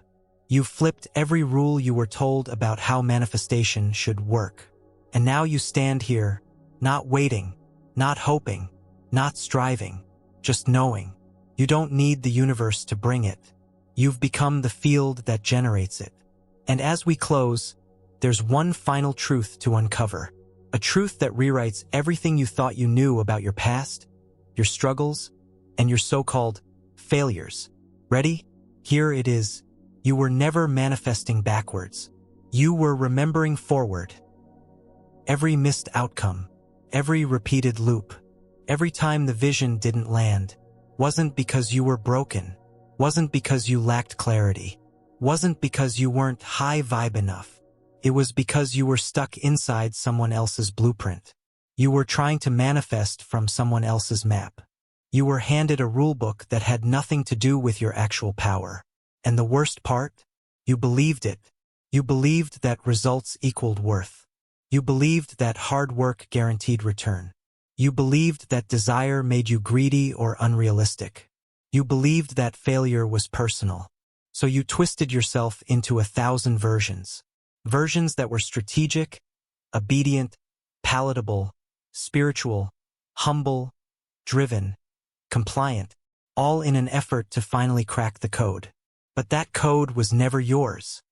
S1: You've flipped every rule you were told about how manifestation should work. And now you stand here, not waiting, not hoping, not striving, just knowing. You don't need the universe to bring it. You've become the field that generates it. And as we close, there's one final truth to uncover. A truth that rewrites everything you thought you knew about your past, your struggles, and your so-called failures. Ready? Here it is. You were never manifesting backwards. You were remembering forward. Every missed outcome, every repeated loop, every time the vision didn't land, wasn't because you were broken, wasn't because you lacked clarity, wasn't because you weren't high vibe enough. It was because you were stuck inside someone else's blueprint. You were trying to manifest from someone else's map. You were handed a rulebook that had nothing to do with your actual power. And the worst part? You believed it. You believed that results equaled worth. You believed that hard work guaranteed return. You believed that desire made you greedy or unrealistic. You believed that failure was personal. So you twisted yourself into 1,000 versions. Versions that were strategic, obedient, palatable, spiritual, humble, driven, compliant, all in an effort to finally crack the code. But that code was never yours.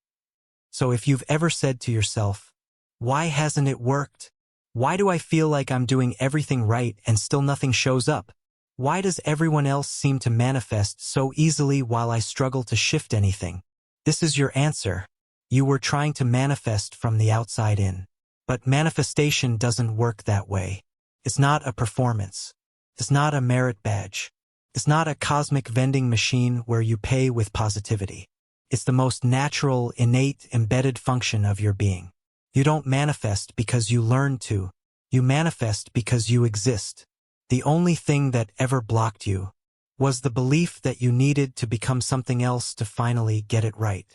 S1: So if you've ever said to yourself, why hasn't it worked? Why do I feel like I'm doing everything right and still nothing shows up? Why does everyone else seem to manifest so easily while I struggle to shift anything? This is your answer. You were trying to manifest from the outside in. But manifestation doesn't work that way. It's not a performance. It's not a merit badge. It's not a cosmic vending machine where you pay with positivity. It's the most natural, innate, embedded function of your being. You don't manifest because you learn to. You manifest because you exist. The only thing that ever blocked you was the belief that you needed to become something else to finally get it right.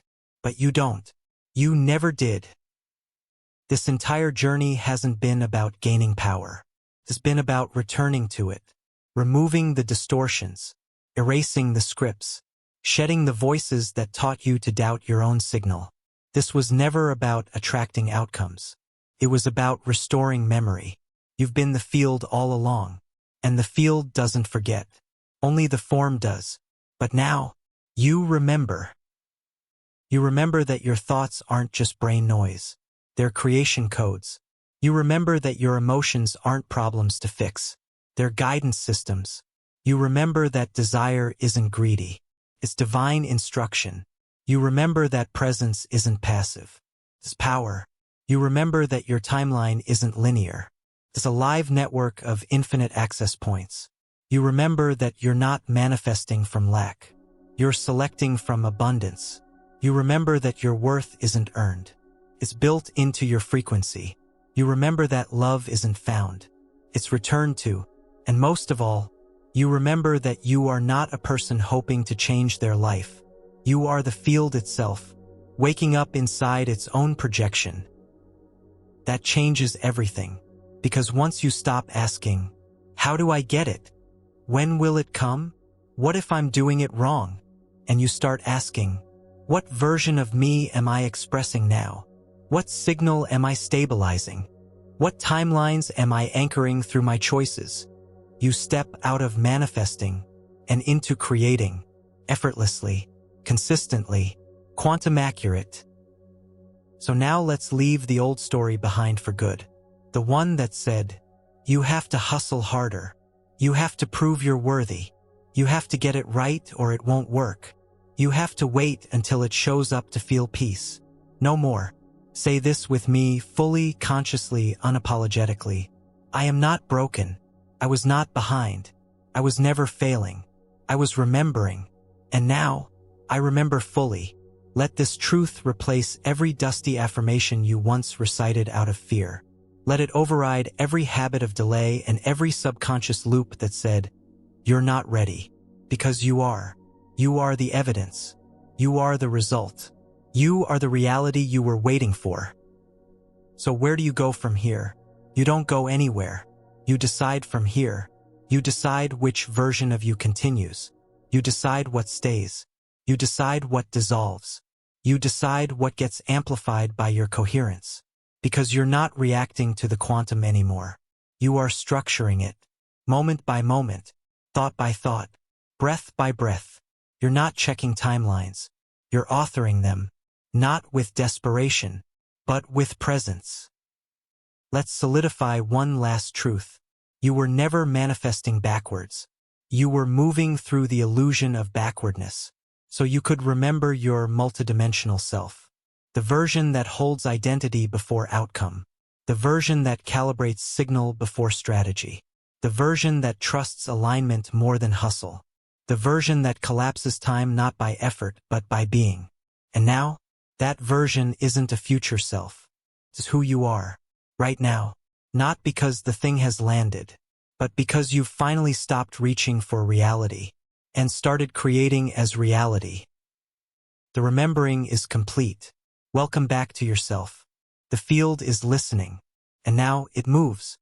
S1: But you don't. You never did. This entire journey hasn't been about gaining power. It's been about returning to it, removing the distortions, erasing the scripts, shedding the voices that taught you to doubt your own signal. This was never about attracting outcomes. It was about restoring memory. You've been the field all along, and the field doesn't forget. Only the form does. But now, you remember. You remember that your thoughts aren't just brain noise. They're creation codes. You remember that your emotions aren't problems to fix. They're guidance systems. You remember that desire isn't greedy. It's divine instruction. You remember that presence isn't passive. It's power. You remember that your timeline isn't linear. It's a live network of infinite access points. You remember that you're not manifesting from lack. You're selecting from abundance. You remember that your worth isn't earned. It's built into your frequency. You remember that love isn't found. It's returned to. And most of all, you remember that you are not a person hoping to change their life. You are the field itself, waking up inside its own projection. That changes everything. Because once you stop asking, how do I get it? When will it come? What if I'm doing it wrong? And you start asking, what version of me am I expressing now? What signal am I stabilizing? What timelines am I anchoring through my choices? You step out of manifesting and into creating, effortlessly, consistently, quantum accurate. So now let's leave the old story behind for good. The one that said, you have to hustle harder. You have to prove you're worthy. You have to get it right or it won't work. You have to wait until it shows up to feel peace. No more. Say this with me fully, consciously, unapologetically. I am not broken. I was not behind. I was never failing. I was remembering. And now, I remember fully. Let this truth replace every dusty affirmation you once recited out of fear. Let it override every habit of delay and every subconscious loop that said, you're not ready. Because you are. You are the evidence. You are the result. You are the reality you were waiting for. So where do you go from here? You don't go anywhere. You decide from here. You decide which version of you continues. You decide what stays. You decide what dissolves. You decide what gets amplified by your coherence. Because you're not reacting to the quantum anymore. You are structuring it. Moment by moment. Thought by thought. Breath by breath. You're not checking timelines. You're authoring them. Not with desperation, but with presence. Let's solidify one last truth. You were never manifesting backwards. You were moving through the illusion of backwardness, so you could remember your multidimensional self. The version that holds identity before outcome. The version that calibrates signal before strategy. The version that trusts alignment more than hustle. The version that collapses time not by effort but by being. And now, that version isn't a future self. It's who you are, right now. Not because the thing has landed, but because you've finally stopped reaching for reality and started creating as reality. The remembering is complete. Welcome back to yourself. The field is listening, and now it moves.